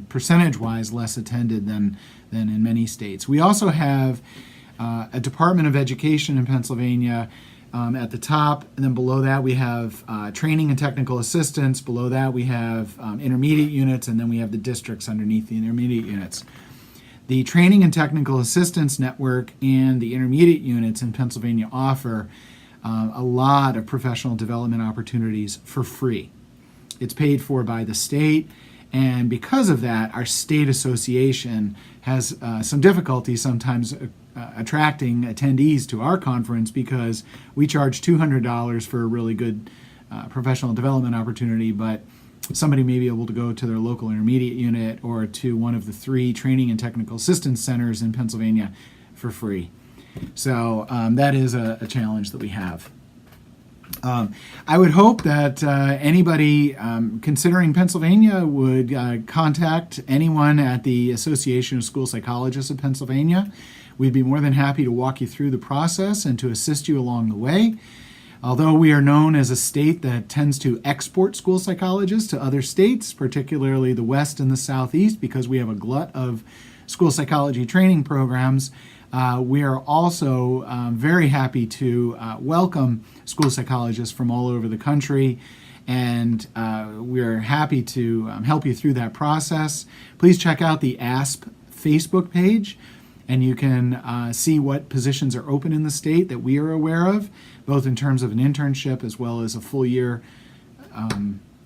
percentage-wise less attended than in many states. We also have a Department of Education in Pennsylvania at the top, and then below that we have training and technical assistance. Below that we have intermediate units, and then we have the districts underneath the intermediate units. The Training and Technical Assistance Network and the intermediate units in Pennsylvania offer a lot of professional development opportunities for free. It's paid for by the state, and because of that, our state association has some difficulty sometimes attracting attendees to our conference because we charge $200 for a really good professional development opportunity, but somebody may be able to go to their local intermediate unit or to one of the 3 training and technical assistance centers in Pennsylvania for free. So that is a challenge that we have. I would hope that anybody considering Pennsylvania would contact anyone at the Association of School Psychologists of Pennsylvania. We'd be more than happy to walk you through the process and to assist you along the way. Although we are known as a state that tends to export school psychologists to other states, particularly the West and the Southeast, because we have a glut of school psychology training programs, we are also very happy to welcome school psychologists from all over the country, and we're happy to help you through that process. Please check out the ASP Facebook page, and you can see what positions are open in the state that we are aware of, both in terms of an internship as well as a full year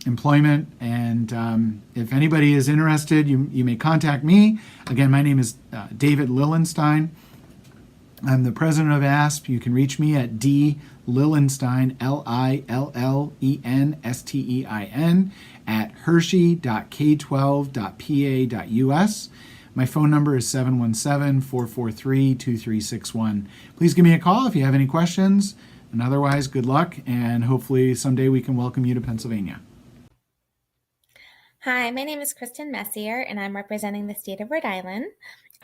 employment. And if anybody is interested, you may contact me. Again, my name is David Lillenstein. I'm the president of ASP. You can reach me at dlillenstein, Lillenstein, at hershey.k12.pa.us. My phone number is 717-443-2361. Please give me a call if you have any questions. And otherwise, good luck, and hopefully someday we can welcome you to Pennsylvania. Hi, my name is Kristen Messier, and I'm representing the state of Rhode Island.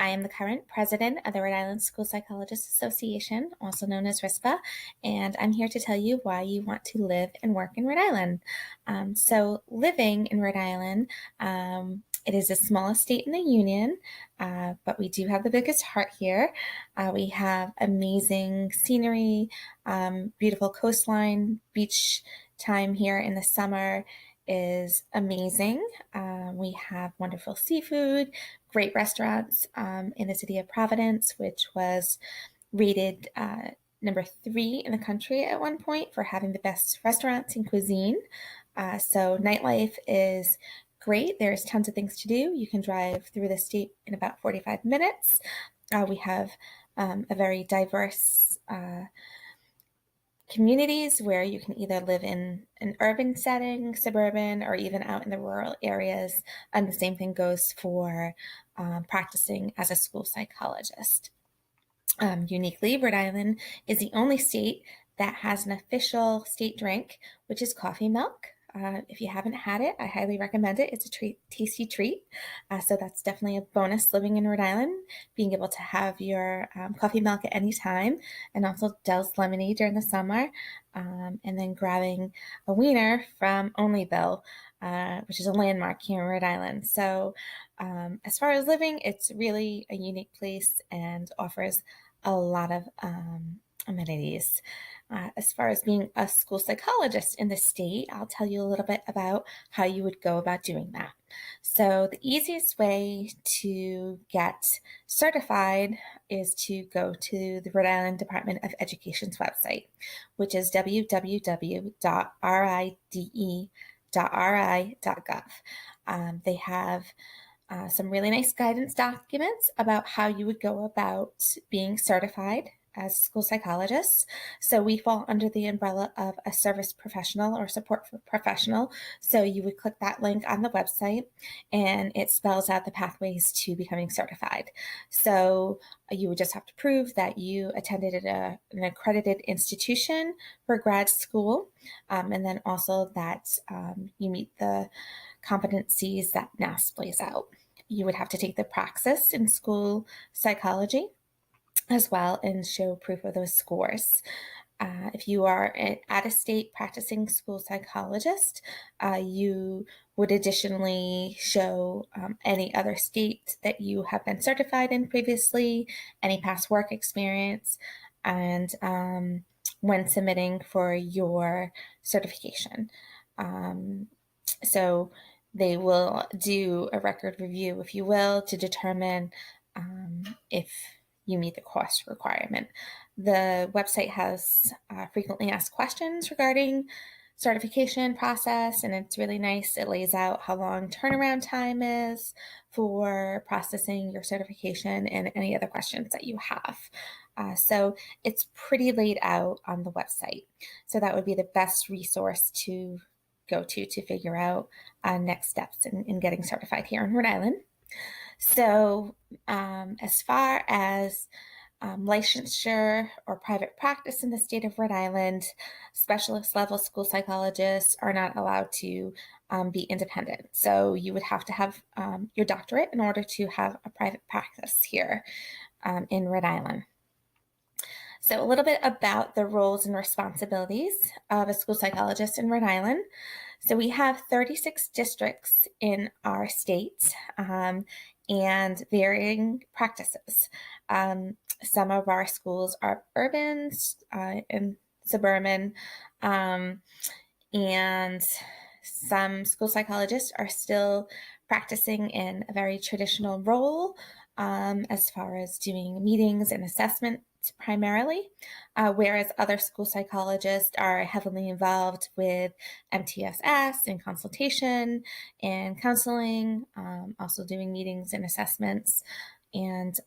I am the current president of the Rhode Island School Psychologists Association, also known as RISPA, and I'm here to tell you why you want to live and work in Rhode Island. So living in Rhode Island, it is the smallest state in the union, but we do have the biggest heart here. We have amazing scenery, beautiful coastline, beach time here in the summer is amazing. We have wonderful seafood, great restaurants in the city of Providence, which was rated number 3 in the country at one point for having the best restaurants and cuisine. So nightlife is great. There's tons of things to do. You can drive through the state in about 45 minutes. We have a very diverse communities where you can either live in an urban setting, suburban, or even out in the rural areas. And the same thing goes for practicing as a school psychologist. Uniquely, Rhode Island is the only state that has an official state drink, which is coffee milk. If you haven't had it, I highly recommend it. It's a tasty treat. So that's definitely a bonus living in Rhode Island, being able to have your coffee milk at any time, and also Dell's lemonade during the summer, and then grabbing a wiener from Onlyville, which is a landmark here in Rhode Island. So as far as living, it's really a unique place and offers a lot of amenities. As far as being a school psychologist in the state, I'll tell you a little bit about how you would go about doing that. So the easiest way to get certified is to go to the Rhode Island Department of Education's website, which is www.ride.ri.gov. They have some really nice guidance documents about how you would go about being certified as school psychologists. So we fall under the umbrella of a service professional or support professional. So you would click that link on the website and it spells out the pathways to becoming certified. So you would just have to prove that you attended an accredited institution for grad school, and then also that you meet the competencies that NASP lays out. You would have to take the praxis in school psychology as well and show proof of those scores. If you are an out-of-state practicing school psychologist, you would additionally show any other state that you have been certified in previously, any past work experience, and when submitting for your certification. So they will do a record review, if you will, to determine if you meet the course requirement. The website has frequently asked questions regarding certification process, and it's really nice. It lays out how long turnaround time is for processing your certification and any other questions that you have. So it's pretty laid out on the website. So that would be the best resource to go to figure out next steps in getting certified here in Rhode Island. So as far as licensure or private practice in the state of Rhode Island, specialist level school psychologists are not allowed to be independent. So you would have to have your doctorate in order to have a private practice here in Rhode Island. So a little bit about the roles and responsibilities of a school psychologist in Rhode Island. So we have 36 districts in our state and varying practices. Some of our schools are urban and suburban, and some school psychologists are still practicing in a very traditional role as far as doing meetings and assessment primarily, whereas other school psychologists are heavily involved with MTSS and consultation and counseling, also doing meetings and assessments, and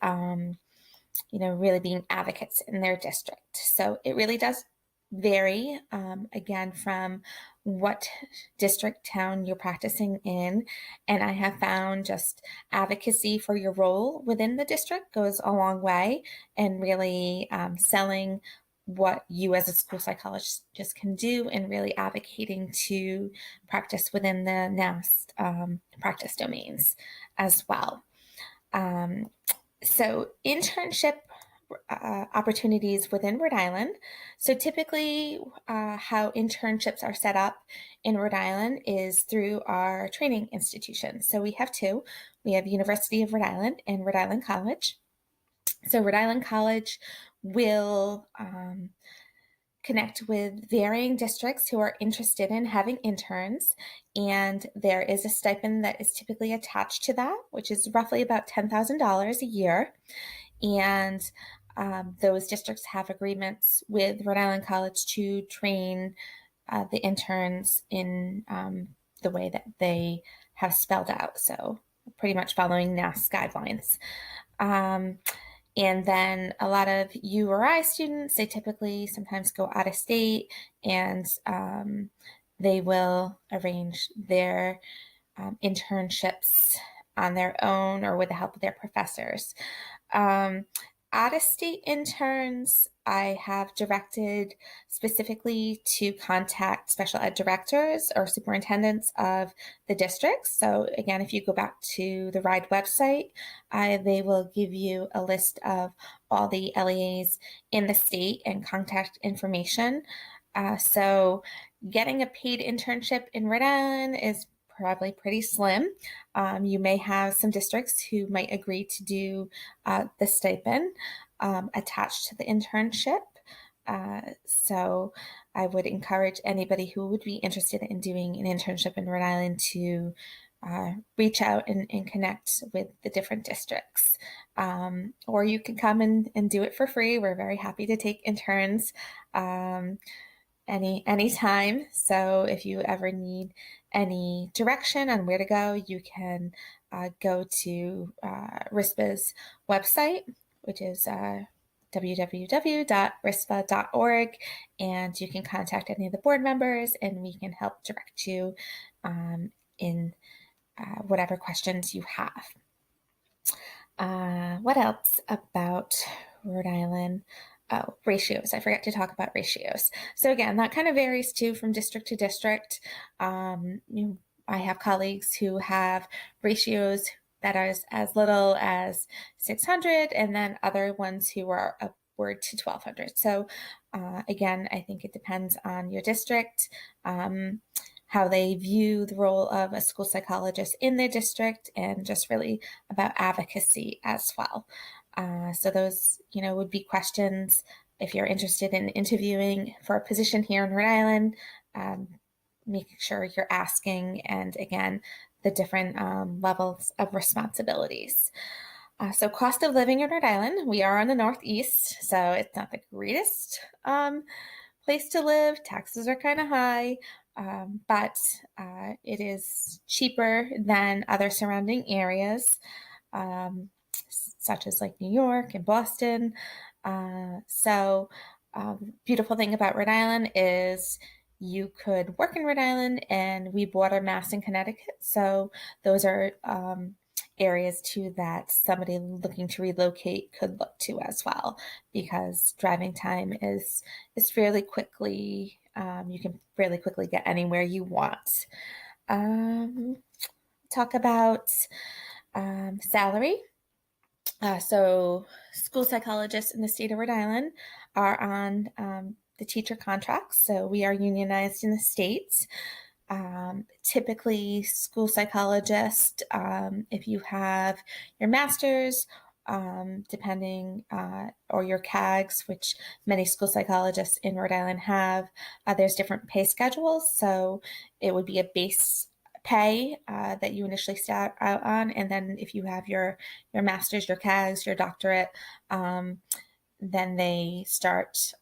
really being advocates in their district. So it really does vary, again, from what district, town you're practicing in. And I have found just advocacy for your role within the district goes a long way, and really selling what you as a school psychologist just can do, and really advocating to practice within the NASP practice domains as well. So internship opportunities within Rhode Island. So typically how internships are set up in Rhode Island is through our training institutions. So we have two. We have University of Rhode Island and Rhode Island College. So Rhode Island College will connect with varying districts who are interested in having interns, and there is a stipend that is typically attached to that, which is roughly about $10,000 a year. And those districts have agreements with Rhode Island College to train the interns in the way that they have spelled out. So pretty much following NASP guidelines. And then a lot of U or I students, they typically sometimes go out of state, and they will arrange their internships on their own or with the help of their professors. Out-of-state interns, I have directed specifically to contact special ed directors or superintendents of the districts. So again, if you go back to the RIDE website, they will give you a list of all the LEAs in the state and contact information. So getting a paid internship in Rhode Island is probably pretty slim. You may have some districts who might agree to do the stipend attached to the internship. So I would encourage anybody who would be interested in doing an internship in Rhode Island to reach out and connect with the different districts. Or you can come and do it for free. We're very happy to take interns anytime. So if you ever need any direction on where to go, you can go to RISPA's website, which is www.rispa.org, and you can contact any of the board members and we can help direct you in whatever questions you have. What else about Rhode Island? Oh, ratios. I forgot to talk about ratios. So again, that kind of varies too from district to district. I have colleagues who have ratios that are as little as 600, and then other ones who are upward to 1,200. So again, I think it depends on your district, how they view the role of a school psychologist in their district, and just really about advocacy as well. So those, would be questions if you're interested in interviewing for a position here in Rhode Island, making sure you're asking, and again, the different levels of responsibilities. So cost of living in Rhode Island, we are on the Northeast, so it's not the greatest place to live. Taxes are kind of high, but it is cheaper than other surrounding areas, such as like New York and Boston. So beautiful thing about Rhode Island is you could work in Rhode Island, and we border Mass and Connecticut. So those are areas too that somebody looking to relocate could look to as well, because driving time is fairly quickly, you can fairly quickly get anywhere you want. Talk about salary. So school psychologists in the state of Rhode Island are on the teacher contracts. So we are unionized in the states. Typically, school psychologist, if you have your master's, depending, or your CAGs, which many school psychologists in Rhode Island have, there's different pay schedules. So it would be a base pay that you initially start out on, and then if you have your master's, your CAGs, your doctorate, then they start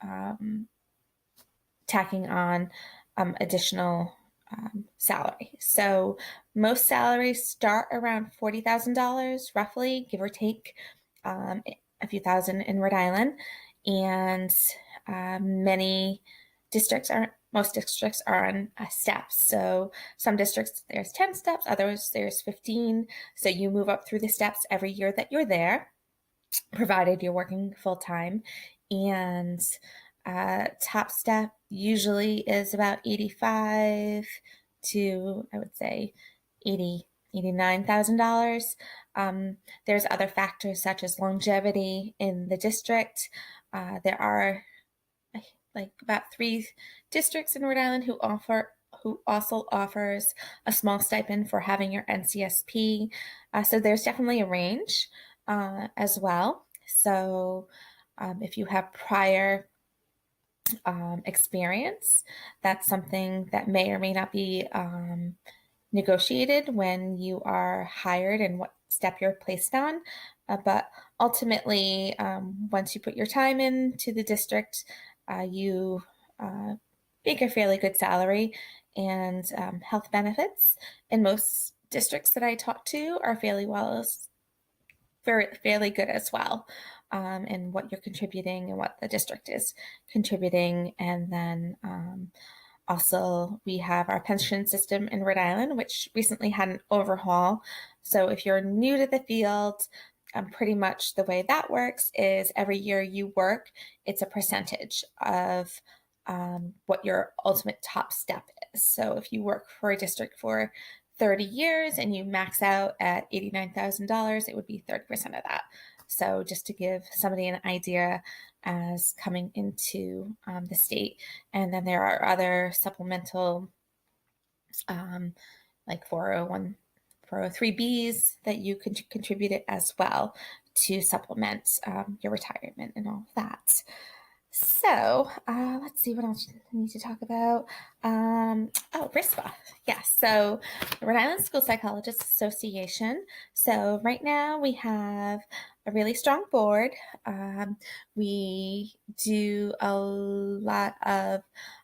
tacking on additional salary. So most salaries start around $40,000 roughly, give or take a few thousand in Rhode Island, and most districts are on steps. So some districts there's 10 steps, others there's 15. So you move up through the steps every year that you're there, provided you're working full time. And top step usually is about 85 to, I would say, $89,000. There's other factors such as longevity in the district. There are like about 3 districts in Rhode Island who also offers a small stipend for having your NCSP. So there's definitely a range as well. So if you have prior experience, that's something that may or may not be negotiated when you are hired and what step you're placed on. But ultimately, once you put your time into the district, you make a fairly good salary, and health benefits in most districts that I talk to are fairly good as well. and what you're contributing and what the district is contributing. And then also we have our pension system in Rhode Island, which recently had an overhaul. So if you're new to the field, pretty much the way that works is every year you work, it's a percentage of what your ultimate top step is. So if you work for a district for 30 years and you max out at $89,000, it would be 30% of that. So just to give somebody an idea as coming into the state. And then there are other supplemental like 401, 403Bs that you can contribute it as well to supplement your retirement and all of that. So let's see what else we need to talk about. RISPA. Yes. So the Rhode Island School Psychologists Association. So right now we have a really strong board. We do a lot of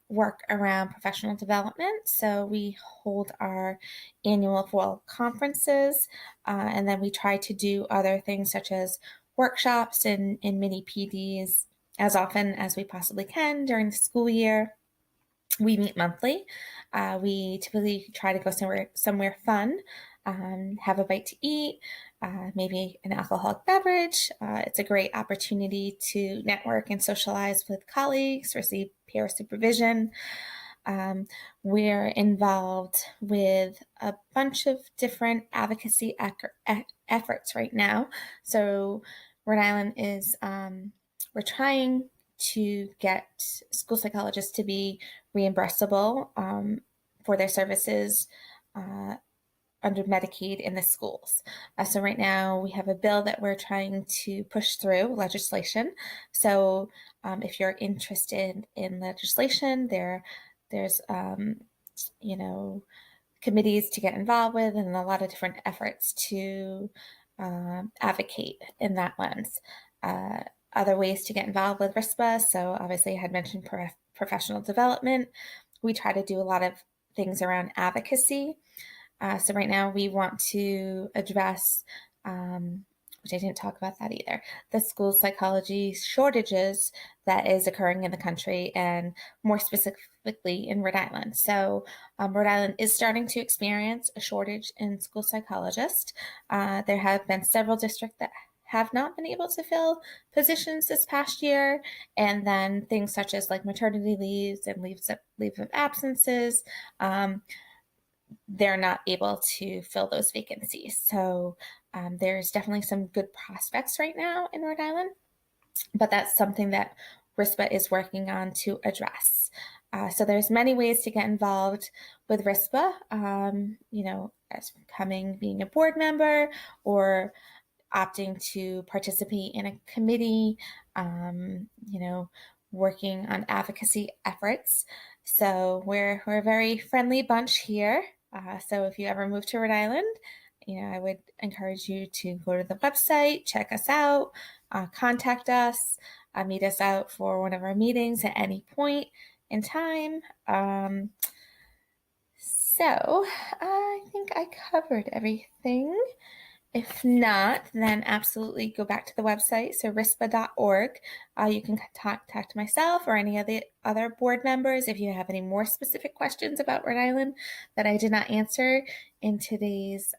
work around professional development. So we hold our annual fall conferences, and then we try to do other things such as workshops and mini PDs as often as we possibly can during the school year. We meet monthly. We typically try to go somewhere fun, have a bite to eat, maybe an alcoholic beverage. It's a great opportunity to network and socialize with colleagues, receive peer supervision. We're involved with a bunch of different advocacy efforts right now. So Rhode Island is we're trying to get school psychologists to be reimbursable for their services under Medicaid in the schools. So right now we have a bill that we're trying to push through legislation. So if you're interested in legislation, there's committees to get involved with and a lot of different efforts to advocate in that lens. Other ways to get involved with RISPA. So obviously I had mentioned professional development. We try to do a lot of things around advocacy. So right now we want to address, which I didn't talk about that either, the school psychology shortages that is occurring in the country and more specifically in Rhode Island. So Rhode Island is starting to experience a shortage in school psychologists. There have been several districts that have not been able to fill positions this past year. And then things such as like maternity leaves and leaves of absences, they're not able to fill those vacancies. So there's definitely some good prospects right now in Rhode Island, but that's something that RISPA is working on to address. So there's many ways to get involved with RISPA, as being a board member or opting to participate in a committee, working on advocacy efforts. So we're a very friendly bunch here. So if you ever move to Rhode Island, I would encourage you to go to the website, check us out, contact us, meet us out for one of our meetings at any point in time. So I think I covered everything. If not, then absolutely go back to the website, so rispa.org. You can contact myself or any of the other board members if you have any more specific questions about Rhode Island that I did not answer in today's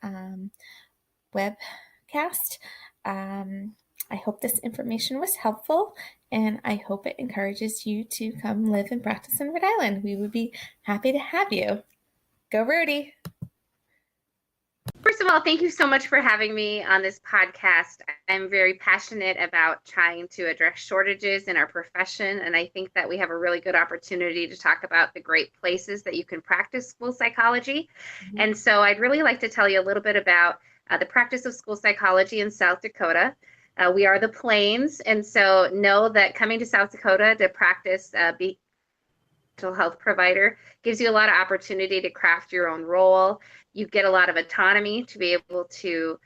webcast. I hope this information was helpful, and I hope it encourages you to come live and practice in Rhode Island. We would be happy to have you. Go Rudy! First of all, thank you so much for having me on this podcast. I'm very passionate about trying to address shortages in our profession, and I think that we have a really good opportunity to talk about the great places that you can practice school psychology. Mm-hmm. And so I'd really like to tell you a little bit about the practice of school psychology in South Dakota. We are the Plains, and so know that coming to South Dakota to practice mental health provider gives you a lot of opportunity to craft your own role. You get a lot of autonomy to be able to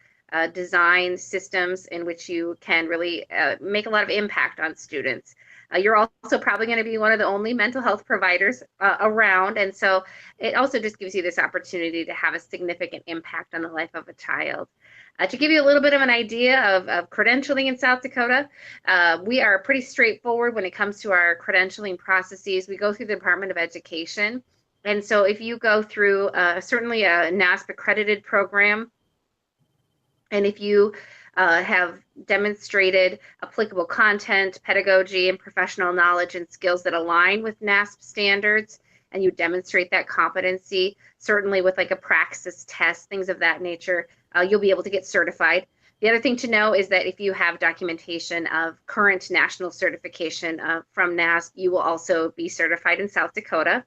design systems in which you can really make a lot of impact on students. You're also probably going to be one of the only mental health providers around, and so it also just gives you this opportunity to have a significant impact on the life of a child. To give you a little bit of an idea of credentialing in South Dakota, we are pretty straightforward when it comes to our credentialing processes. We go through the Department of Education. And so if you go through certainly a NASP accredited program, and if you have demonstrated applicable content, pedagogy, and professional knowledge and skills that align with NASP standards, and you demonstrate that competency, certainly with like a praxis test, things of that nature, you'll be able to get certified. The other thing to know is that if you have documentation of current national certification from NASP, you will also be certified in South Dakota.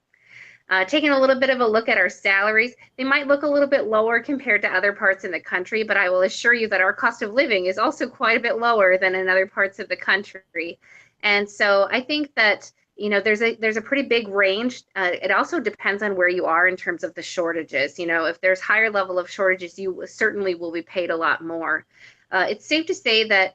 Taking a little bit of a look at our salaries, they might look a little bit lower compared to other parts in the country, but I will assure you that our cost of living is also quite a bit lower than in other parts of the country. And so I think that, you know, there's a pretty big range. It also depends on where you are in terms of the shortages. You know, if there's higher level of shortages, you certainly will be paid a lot more. It's safe to say that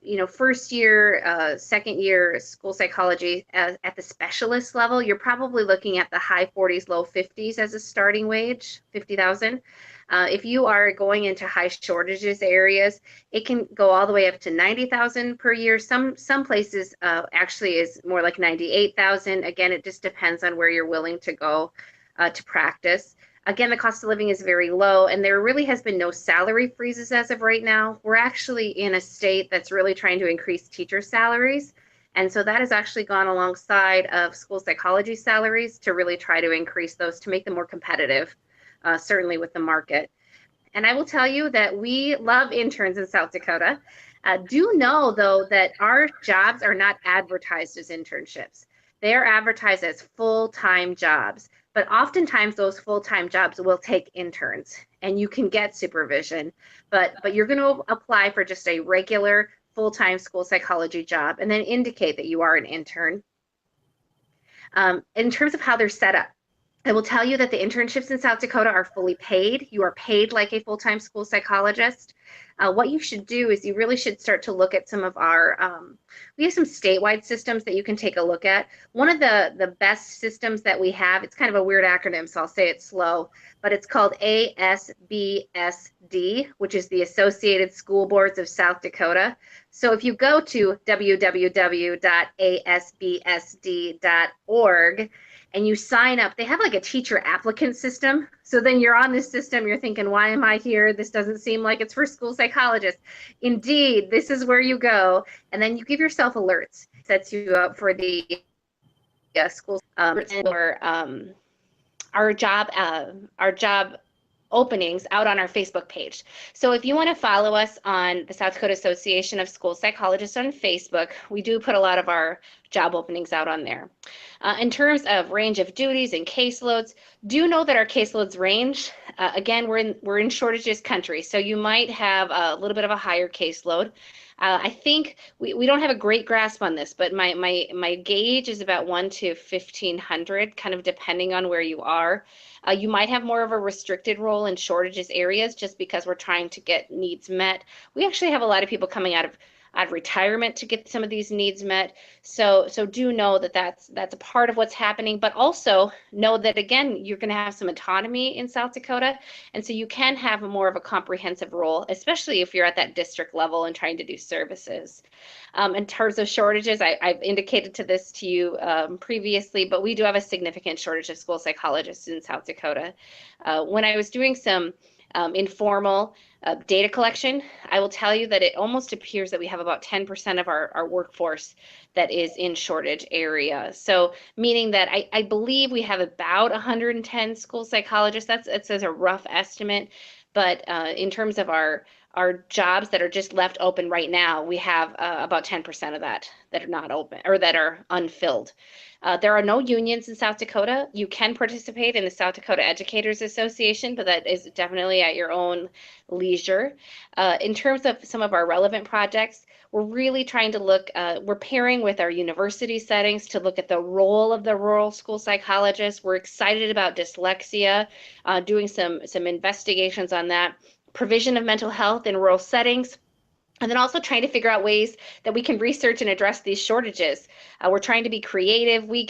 you know, first year, second year school psychology at the specialist level, you're probably looking at the high 40s, low 50s as a starting wage, 50,000. If you are going into high shortages areas, it can go all the way up to 90,000 per year. Some places actually is more like 98,000. Again, it just depends on where you're willing to go to practice. Again, the cost of living is very low, and there really has been no salary freezes as of right now. We're actually in a state that's really trying to increase teacher salaries. And so that has actually gone alongside of school psychology salaries to really try to increase those to make them more competitive, certainly with the market. And I will tell you that we love interns in South Dakota. Do know, though, that our jobs are not advertised as internships. They are advertised as full-time jobs. But oftentimes those full-time jobs will take interns, and you can get supervision, but you're going to apply for just a regular full-time school psychology job and then indicate that you are an intern. In terms of how they're set up, I will tell you that the internships in South Dakota are fully paid. You are paid like a full-time school psychologist. What you should do is you really should start to look at some of our, we have some statewide systems that you can take a look at. One of the best systems that we have, it's kind of a weird acronym, so I'll say it slow, but it's called ASBSD, which is the Associated School Boards of South Dakota. So if you go to www.asbsd.org, and you sign up, they have like a teacher applicant system. So then you're on this system, you're thinking, why am I here? This doesn't seem like it's for school psychologists. Indeed, this is where you go. And then you give yourself alerts. It sets you up for the school or our job openings out on our Facebook page. So if you want to follow us on the South Dakota Association of School Psychologists on Facebook, we do put a lot of our job openings out on there. In terms of range of duties and caseloads, do know that our caseloads range. Again, we're in shortages country, so you might have a little bit of a higher caseload. I think we don't have a great grasp on this, but my gauge is about 1 to 1,500, kind of depending on where you are. You might have more of a restricted role in shortages areas just because we're trying to get needs met. We actually have a lot of people coming out of retirement to get some of these needs met. So do know that that's a part of what's happening, but also know that, again, you're going to have some autonomy in South Dakota. And so you can have more of a comprehensive role, especially if you're at that district level and trying to do services. In terms of shortages, I've indicated to you previously, but we do have a significant shortage of school psychologists in South Dakota. When I was doing some informal data collection, I will tell you that it almost appears that we have about 10% of our workforce that is in shortage area. So meaning that I believe we have about 110 school psychologists. That's a rough estimate, but in terms of our jobs that are just left open right now, we have about 10% of that are not open or that are unfilled. There are no unions in South Dakota. You can participate in the South Dakota Educators Association, but that is definitely at your own leisure. In terms of some of our relevant projects, we're really trying to look, we're pairing with our university settings to look at the role of the rural school psychologist. We're excited about dyslexia, doing some investigations on that, provision of mental health in rural settings, and then also trying to figure out ways that we can research and address these shortages. We're trying to be creative. We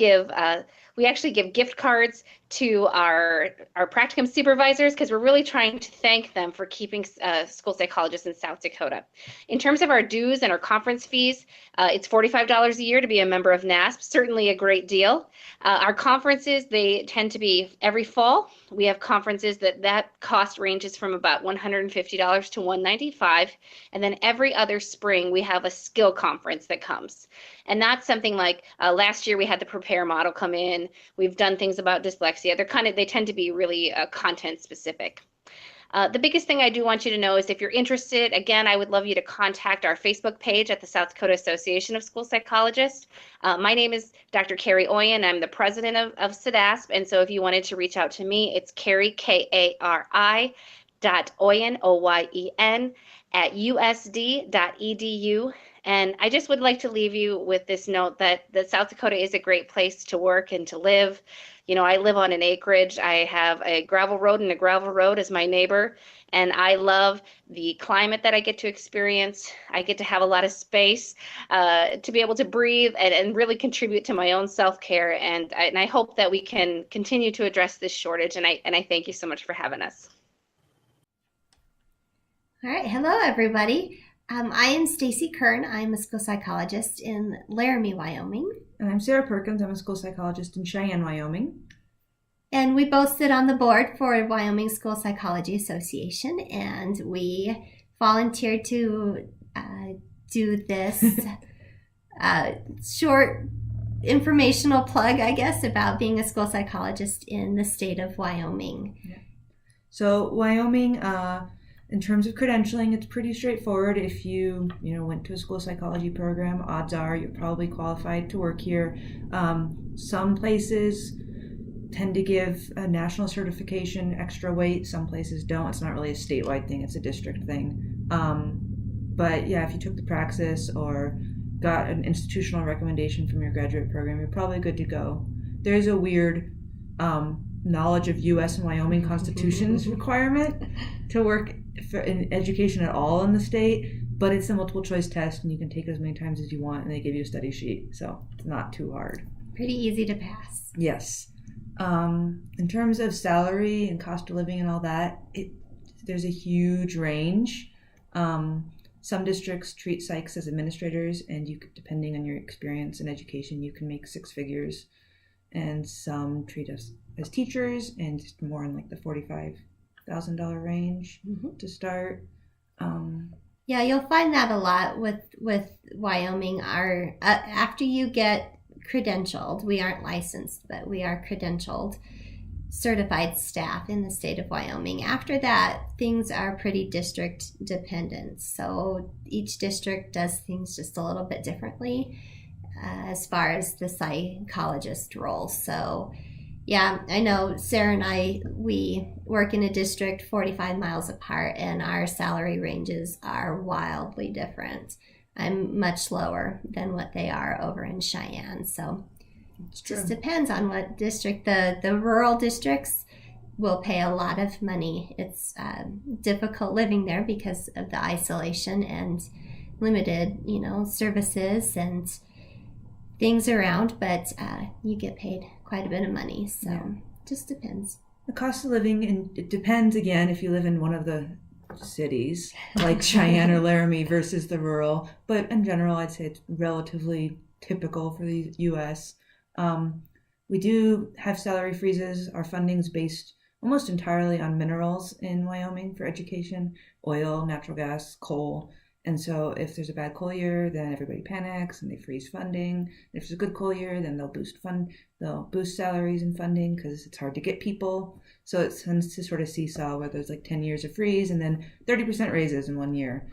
actually give gift cards to our practicum supervisors, because we're really trying to thank them for keeping school psychologists in South Dakota. In terms of our dues and our conference fees, it's $45 a year to be a member of NASP, certainly a great deal. Our conferences, they tend to be every fall. We have conferences that cost ranges from about $150 to $195, and then every other spring we have a skill conference that comes. And that's something like last year we had the Prepare model come in. We've done things about dyslexia. They tend to be really content specific. The biggest thing I do want you to know is if you're interested, again, I would love you to contact our Facebook page at the South Dakota Association of School Psychologists. My name is Dr. Carrie Oyen. I'm the president of SADASP. And so if you wanted to reach out to me, it's Carrie, Kari, .Oyen, Oyen, at usd.edu. And I just would like to leave you with this note that South Dakota is a great place to work and to live. You know, I live on an acreage. I have a gravel road and a gravel road as my neighbor, and I love the climate that I get to experience. I get to have a lot of space to be able to breathe and really contribute to my own self-care. And I hope that we can continue to address this shortage. And I thank you so much for having us. All right. Hello, everybody. I am Stacy Kern. I'm a school psychologist in Laramie, Wyoming. And I'm Sarah Perkins. I'm a school psychologist in Cheyenne, Wyoming. And we both sit on the board for Wyoming School Psychology Association, and we volunteered to do this short informational plug, I guess, about being a school psychologist in the state of Wyoming. Yeah. So Wyoming, in terms of credentialing, it's pretty straightforward. If you went to a school psychology program, odds are you're probably qualified to work here. Some places tend to give a national certification extra weight. Some places don't. It's not really a statewide thing. It's a district thing. But yeah, if you took the praxis or got an institutional recommendation from your graduate program, you're probably good to go. There's a weird knowledge of U.S. and Wyoming constitutions requirement to work in education at all in the state, but it's a multiple choice test and you can take it as many times as you want, and they give you a study sheet, so it's not too hard. Pretty easy to pass. Yes. In terms of salary and cost of living and all that, there's a huge range. Some districts treat psychs as administrators, and you could, depending on your experience and education, you can make six figures, and some treat us as teachers and just more in like the $45,000 range to start. Yeah, you'll find that a lot with Wyoming. After you get credentialed, we aren't licensed, but we are credentialed, certified staff in the state of Wyoming. After that, things are pretty district dependent. So each district does things just a little bit differently as far as the psychologist role. So yeah, I know Sarah and we work in a district 45 miles apart, and our salary ranges are wildly different. I'm much lower than what they are over in Cheyenne. So it just depends on what district. The rural districts will pay a lot of money. It's difficult living there because of the isolation and limited, services and things around, but you get paid quite a bit of money. So it just depends. The cost of living, and it depends again if you live in one of the cities like Cheyenne or Laramie versus the rural, but in general I'd say it's relatively typical for the U.S. We do have salary freezes. Our funding's based almost entirely on minerals in Wyoming for education: oil, natural gas, coal. And so if there's a bad coal year, then everybody panics and they freeze funding. If it's a good coal year, then they'll boost salaries and funding because it's hard to get people. So it tends to sort of seesaw where there's like 10 years of freeze and then 30% raises in 1 year,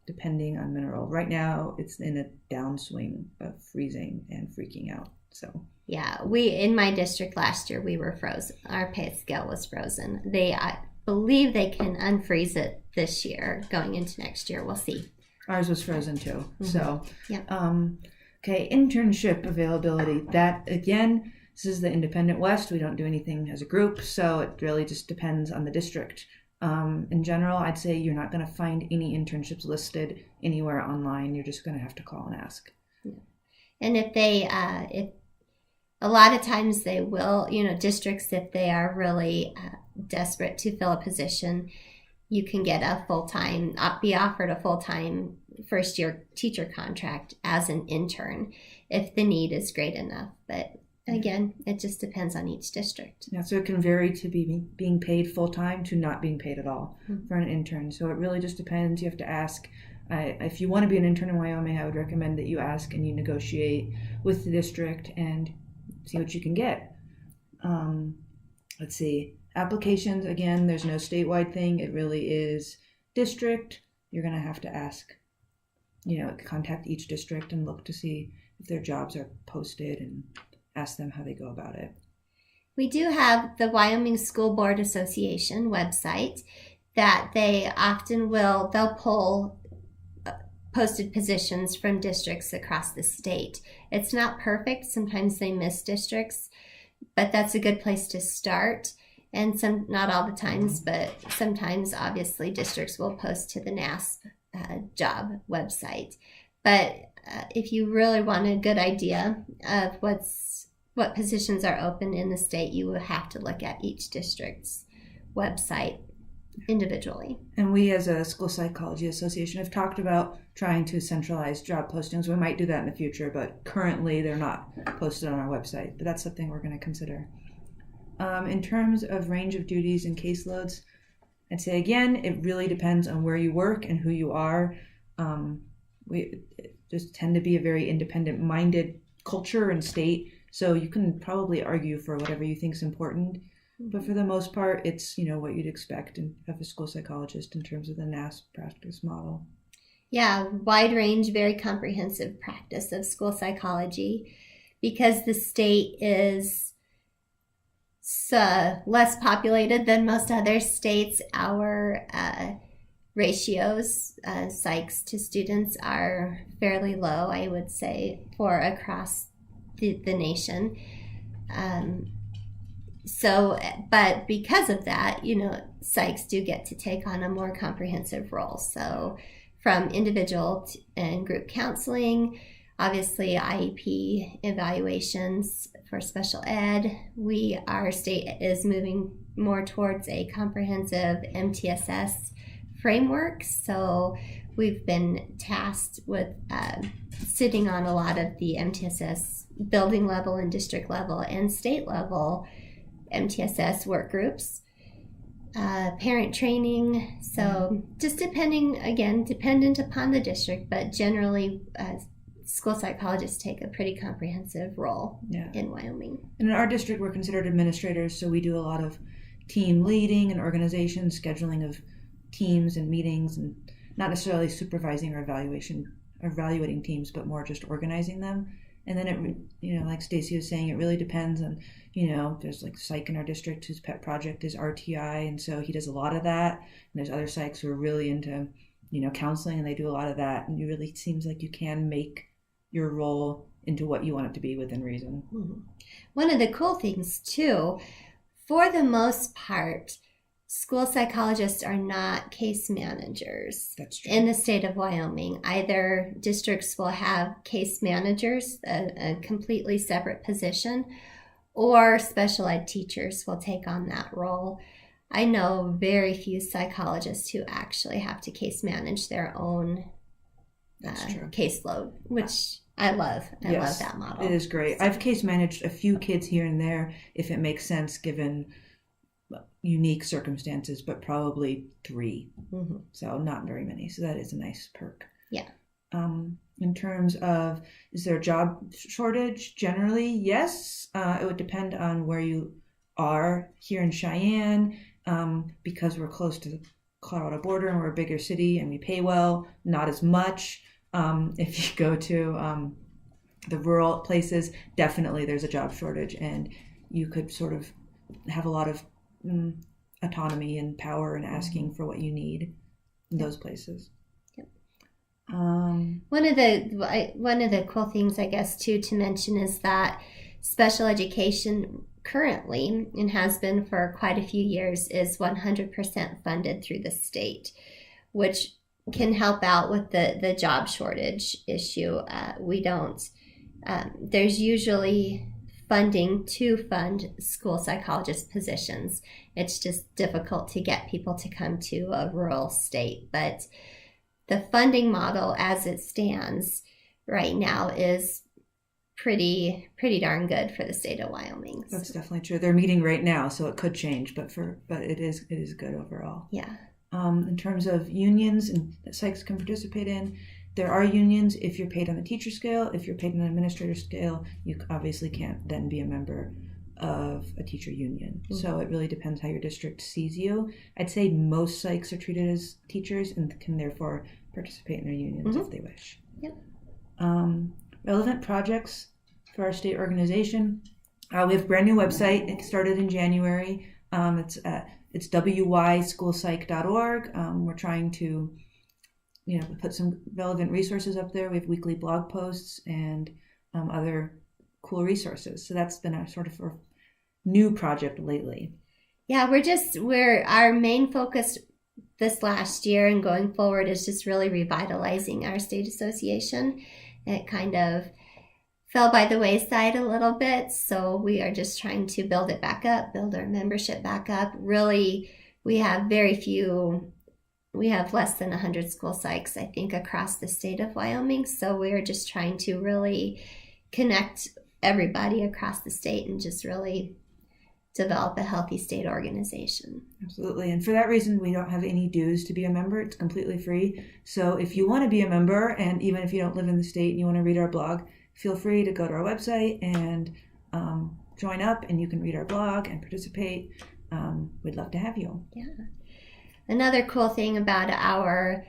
depending on mineral. Right now, it's in a downswing of freezing and freaking out. So yeah, in my district last year, we were frozen. Our pay scale was frozen. I believe they can unfreeze it this year going into next year. We'll see. Ours was frozen too. So yeah. Okay, internship availability. That again, this is the Independent West. We don't do anything as a group, so it really just depends on the district. In general, I'd say you're not going to find any internships listed anywhere online. You're just going to have to call and ask. Yeah. And if A lot of times they will, districts, if they are really desperate to fill a position, you can get be offered a full-time first-year teacher contract as an intern if the need is great enough. But again, it just depends on each district. Yeah, so it can vary to being paid full-time to not being paid at all for an intern. So it really just depends. You have to ask. If you want to be an intern in Wyoming, I would recommend that you ask and you negotiate with the district and see what you can get. Let's see. Applications, again, there's no statewide thing. It really is district. You're going to have to ask, contact each district and look to see if their jobs are posted and ask them how they go about it. We do have the Wyoming School Board Association website that they often they'll pull posted positions from districts across the state. It's not perfect. Sometimes they miss districts, but that's a good place to start. And not all the times, but sometimes obviously districts will post to the NASP job website. But if you really want a good idea of what positions are open in the state, you will have to look at each district's website individually. And we as a School Psychology Association have talked about trying to centralize job postings. We might do that in the future, but currently they're not posted on our website. But that's something we're going to consider. In terms of range of duties and caseloads, I'd say again, it really depends on where you work and who you are. We just tend to be a very independent-minded culture and state, so you can probably argue for whatever you think is important. But for the most part, it's what you'd expect of a school psychologist in terms of the NASP practice model. Yeah, wide range, very comprehensive practice of school psychology. Because the state is less populated than most other states, our ratios, psychs to students, are fairly low, I would say, for across the nation. But because of that, psychs do get to take on a more comprehensive role. So from individual and group counseling, obviously IEP evaluations for special ed. Our state is moving more towards a comprehensive MTSS framework. So we've been tasked with sitting on a lot of the MTSS building level and district level and state level MTSS work groups, parent training. So just dependent upon the district, but generally school psychologists take a pretty comprehensive role in Wyoming. And in our district, we're considered administrators, so we do a lot of team leading and organization, scheduling of teams and meetings, and not necessarily supervising or evaluating teams, but more just organizing them. And then it, like Stacy was saying, it really depends on, there's like Psych in our district whose pet project is RTI, and so he does a lot of that. And there's other psychs who are really into, counseling, and they do a lot of that. And it really seems like you can make your role into what you want it to be within reason. Mm-hmm. One of the cool things too, for the most part, school psychologists are not case managers. That's true. In the state of Wyoming. Either districts will have case managers, a completely separate position, or special ed teachers will take on that role. I know very few psychologists who actually have to case manage their own caseload, which I love. I love that model. It is great. I've case managed a few kids here and there if it makes sense given unique circumstances, but probably 3. Mm-hmm. So not very many. So that is a nice perk. Yeah. In terms of, is there a job shortage? Generally, yes. It would depend on where you are. Here in Cheyenne, because we're close to the Colorado border and we're a bigger city and we pay well, not as much. If you go to the rural places, definitely there's a job shortage, and you could sort of have a lot of autonomy and power in asking for what you need in those places. Yep. One of the cool things, I guess, too, to mention is that special education currently, and has been for quite a few years, is 100% funded through the state, which can help out with the job shortage issue. We don't, there's usually funding to fund school psychologist positions. It's just difficult to get people to come to a rural state. But the funding model as it stands right now is pretty darn good for the state of Wyoming. That's definitely true. They're meeting right now, so it could change, but it is good overall. Yeah. In terms of unions and that psychs can participate in, there are unions if you're paid on the teacher scale. If you're paid on an administrator scale, you obviously can't then be a member of a teacher union. Mm-hmm. So it really depends how your district sees you. I'd say most psychs are treated as teachers and can therefore participate in their unions if they wish. Yep. Relevant projects for our state organization. We have a brand new website. It started in January. It's wyschoolpsych.org. We're trying to put some relevant resources up there. We have weekly blog posts and other cool resources. So that's been a sort of a new project lately. Yeah, our main focus this last year and going forward is just really revitalizing our state association. It kind of fell by the wayside a little bit, so we are just trying to build it back up, build our membership back up. Really, we have less than 100 school psychs, I think, across the state of Wyoming, so we're just trying to really connect everybody across the state and just really develop a healthy state organization. Absolutely. And for that reason, we don't have any dues to be a member. It's completely free. So if you want to be a member, and even if you don't live in the state and you want to read our blog, feel free to go to our website and join up, and you can read our blog and participate. We'd love to have you. Yeah. Another cool thing about our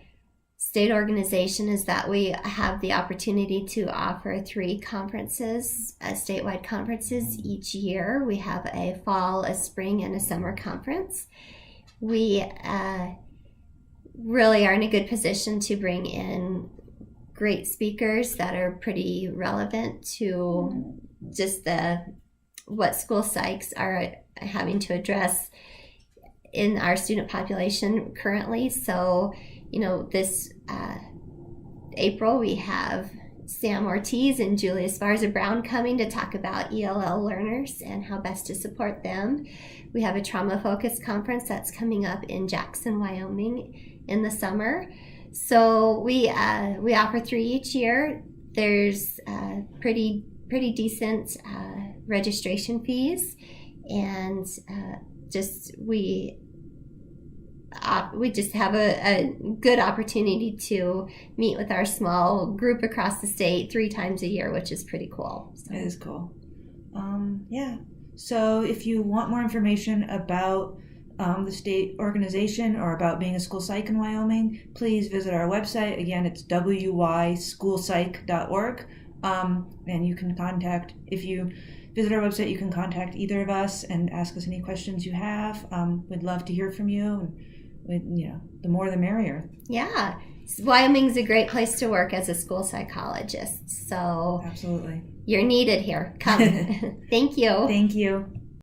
state organization is that we have the opportunity to offer 3 conferences, statewide conferences each year. We have a fall, a spring, and a summer conference. We really are in a good position to bring in great speakers that are pretty relevant to just what school psychs are having to address in our student population currently. So, this April we have Sam Ortiz and Julia Esparza Brown coming to talk about ELL learners and how best to support them. We have a trauma-focused conference that's coming up in Jackson, Wyoming in the summer. So we offer 3 each year. There's pretty decent registration fees, and we just have a good opportunity to meet with our small group across the state 3 times a year, which is pretty cool. So. It is cool. Yeah. So if you want more information about the state organization or about being a school psych in Wyoming, please visit our website. Again, it's wyschoolpsych.org. And you can if you visit our website, you can contact either of us and ask us any questions you have. We'd love to hear from you. And the more the merrier. Yeah. Wyoming's a great place to work as a school psychologist. So absolutely. You're needed here. Come. Thank you. Thank you.